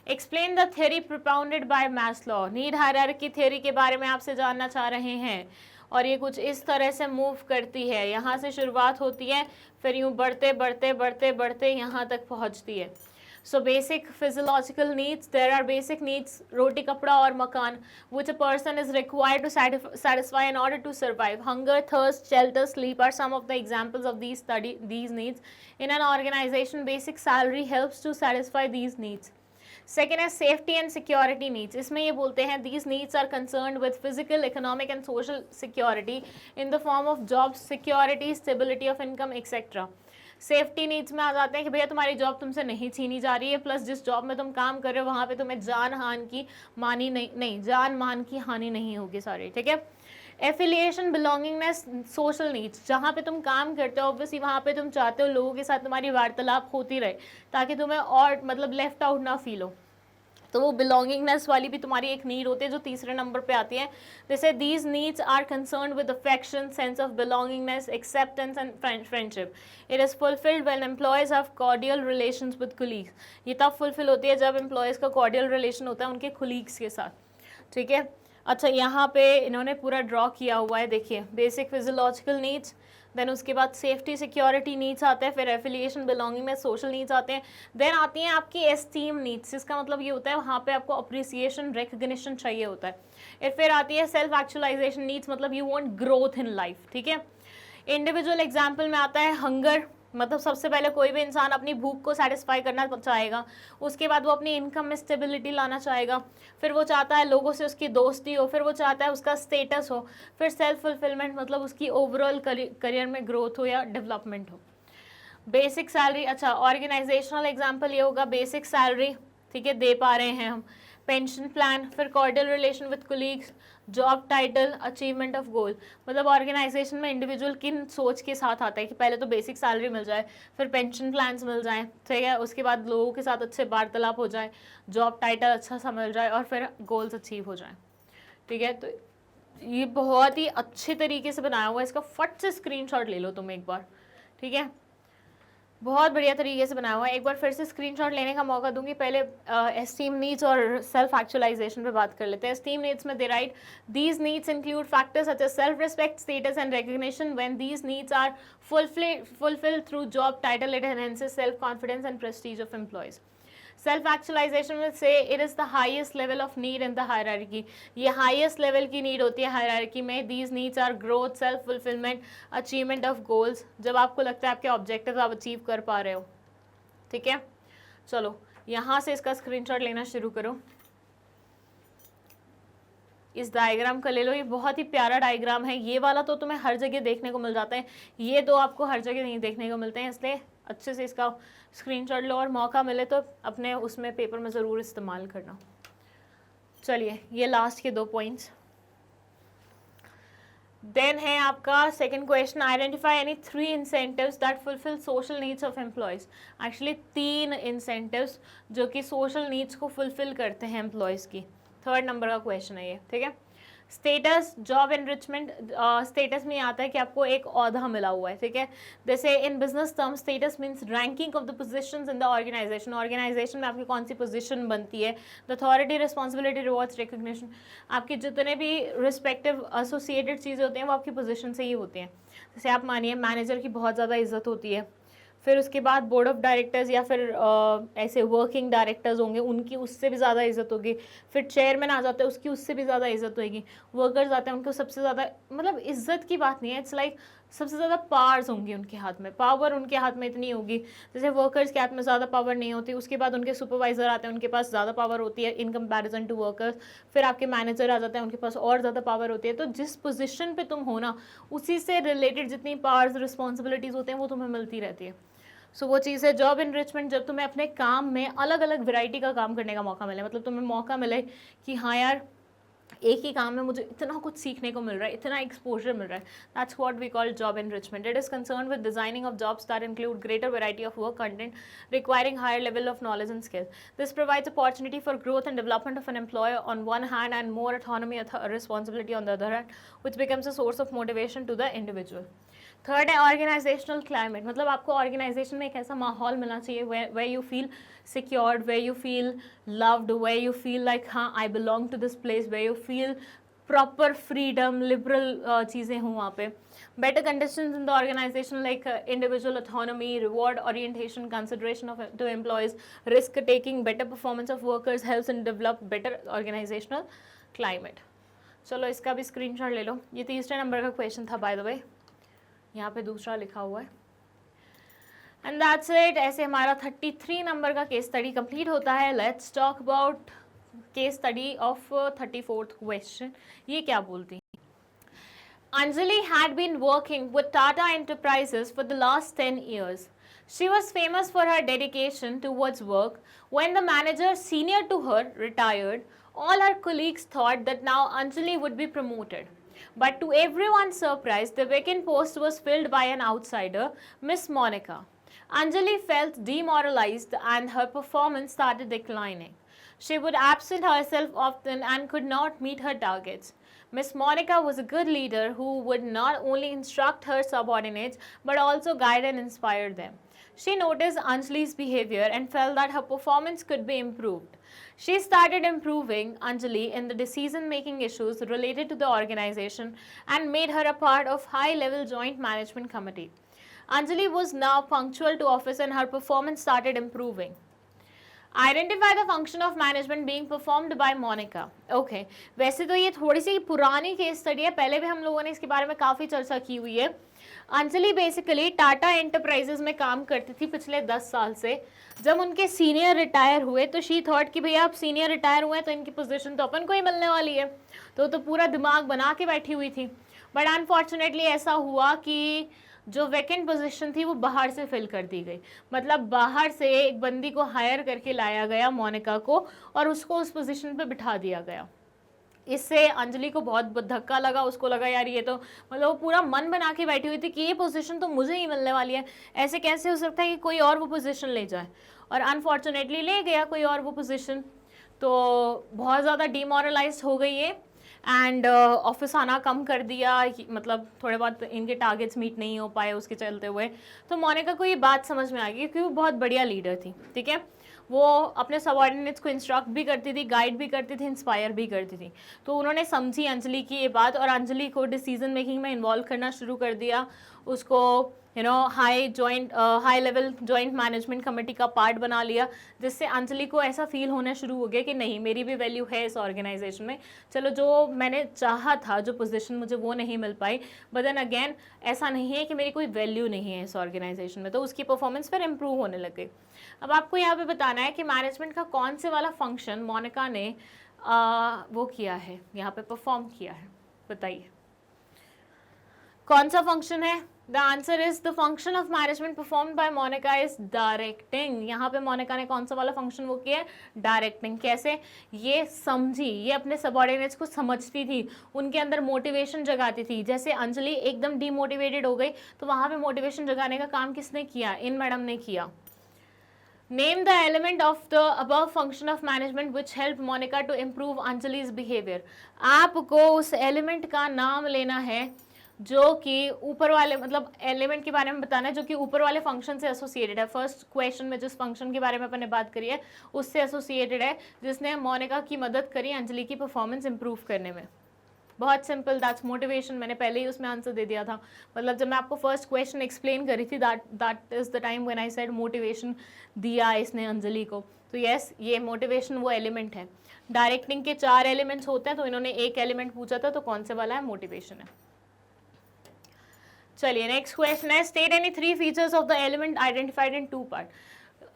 Explain the theory propounded bye Maslow. Need hierarchy theory के बारे में आपसे जानना चाह रहे हैं, और ये कुछ इस तरह से मूव करती है, यहाँ से शुरुआत होती है, फिर यूँ बढ़ते बढ़ते बढ़ते बढ़ते यहाँ तक पहुँचती है। So basic physiological needs, there are basic needs, रोटी कपड़ा और मकान, which a person is required to satisfy in order to survive. Hunger, thirst, shelter, sleep are some of the examples of these needs. In an organization, basic salary helps to satisfy these needs. Second है safety and security needs. इसमें ये बोलते हैं these needs are concerned with physical, economic and social security in the form of job security, stability of income etcetera. Safety needs में आ जाते हैं कि भैया तुम्हारी जॉब तुमसे नहीं छीनी जा रही है, प्लस जिस जॉब में तुम काम कर रहे हो वहाँ पे तुम्हें जान मान की हानि नहीं होगी, सॉरी, ठीक है। एफिलिएशन, बिलोंगिंगनेस, सोशल नीड्स, जहाँ पे तुम काम करते हो ऑब्वियसली वहाँ पे तुम चाहते हो लोगों के साथ तुम्हारी वार्तालाप होती रहे, ताकि तुम्हें और मतलब लेफ्ट आउट ना फील हो, तो वो बिलोंगिंगनेस वाली भी तुम्हारी एक नीड होती है जो तीसरे नंबर पे आती है। जैसे these needs are concerned with affection, sense of belongingness, acceptance and friendship. It is fulfilled when employees have cordial relations with colleagues. ये तब फुलफिल होती है जब एम्प्लॉयज का कॉर्डियल रिलेशन होता है उनके कोलीग्स के साथ, ठीक है। अच्छा, यहाँ पे इन्होंने पूरा ड्रॉ किया हुआ है, देखिए, बेसिक फिजियोलॉजिकल नीड्स, देन उसके बाद सेफ्टी सिक्योरिटी नीड्स आते हैं, फिर एफिलिएशन, बिलोंगिंग में सोशल नीड्स आते हैं, देन आती हैं आपकी एस्टीम नीड्स। इसका मतलब ये होता है वहाँ पे आपको अप्रिसिएशन, रिकग्निशन चाहिए होता है। फिर आती है सेल्फ एक्चुअलाइजेशन नीड्स, मतलब you want growth in life, ठीक है। इंडिविजुअल एग्जाम्पल में आता है हंगर, मतलब सबसे पहले कोई भी इंसान अपनी भूख को सेटिस्फाई करना चाहेगा, उसके बाद वो अपनी इनकम में स्टेबिलिटी लाना चाहेगा, फिर वो चाहता है लोगों से उसकी दोस्ती हो, फिर वो चाहता है उसका स्टेटस हो, फिर सेल्फ फुलफिलमेंट, मतलब उसकी ओवरऑल करियर में ग्रोथ हो या डेवलपमेंट हो। बेसिक सैलरी, अच्छा, ऑर्गेनाइजेशनल एग्जाम्पल ये होगा बेसिक सैलरी, ठीक है, दे पा रहे हैं हम, पेंशन प्लान, फिर cordial relation with colleagues, job title, achievement of goal. मतलब ऑर्गेनाइजेशन में इंडिविजुअल किन सोच के साथ आता है कि पहले तो बेसिक सैलरी मिल जाए, फिर पेंशन प्लान्स मिल जाएं, ठीक है, उसके बाद लोगों के साथ अच्छे वार्तालाप हो जाए, जॉब टाइटल अच्छा सा मिल जाए, और फिर गोल्स अचीव हो जाए, ठीक है। तो ये बहुत ही अच्छे तरीके से बनाया हुआ है, इसका फट से स्क्रीनशॉट ले लो तुम एक बार, ठीक है, बहुत बढ़िया तरीके से बनाया हुआ है। एक बार फिर से स्क्रीनशॉट लेने का मौका दूंगी। पहले एस्टीम नीड्स और सेल्फ एक्चुअलाइजेशन पे बात कर लेते हैं। एस्टीम नीड्स में they right these needs include factors such as self respect, status and recognition. When these needs are fulfilled through job title, it enhances self confidence and prestige of employees. Self actualisation में से it is the highest level of need in the hierarchy. ये highest level की need होती है hierarchy में। These needs are growth, self fulfilment, achievement of goals, जब आपको लगता है आपके ऑब्जेक्टिव्स आप अचीव कर पा रहे हो, ठीक है। चलो यहाँ से इसका स्क्रीनशॉट लेना शुरू करो, इस डायग्राम का ले लो। ये बहुत ही प्यारा डायग्राम है, ये वाला तो तुम्हें हर जगह देखने को मिल जाता है, ये दो आपको हर जगह नहीं देखने को मिलते हैं, इसलिए अच्छे से इसका स्क्रीनशॉट लो और मौका मिले तो अपने उसमें पेपर में ज़रूर इस्तेमाल करना। चलिए ये लास्ट के 2 पॉइंट्स। देन है आपका second question, identify any 3 incentives that fulfil social needs of employees. Actually 3 incentives जो कि सोशल नीड्स को फुलफिल करते हैं एम्प्लॉयज़ की। 3rd नंबर का क्वेश्चन है ये, ठीक है। स्टेटस, जॉब एनरिचमेंट, स्टेटस में आता है कि आपको एक औहदा मिला हुआ है, ठीक है। जैसे in business term status means ranking of the positions in the organisation. Organisation में आपकी कौन सी पोजीशन बनती है। The authority, responsibility, rewards, recognition. आपके जितने भी रिस्पेक्टिव एसोसिएटेड चीज़ें होती हैं वो आपकी पोजीशन से ही होती हैं। जैसे आप मानिए मैनेजर की बहुत ज़्यादा इज्जत होती है, फिर उसके बाद बोर्ड ऑफ डायरेक्टर्स या फिर ऐसे वर्किंग डायरेक्टर्स होंगे, उनकी उससे भी ज़्यादा इज्जत होगी। फिर चेयरमैन आ जाते हैं, उसकी उससे भी ज़्यादा इज्जत होगी। वर्कर्स आते हैं, उनको सबसे ज़्यादा, मतलब इज्जत की बात नहीं है, इट्स लाइक सबसे ज़्यादा पावर्स होंगी उनके हाथ में, पावर उनके हाथ में इतनी होगी। जैसे वर्कर्स के हाथ में ज़्यादा पावर नहीं होती, उसके बाद उनके सुपरवाइजर आते हैं, उनके पास ज़्यादा पावर होती है इन कंपैरिजन टू वर्कर्स। फिर आपके मैनेजर आ जाते हैं, उनके पास और ज़्यादा पावर होती है। तो जिस पोजीशन पे तुम हो ना, उसी से रिलेटेड जितनी पावर्स, रिस्पॉन्सिबिलिटीज़ होते हैं वो तुम्हें मिलती रहती है। सो वो चीज़ है जॉब इनरिचमेंट, जब तुम्हें अपने काम में अलग अलग वैरायटी का काम करने का मौका मिले, मतलब तुम्हें मौका मिले कि हाँ यार एक ही काम में मुझे इतना कुछ सीखने को मिल रहा है, इतना एक्सपोजर मिल रहा है। That's what we call job enrichment. It is concern with designing of jobs that include greater variety of work content requiring higher level of knowledge and skill. This provides opportunity for growth and development of an employer on one hand and more autonomy responsibility on the other hand, which becomes a source of motivation to the individual. 3rd है organizational climate, मतलब आपको organisation में एक ऐसा माहौल मिलना चाहिए way you feel secured, way you feel loved, way you feel like हाँ I belong to this place, way you feel proper freedom, liberal चीज़ें हों वहाँ पे। Better conditions in the organisation like individual autonomy, reward orientation, consideration of to employees, risk taking, better performance of workers, helps in develop better organisational climate. चलो इसका भी screenshot ले लो। ये 3रे नंबर का क्वेश्चन था बाय द वे, यहाँ पे दूसरा लिखा हुआ है। And that's it. ऐसे हमारा 33 नंबर का केस स्टडी कंप्लीट होता है। Let's talk about case study of 34th question. ये क्या बोलती है? Anjali had been working with Tata Enterprises for the last 10 years. She was famous for her dedication towards work. When the manager senior to her retired, all her colleagues thought that now Anjali would be promoted. But to everyone's surprise, the vacant post was filled by an outsider, Miss Monica. Anjali felt demoralized and her performance started declining. She would absent herself often and could not meet her targets. Miss Monica was a good leader who would not only instruct her subordinates but also guide and inspire them. She noticed Anjali's behavior and felt that her performance could be improved. She started improving Anjali in the decision-making issues related to the organization and made her a part of high-level joint management committee. Anjali was now punctual to office and her performance started improving. Identify the function of management being performed by Monica. Okay, वैसे तो ये थोड़ी सी पुरानी case study है, पहले भी हम लोगों ने इसके बारे में काफ़ी चर्चा की हुई है। अंजलि बेसिकली टाटा एंटरप्राइजेज में काम करती थी पिछले 10 साल से। जब उनके सीनियर रिटायर हुए तो शी थॉट कि भैया आप सीनियर रिटायर हुए तो इनकी पोजीशन तो अपन को ही मिलने वाली है, तो पूरा दिमाग बना के बैठी हुई थी। बट अनफॉर्चुनेटली ऐसा हुआ कि जो वैकेंट पोजीशन थी वो बाहर से फिल कर दी गई, मतलब बाहर से एक बंदी को हायर करके लाया गया मोनिका को और उसको उस पोजीशन पे बिठा दिया गया। इससे अंजलि को बहुत धक्का लगा, उसको लगा यार ये तो मतलब वो पूरा मन बना के बैठी हुई थी कि ये पोजीशन तो मुझे ही मिलने वाली है, ऐसे कैसे हो सकता है कि कोई और वो पोजीशन ले जाए। और अनफॉर्चुनेटली ले गया कोई और वो पोजीशन, तो बहुत ज़्यादा डिमोरलाइज हो गई है एंड ऑफिस आना कम कर दिया, मतलब थोड़े बहुत इनके टारगेट्स मीट नहीं हो पाए उसके चलते हुए। तो मोनिका को ये बात समझ में आ गई क्योंकि वो बहुत बढ़िया लीडर थी, ठीक है। वो अपने सबऑर्डिनेट्स को इंस्ट्रक्ट भी करती थी, गाइड भी करती थी, इंस्पायर भी करती थी। तो उन्होंने समझी अंजलि की ये बात और अंजलि को डिसीजन मेकिंग में इन्वॉल्व करना शुरू कर दिया, उसको high level joint management committee का पार्ट बना लिया, जिससे अंजलि को ऐसा फील होना शुरू हो गया कि नहीं मेरी भी वैल्यू है इस ऑर्गेनाइजेशन में। चलो जो मैंने चाहा था, जो पोजीशन मुझे वो नहीं मिल पाई, बट देन अगेन ऐसा नहीं है कि मेरी कोई वैल्यू नहीं है इस ऑर्गेनाइजेशन में, तो उसकी परफॉर्मेंस फिर इम्प्रूव होने लग गई। अब आपको यहाँ पे बताना है कि मैनेजमेंट का कौन से वाला फंक्शन मोनिका ने वो किया है, यहाँ पे परफॉर्म किया है, बताइए कौन सा फंक्शन है। The answer is the function of management performed by Monica is directing. यहाँ पे मोनिका ने कौन सा वाला फंक्शन वो किया है? डायरेक्टिंग। कैसे? ये समझी, ये अपने सबऑर्डिनेट्स को समझती थी, उनके अंदर मोटिवेशन जगाती थी। जैसे अंजलि एकदम डीमोटिवेटेड हो गई तो वहां पे मोटिवेशन जगाने का काम किसने किया? इन मैडम ने किया। Name the element of the above function of management which helped Monica to improve Anjali's behavior. आपको उस एलिमेंट का नाम लेना है जो कि ऊपर वाले, मतलब एलिमेंट के बारे में बताना है जो कि ऊपर वाले फंक्शन से एसोसिएटेड है। फर्स्ट क्वेश्चन में जिस फंक्शन के बारे में अपन ने बात करी है उससे एसोसिएटेड है, जिसने मोनिका की मदद करी अंजलि की परफॉर्मेंस इंप्रूव करने में। बहुत सिंपल, दैट्स मोटिवेशन। मैंने पहले ही उसमें आंसर दे दिया था। मतलब जब मैं आपको फर्स्ट क्वेश्चन एक्सप्लेन करी थी, that is the time when I said motivation दिया इसने अंजलि को। तो यस, ये मोटिवेशन वो एलिमेंट है। डायरेक्टिंग के 4 एलिमेंट्स होते हैं, तो इन्होंने एक एलिमेंट पूछा था, तो कौन से वाला है? मोटिवेशन है। चलिए नेक्स्ट क्वेश्चन है, state any 3 features of the element identified in 2 part.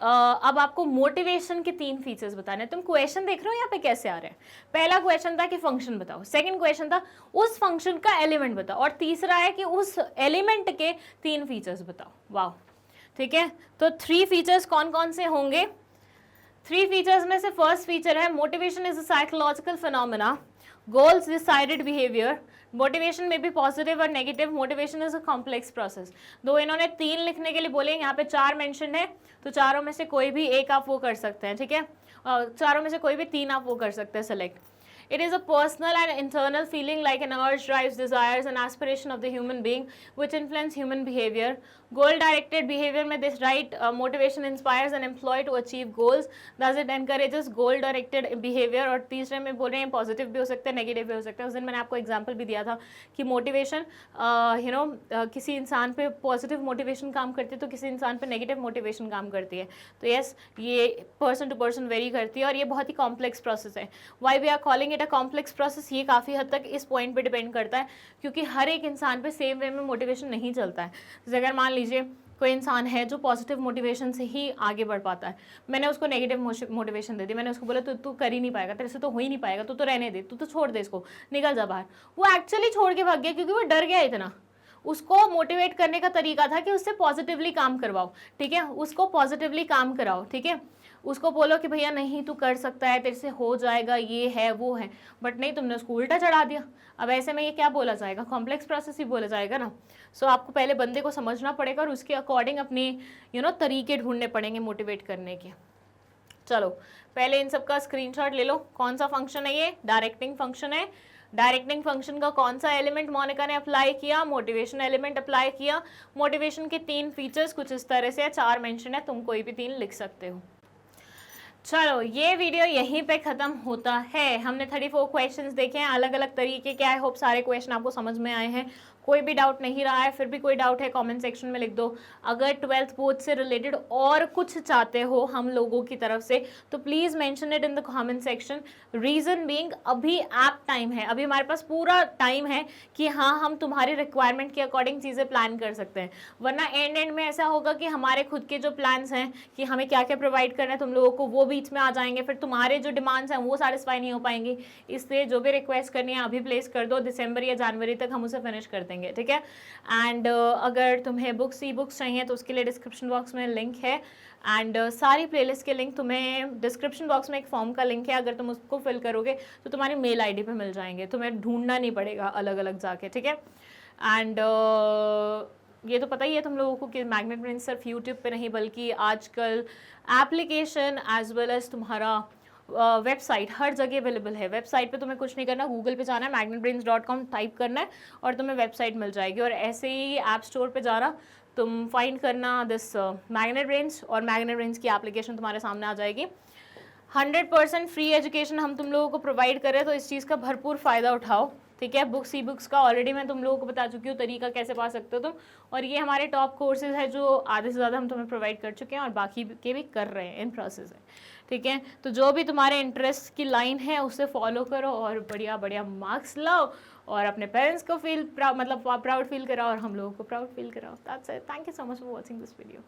अब आपको मोटिवेशन के 3 फीचर्स बताने। तुम क्वेश्चन देख रहे हो यहाँ पे कैसे आ रहे हैं? पहला क्वेश्चन था कि फंक्शन बताओ, सेकंड क्वेश्चन था उस फंक्शन का एलिमेंट बताओ, और तीसरा है कि उस एलिमेंट के 3 फीचर्स बताओ। वाह, ठीक है। तो 3 फीचर्स कौन कौन से होंगे? 3 फीचर्स में से फर्स्ट फीचर है motivation is a psychological phenomena, goals decided behaviour, motivation में भी पॉजिटिव और negative, motivation is a complex process. दो इन्होंने 3 लिखने के लिए बोले, यहाँ पे 4 मेंशन है, तो चारों में से कोई भी एक आप वो कर सकते हैं, ठीक है। चारों में से कोई भी 3 आप वो कर सकते हैं select. It is a personal and internal feeling like an urge, drives, desires and aspiration of the human being which influence human behavior. Goal directed behavior में this right motivation inspires an employee to achieve goals. Thus it encourages goal directed behavior. और तीसरे में बोल रहे हैं positive भी हो सकता है, नेगेटिव भी हो सकता है। उस दिन मैंने आपको एग्जांपल भी दिया था कि मोटिवेशन किसी इंसान पे पॉजिटिव मोटिवेशन काम करती है तो किसी इंसान पे नेगेटिव मोटिवेशन काम करती है। तो यस, ये पर्सन टू पर्सन वेरी करती है और ये बहुत ही कॉम्प्लेक्स प्रोसेस है। Why we are calling it a complex process, ये काफ़ी हद तक इस पॉइंट पे डिपेंड करता है क्योंकि हर एक इंसान पे सेम वे में मोटिवेशन नहीं चलता है। जैसे अगर मान लीजिए कोई इंसान है जो पॉजिटिव मोटिवेशन से ही आगे बढ़ पाता है, मैंने उसको नेगेटिव मोटिवेशन दे दी, मैंने उसको बोला तू कर ही नहीं पाएगा, तेरे से तो हो ही नहीं पाएगा, तू तो रहने दे, तू तो छोड़ दे इसको, निकल जा बाहर। वो एक्चुअली छोड़ के भाग गया क्योंकि वो डर गया इतना। उसको मोटिवेट करने का तरीका था कि उससे पॉजिटिवली काम करवाओ, ठीक है, उसको पॉजिटिवली काम कराओ, ठीक है, उसको बोलो कि भैया नहीं तू कर सकता है, तेरे से हो जाएगा, ये है वो है, बट नहीं, तुमने उसको उल्टा चढ़ा दिया। अब ऐसे में ये क्या बोला जाएगा? कॉम्प्लेक्स प्रोसेस ही बोला जाएगा ना। सो आपको पहले बंदे को समझना पड़ेगा और उसके अकॉर्डिंग अपने तरीके ढूंढने पड़ेंगे मोटिवेट करने के। चलो पहले इन सब का स्क्रीनशॉट ले लो। कौन सा फंक्शन है ये? डायरेक्टिंग फंक्शन है। डायरेक्टिंग फंक्शन का कौन सा एलिमेंट मोनिका ने अप्लाई किया? मोटिवेशन एलिमेंट अप्लाई किया। मोटिवेशन के 3 फीचर्स कुछ इस तरह से है, 4 मेंशन है, तुम कोई भी 3 लिख सकते हो। चलो ये वीडियो यहीं पे ख़त्म होता है। हमने 34 क्वेश्चंस देखे हैं अलग अलग तरीके के। आई होप सारे क्वेश्चन आपको समझ में आए हैं। कोई भी डाउट नहीं रहा है, फिर भी कोई डाउट है कमेंट सेक्शन में लिख दो। अगर 12th बोर्ड से रिलेटेड और कुछ चाहते हो हम लोगों की तरफ से तो please mention it in the comment section. Reason being अभी ऐप टाइम है, अभी हमारे पास पूरा टाइम है कि हाँ हम तुम्हारी रिक्वायरमेंट के अकॉर्डिंग चीज़ें प्लान कर सकते हैं, वरना एंड में ऐसा होगा कि हमारे खुद के जो प्लान्स हैं कि हमें क्या क्या प्रोवाइड करना है तुम लोगों को, वो बीच में आ जाएंगे, फिर तुम्हारे जो डिमांड्स हैं वो सेटिस्फाई नहीं हो पाएंगी। इसलिए जो भी रिक्वेस्ट करनी है अभी प्लेस कर दो, दिसंबर या जनवरी तक हम उसे फिनिश कर देंगे, ठीक है। एंड अगर तुम्हें बुक्स, ई बुक्स चाहिए तो उसके लिए डिस्क्रिप्शन बॉक्स में लिंक है। एंड सारी प्लेलिस्ट के लिंक तुम्हें डिस्क्रिप्शन बॉक्स में एक फॉर्म का लिंक है, अगर तुम उसको फिल करोगे तो तुम्हारी मेल आईडी पे मिल जाएंगे, तुम्हें ढूंढना नहीं पड़ेगा अलग अलग जाके, ठीक है। एंड ये तो पता ही है तुम लोगों को कि मैग्नेट ब्रेन्स सिर्फ यूट्यूब पे नहीं बल्कि आजकल एप्लीकेशन एज वेल एज तुम्हारा वेबसाइट हर जगह अवेलेबल है। वेबसाइट पे तुम्हें कुछ नहीं करना, गूगल पे जाना है, magnetbrains.com टाइप करना है और तुम्हें वेबसाइट मिल जाएगी। और ऐसे ही ऐप स्टोर पे जाना, तुम फाइंड करना दिस मैग्नेट ब्रेन्स और मैग्नेट ब्रेन्स की एप्लीकेशन तुम्हारे सामने आ जाएगी। 100% फ्री एजुकेशन हम तुम लोगों को प्रोवाइड करें, तो इस चीज़ का भरपूर फ़ायदा उठाओ, ठीक है। बुक्स, ई बुक्स का ऑलरेडी मैं तुम लोगों को बता चुकी हूँ तरीका कैसे पा सकते हो तुम, और ये हमारे टॉप कोर्सेज है जो आधे से ज़्यादा हम तुम्हें प्रोवाइड कर चुके हैं और बाकी के भी कर रहे हैं, इन प्रोसेस है, ठीक है। तो जो भी तुम्हारे इंटरेस्ट की लाइन है उसे फॉलो करो और बढ़िया बढ़िया मार्क्स लाओ और अपने पेरेंट्स को प्राउड फील कराओ और हम लोगों को प्राउड फील कराओ। That's it. Thank you so much for watching this video.